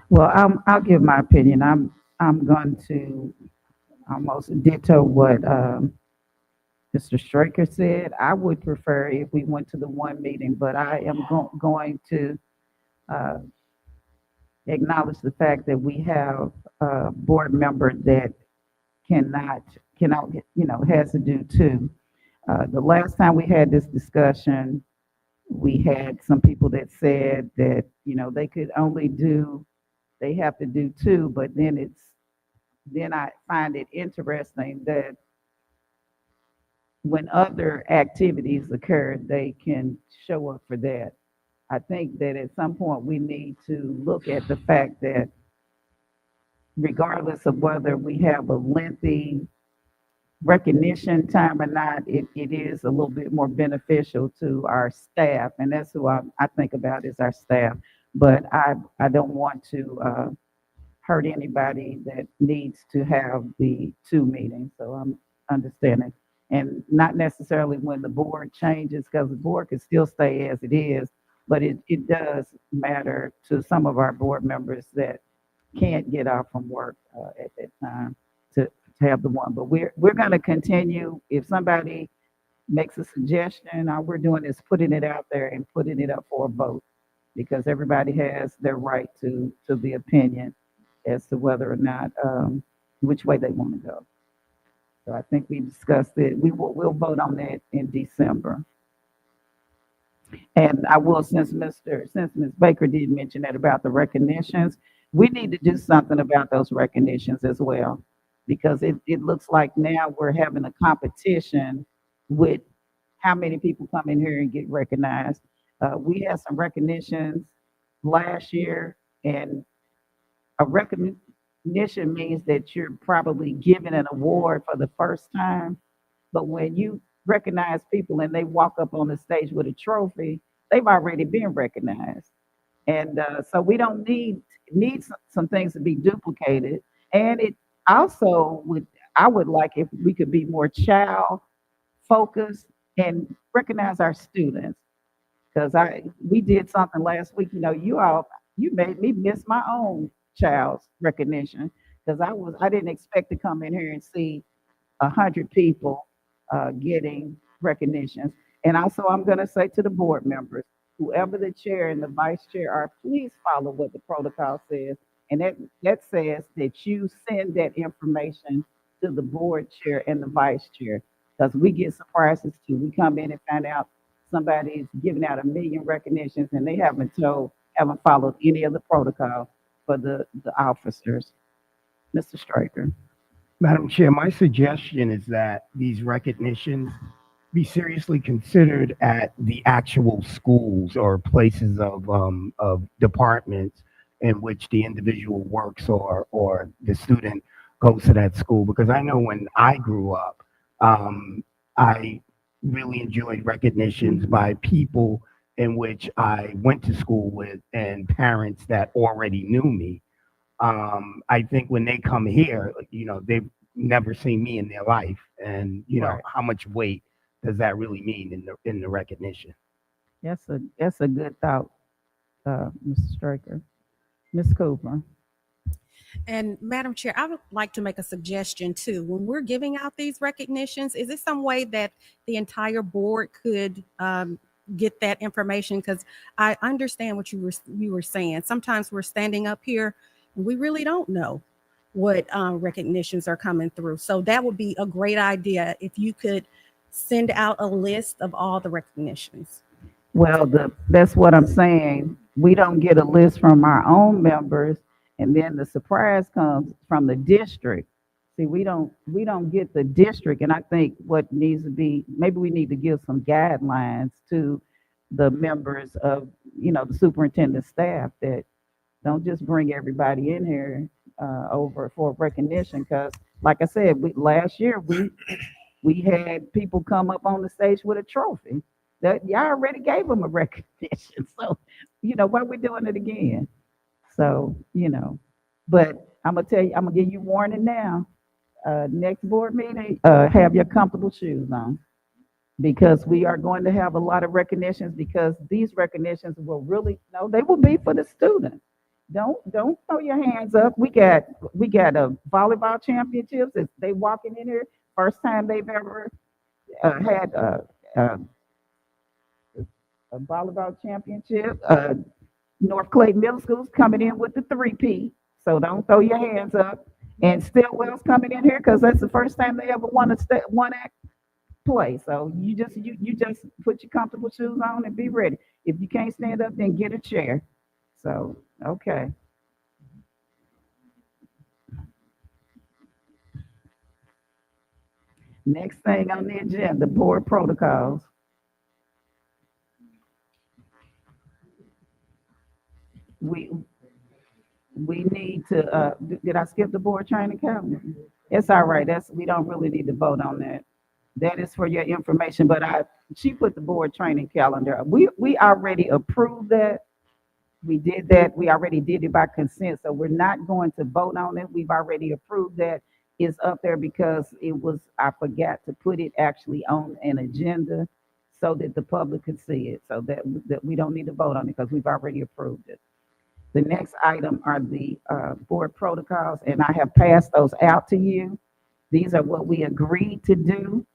Well, I'll give my opinion. I'm going to almost ditto what Mr. Straker said. I would prefer if we went to the one meeting, but I am going to acknowledge the fact that we have a board member that cannot, has to do 2. The last time we had this discussion, we had some people that said that, they could only do, they have to do 2, but then then I find it interesting that when other activities occur, they can show up for that. I think that at some point we need to look at the fact that regardless of whether we have a lengthy recognition time or not, it is a little bit more beneficial to our staff, and that's who I think about is our staff. But I don't want to hurt anybody that needs to have the two meetings, so I'm understanding. And not necessarily when the board changes, because the board can still stay as it is, but it does matter to some of our board members that can't get off from work at that time to have the one. But we're going to continue. If somebody makes a suggestion, all we're doing is putting it out there and putting it up for a vote because everybody has their right to the opinion as to whether or not which way they want to go. So I think we discussed it. We'll vote on that in December. And I will, since Ms. Baker did mention that about the recognitions, we need to do something about those recognitions as well. Because it looks like now we're having a competition with how many people come in here and get recognized. We had some recognitions last year, and a recognition means that you're probably given an award for the first time. But when you recognize people and they walk up on the stage with a trophy, they've already been recognized. And so we don't need some things to be duplicated. And it also I would like if we could be more child focused and recognize our students. Because we did something last week, you made me miss my own child's recognition because I didn't expect to come in here and see 100 people getting recognitions. And also, I'm going to say to the board members, whoever the chair and the vice chair are, please follow what the protocol says. And that says that you send that information to the board chair and the vice chair because we get surprises too. We come in and find out somebody's giving out 1 million recognitions and they haven't followed any of the protocol for the officers. Mr. Straker. Madam Chair, my suggestion is that these recognitions be seriously considered at the actual schools or places of departments in which the individual works or the student goes to that school. Because I know when I grew up, I really enjoyed recognitions by people in which I went to school with and parents that already knew me. I think when they come here, they've never seen me in their life, and Right. how much weight does that really mean in the recognition? That's a good thought, Mr. Straker. Ms. Cooper. And Madam Chair, I would like to make a suggestion too. When we're giving out these recognitions, is there some way that the entire board could get that information? Because I understand what you were saying. Sometimes we're standing up here and we really don't know what recognitions are coming through. So that would be a great idea if you could send out a list of all the recognitions. Well, that's what I'm saying. We don't get a list from our own members, and then the surprise comes from the district. See, we don't get the district, and I think what needs to be, maybe we need to give some guidelines to the members of, the superintendent staff that don't just bring everybody in here over for recognition. Because, like I said, last year we had people come up on the stage with a trophy that y'all already gave them a recognition. So, why we doing it again? So, but I'm gonna tell you, I'm gonna give you warning now. Next board meeting, have your comfortable shoes on because we are going to have a lot of recognitions because these recognitions will really, no, they will be for the students. Don't throw your hands up. We got a volleyball championships. If they walking in here, first time they've ever had a volleyball championship. North Clayton Middle School's coming in with the 3P, so don't throw your hands up. And Stillwell's coming in here because that's the first time they ever won one act play. So you just put your comfortable shoes on and be ready. If you can't stand up, then get a chair. So okay. Next thing on the agenda, board protocols. We, we need to, did I skip the board training calendar? It's all right, we don't really need to vote on that. That is for your information, but she put the board training calendar. We already approved that. We did that. We already did it by consent, so we're not going to vote on it. We've already approved that. It's up there because I forgot to put it actually on an agenda so that the public could see it, so that we don't need to vote on it because we've already approved it. The next item are the board protocols, and I have passed those out to you. These are what we agreed to do.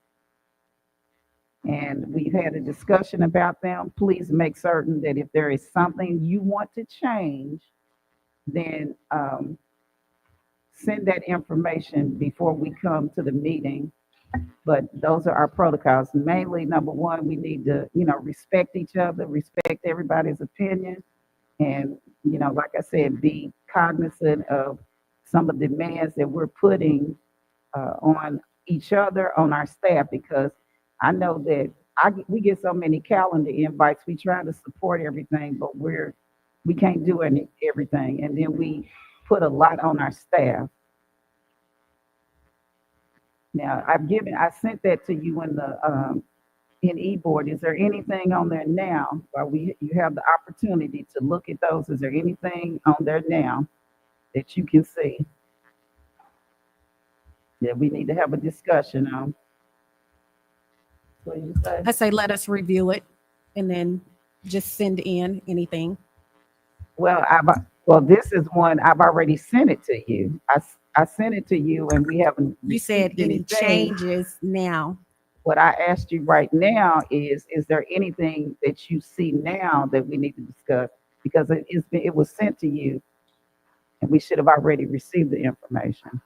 And we've had a discussion about them. Please make certain that if there is something you want to change, then send that information before we come to the meeting. But those are our protocols. Mainly, number one, we need to, respect each other, respect everybody's opinion. And, like I said, be cognizant of some of the demands that we're putting on each other, on our staff, because I know that we get so many calendar invites. We try to support everything, but we can't do everything. And then we put a lot on our staff. Now, I sent that to you in the in e-board. Is there anything on there now? While you have the opportunity to look at those, is there anything on there now that you can see that we need to have a discussion on? What do you say? I say let us review it and then just send in anything. Well, this is one I've already sent it to you. I sent it to you, and we haven't. You said any changes now. What I asked you right now is there anything that you see now that we need to discuss? Because it was sent to you, and we should have already received the information.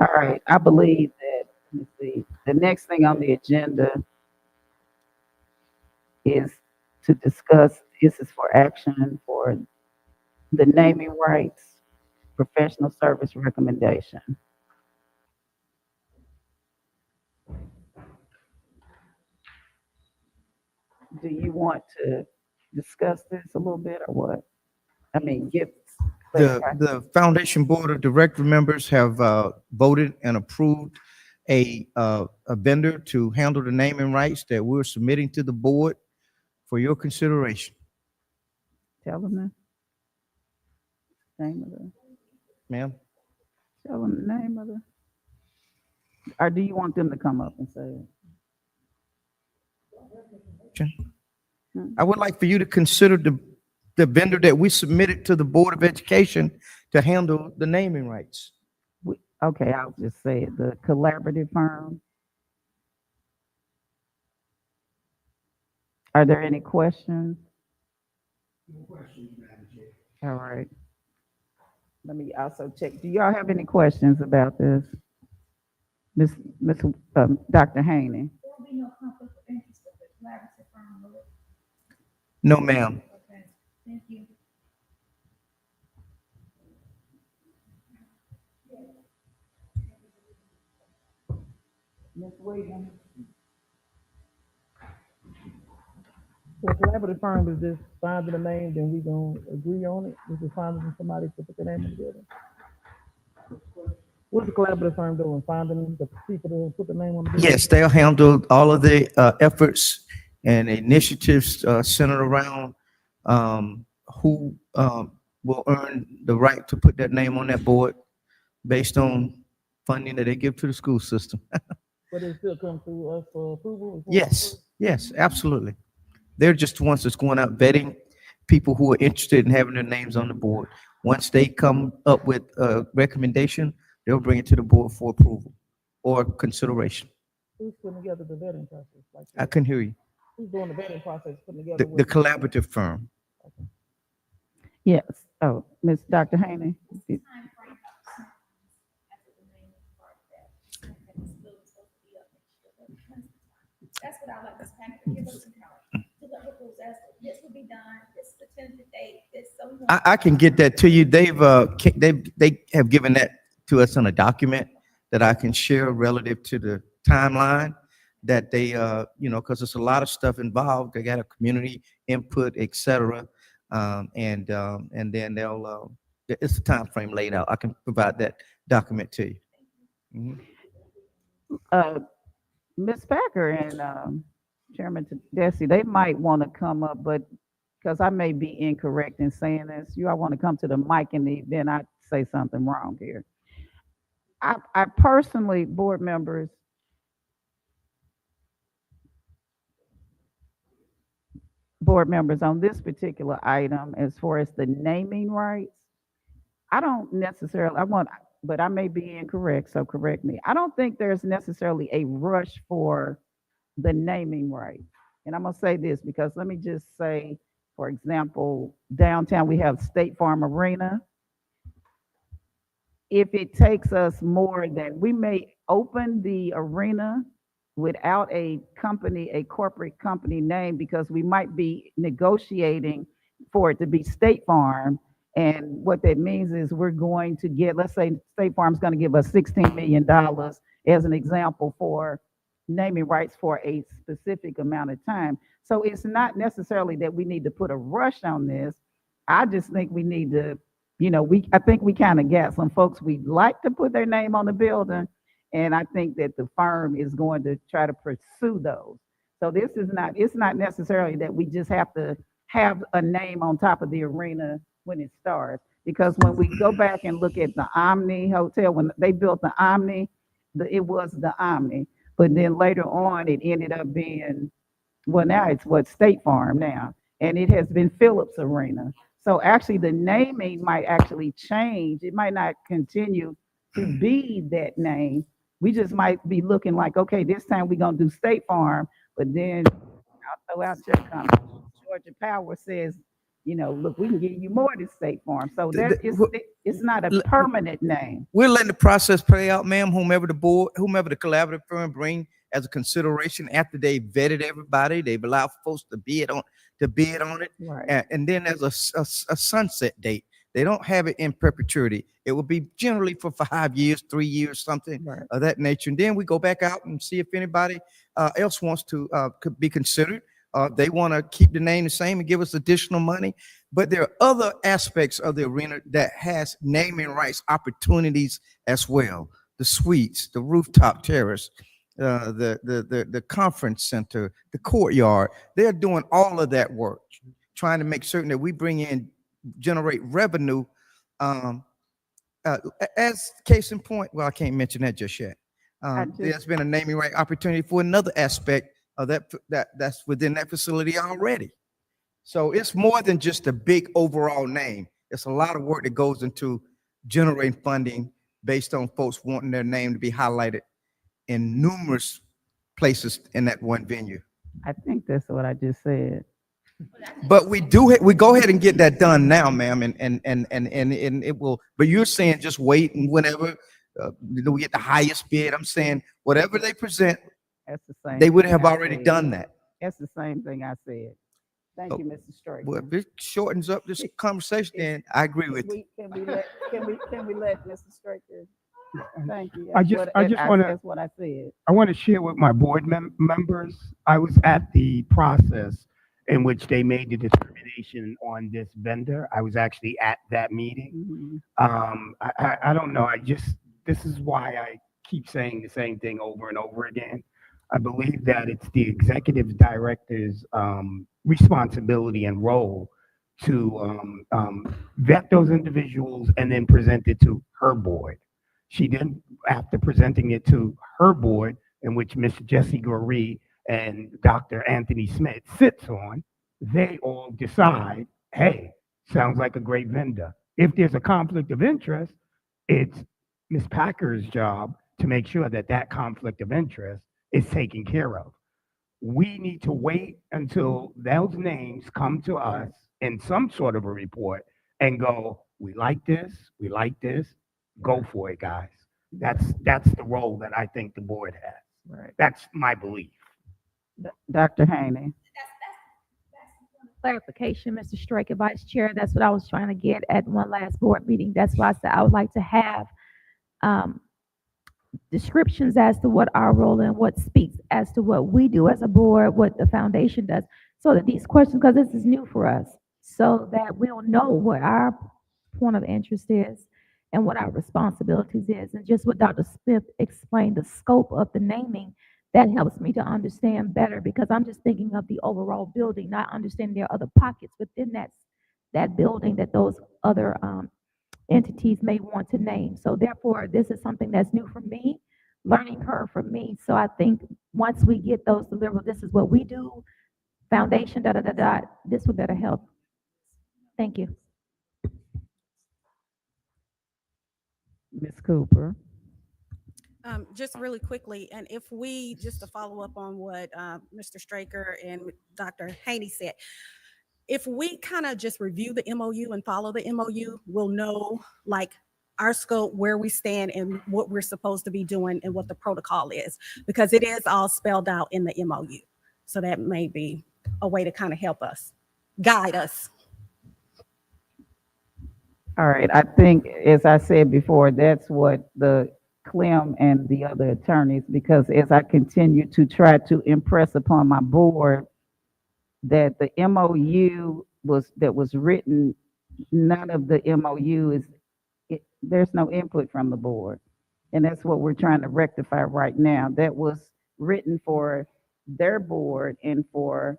All right, I believe that, let me see, the next thing on the agenda is to discuss, this is for action for the naming rights, professional service recommendation. Do you want to discuss this a little bit or what? I mean, The foundation board of director members have voted and approved a vendor to handle the naming rights that we're submitting to the board for your consideration. Tell them the name of the. Ma'am? Tell them the name of the. Or do you want them to come up and say it? I would like for you to consider the vendor that we submitted to the Board of Education to handle the naming rights. Okay, I'll just say it, the collaborative firm. Are there any questions? No questions, Madam Chair. All right. Let me also check. Do y'all have any questions about this? Dr. Haney? There will be no conflict of interest with the collaborative firm, will it? No, ma'am. Okay, thank you. Ms. Williams? So collaborative firm is just finding a name, then we gonna agree on it. We just finding somebody to put the name together. What's the collaborative firm doing? Finding the people to put the name on the bill? Yes, they'll handle all of the efforts and initiatives centered around who will earn the right to put that name on that board based on funding that they give to the school system. But it still come through us for approval? Yes, absolutely. They're just the ones that's going out vetting people who are interested in having their names on the board. Once they come up with a recommendation, they'll bring it to the board for approval or consideration. Who's putting together the vetting process? Like I couldn't hear you. who's doing the vetting process, putting together? The collaborative firm. Yes. Oh, Dr. Haney? That's what I like Ms. Packer to give us some kind of deliverables as to this will be done, this is the tentative date, this, so we want. I can get that to you. They have given that to us on a document that I can share relative to the timeline that they, because there's a lot of stuff involved. They got a community input, et cetera. And then it's a time frame laid out. I can provide that document to you. Mhm. Ms. Packer and Chairman Desi, they might want to come up, but because I may be incorrect in saying this, you all want to come to the mic and then I say something wrong here. I personally, board members on this particular item, as far as the naming rights, I don't necessarily, but I may be incorrect, so correct me. I don't think there's necessarily a rush for the naming rights. And I'm gonna say this because let me just say, for example, downtown we have State Farm Arena. If it takes us more than, we may open the arena without a company, a corporate company name, because we might be negotiating for it to be State Farm. And what that means is we're going to get, let's say State Farm's going to give us $16 million as an example for naming rights for a specific amount of time. So it's not necessarily that we need to put a rush on this. I just think we need to, I think we kind of got some folks we'd like to put their name on the building. And I think that the firm is going to try to pursue those. So it's not necessarily that we just have to have a name on top of the arena when it starts. Because when we go back and look at the Omni Hotel, when they built the Omni, it was the Omni. But then later on, it ended up being, well, now it's State Farm now. And it has been Phillips Arena. So actually the naming might actually change. It might not continue to be that name. We just might be looking like, okay, this time we're going to do State Farm, but then I'll throw out your comment. Georgia Power says, look, we can give you more than State Farm. So it's not a permanent name. We're letting the process play out, ma'am. Whomever the collaborative firm bring as a consideration after they vetted everybody, they've allowed folks to bid on it. Right. And then there's a sunset date. They don't have it in perpetuity. It will be generally for 5 years, 3 years, something of that nature. And then we go back out and see if anybody else wants to could be considered. They want to keep the name the same and give us additional money. But there are other aspects of the arena that has naming rights opportunities as well. The suites, the rooftop terrace, the conference center, the courtyard. They're doing all of that work, trying to make certain that we generate revenue. As case in point, well, I can't mention that just yet. There's been a naming right opportunity for another aspect of that's within that facility already. So it's more than just a big overall name. It's a lot of work that goes into generating funding based on folks wanting their name to be highlighted in numerous places in that one venue. I think that's what I just said. But we go ahead and get that done now, ma'am, and it will. But you're saying just wait and whenever we get the highest bid. I'm saying whatever they present, that's the same. They would have already done that. That's the same thing I said. Thank you, Mr. Striker. Well, if it shortens up this conversation, then I agree with you. Can we let Mr. Striker? Thank you. I just want to. That's what I said. I want to share with my board members. I was at the process in which they made the determination on this vendor. I was actually at that meeting. I don't know. This is why I keep saying the same thing over and over again. I believe that it's the executive director's responsibility and role to vet those individuals and then present it to her board. She then, after presenting it to her board, in which Ms. Jessie Goree and Dr. Anthony Smith sits on, they all decide, hey, sounds like a great vendor. If there's a conflict of interest, it's Ms. Packer's job to make sure that that conflict of interest is taken care of. We need to wait until those names come to us in some sort of a report and go, we like this, go for it, guys. That's the role that I think the board has. Right. That's my belief. Dr. Haney. Clarification, Mr. Straker, Vice Chair, that's what I was trying to get at one last board meeting. That's why I said I would like to have um, descriptions as to what our role and what speaks as to what we do as a board, what the foundation does, so that these questions, because this is new for us, so that we'll know what our point of interest is and what our responsibilities is. And just what Dr. Smith explained, the scope of the naming, that helps me to understand better because I'm just thinking of the overall building, not understanding there are other pockets within that building that those other entities may want to name. So therefore, this is something that's new for me, learning curve for me. So I think once we get those delivered, this is what we do, foundation, da da da da. This would better help. Thank you. Ms. Cooper. Just really quickly, and if we, just to follow up on what Mr. Straker and Dr. Haney said, if we kind of just review the MOU and follow the MOU, we'll know like our scope, where we stand and what we're supposed to be doing and what the protocol is, because it is all spelled out in the MOU. So that may be a way to kind of help us, guide us. All right, I think, as I said before, that's what the Clem and the other attorneys, because as I continue to try to impress upon my board that the MOU that was written, none of the MOU there's no input from the board. And that's what we're trying to rectify right now. That was written for their board and for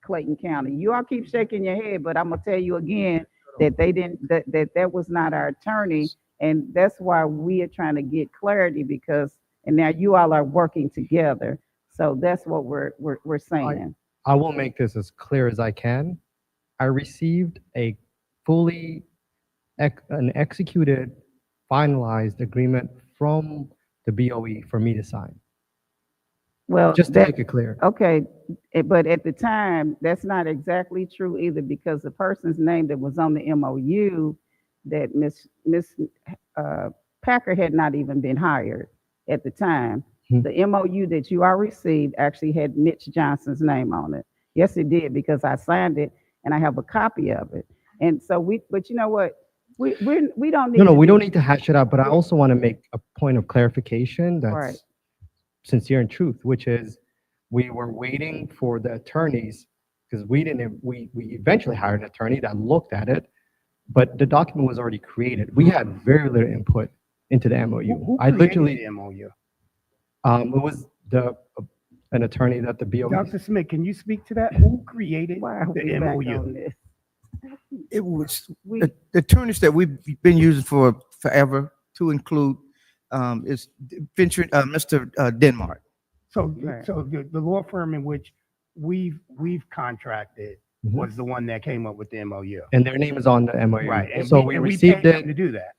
Clayton County. You all keep shaking your head, but I'm gonna tell you again that they didn't, that was not our attorney. And that's why we are trying to get clarity and now you all are working together. So that's what we're saying. I will make this as clear as I can. I received a fully an executed, finalized agreement from the BOE for me to sign. Well, Just to make it clear. Okay, but at the time, that's not exactly true either, because the person's name that was on the MOU, that Miss Packer had not even been hired at the time. The MOU that you all received actually had Mitch Johnson's name on it. Yes, it did, because I signed it and I have a copy of it. And so but you know what? We don't need. No, we don't need to hash it out, but I also want to make a point of clarification that's Right. sincere and truth, which is we were waiting for the attorneys because we eventually hired an attorney that looked at it, but the document was already created. We had very little input into the MOU. Who I created literally, the MOU? it was an attorney that the BOE. Dr. Smith, can you speak to that? Who created Why are the we back on MOU? this? It was the attorneys that we've been using for forever, to include is Mr. Denmark. So, Right. so the law firm in which we've contracted was the one that came up with the MOU. And their name is on the MOU. Right. And So we and received paid them it. to do that.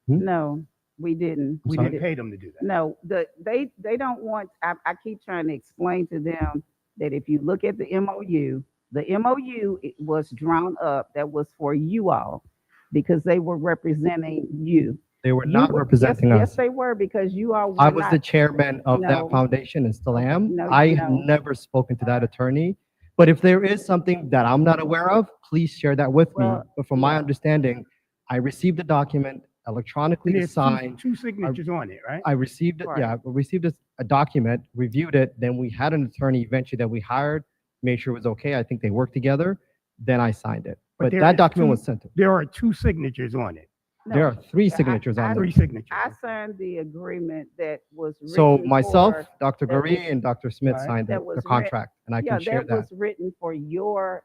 No, we didn't. We didn't pay them to do that. No, they don't want, I keep trying to explain to them that if you look at the MOU it was drawn up, that was for you all, because they were representing you. They were not representing Yes, us. yes, they were, because you all were I was not. the chairman of No. that foundation and still am. No, I no. have never spoken to that attorney. But if there is something that I'm not aware of, please share that with me. Well, But from my understanding, I received the document electronically And there's signed. two signatures on it, right? I received it, Right. I received a document, reviewed it, then we had an attorney eventually that we hired, made sure it was okay. I think they worked together. Then I signed it. But there that is document two- was sent to me. There are two signatures on it. There are three signatures on Three it. signatures. I signed the agreement that was written. So myself, for- Dr. that Gary, was- and Dr. Smith Right. signed that the was writ- contract, and I can share that was that. written for your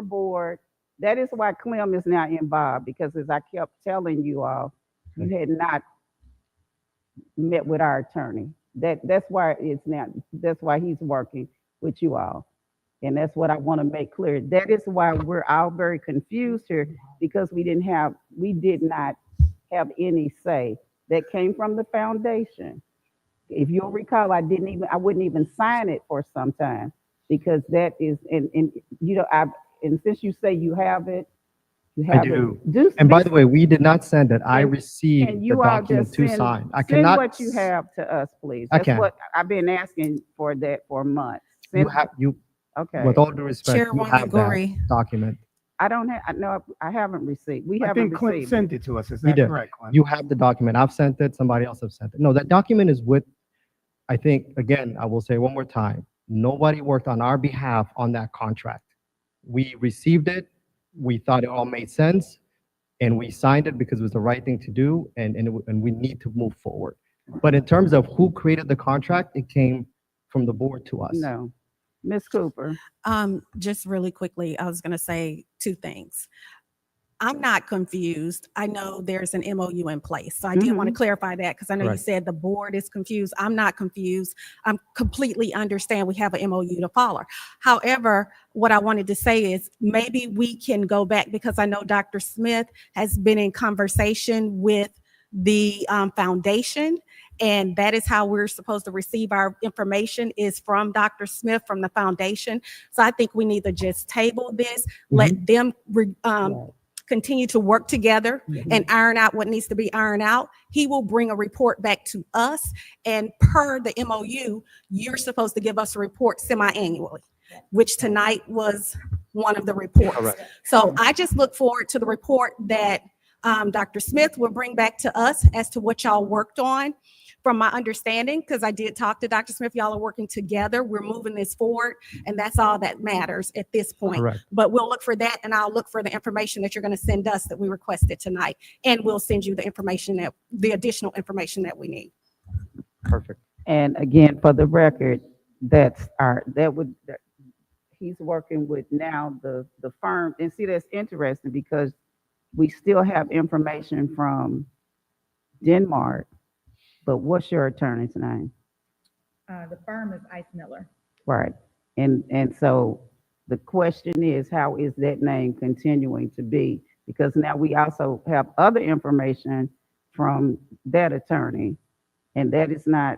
board. That is why Clem is now involved, because as I kept telling you all, you had not met with our attorney. That's why it's now, that's why he's working with you all. And that's what I want to make clear. That is why we're all very confused here, because we did not have any say. That came from the foundation. If you'll recall, I wouldn't even sign it for some time, because that is, and you know, and since you say you have it, You I have it. do. Just And by be- the way, we did not send it. I Can received the you all document just to send, sign. I send cannot. what you have to us, please? I That's can. what I've been asking for that for months. You Send, have, you, okay. with all due respect, you Chairwoman have that Gorey. document. I don't have, no, I haven't received. We I haven't think Clint received sent it. it to us. Is You that did. correct, Clint? You have the document. I've sent it. Somebody else has sent it. No, that document is with, I think, again, I will say one more time, nobody worked on our behalf on that contract. We received it. We thought it all made sense. And we signed it because it was the right thing to do, and we need to move forward. But in terms of who created the contract, it came from the board to us. No. Ms. Cooper. Just really quickly, I was going to say two things. I'm not confused. I know there's an MOU in place. So I did want to clarify that because I know you Correct. said the board is confused. I'm not confused. I'm completely understand we have an MOU to follow. However, what I wanted to say is maybe we can go back because I know Dr. Smith has been in conversation with the foundation. And that is how we're supposed to receive our information is from Dr. Smith, from the foundation. So I think we need to just table this, let them continue to work together and iron out what needs to be ironed out. He will bring a report back to us. And per the MOU, you're supposed to give us a report semi-annually, which tonight was one of the reports. Correct. So I just look forward to the report that Dr. Smith will bring back to us as to what y'all worked on. From my understanding, because I did talk to Dr. Smith, y'all are working together. We're moving this forward, and that's all that matters at this point. Correct. But we'll look for that, and I'll look for the information that you're going to send us that we requested tonight, and we'll send you the information that the additional information that we need. Perfect. And again, for the record, he's working with now the firm. And see, that's interesting because we still have information from Denmark. But what's your attorney's name? The firm is Ice Miller. Right. And so the question is, how is that name continuing to be? Because now we also have other information from that attorney, and that is not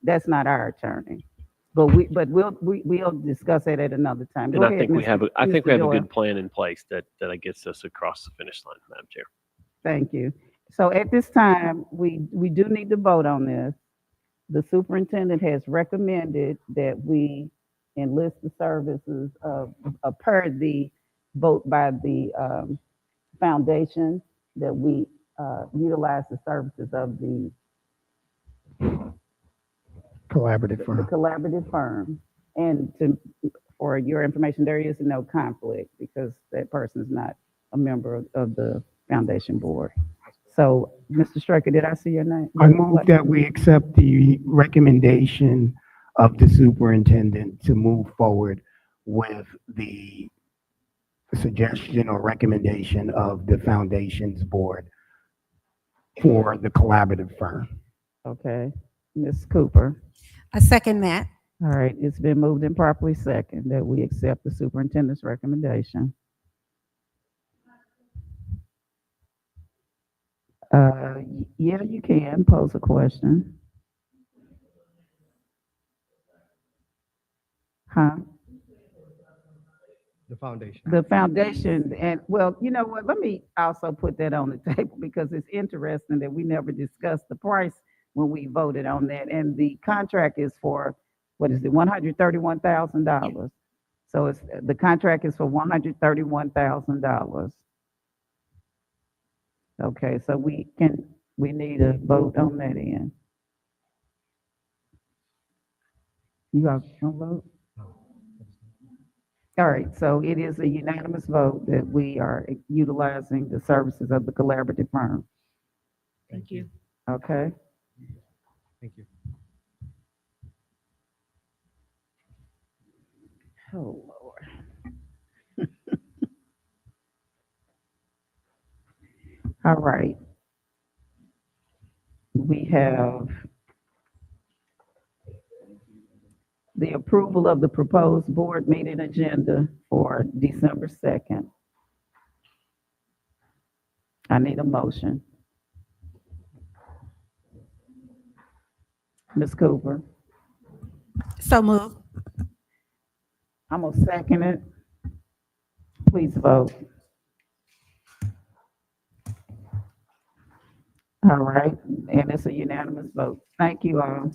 that's not our attorney. But we'll discuss that at another time. And Go I ahead, think we have, I think Mr. we have a Doyle. good plan in place that gets us across the finish line, Madam Chair. Thank you. So at this time, we do need to vote on this. The superintendent has recommended that we enlist the services of per the vote by the foundation, that we utilize the services of the Collaborative firm. collaborative firm. And for your information, there is no conflict because that person is not a member of the foundation board. So, Mr. Striker, did I see your name? I move that we accept the recommendation of the superintendent to move forward with the suggestion or recommendation of the foundation's board for the collaborative firm. Okay, Ms. Cooper. I second that. All right, it's been moved and properly second that we accept the superintendent's recommendation. Yeah, you can pose a question. Huh? The foundation. The foundation, and well, you know what, let me also put that on the table because it's interesting that we never discussed the price when we voted on that. And the contract is for, what is it, $131,000. So the contract is for $131,000. Okay, so we need a vote on that end. You guys don't vote? All right, so it is a unanimous vote that we are utilizing the services of the collaborative firm. Thank you. Okay, Thank you. oh, Lord. All right. We have the approval of the proposed board meeting agenda for December 2nd. I need a motion. Ms. Cooper, So move. I'm gonna second it. Please vote. All right, and it's a unanimous vote. Thank you all.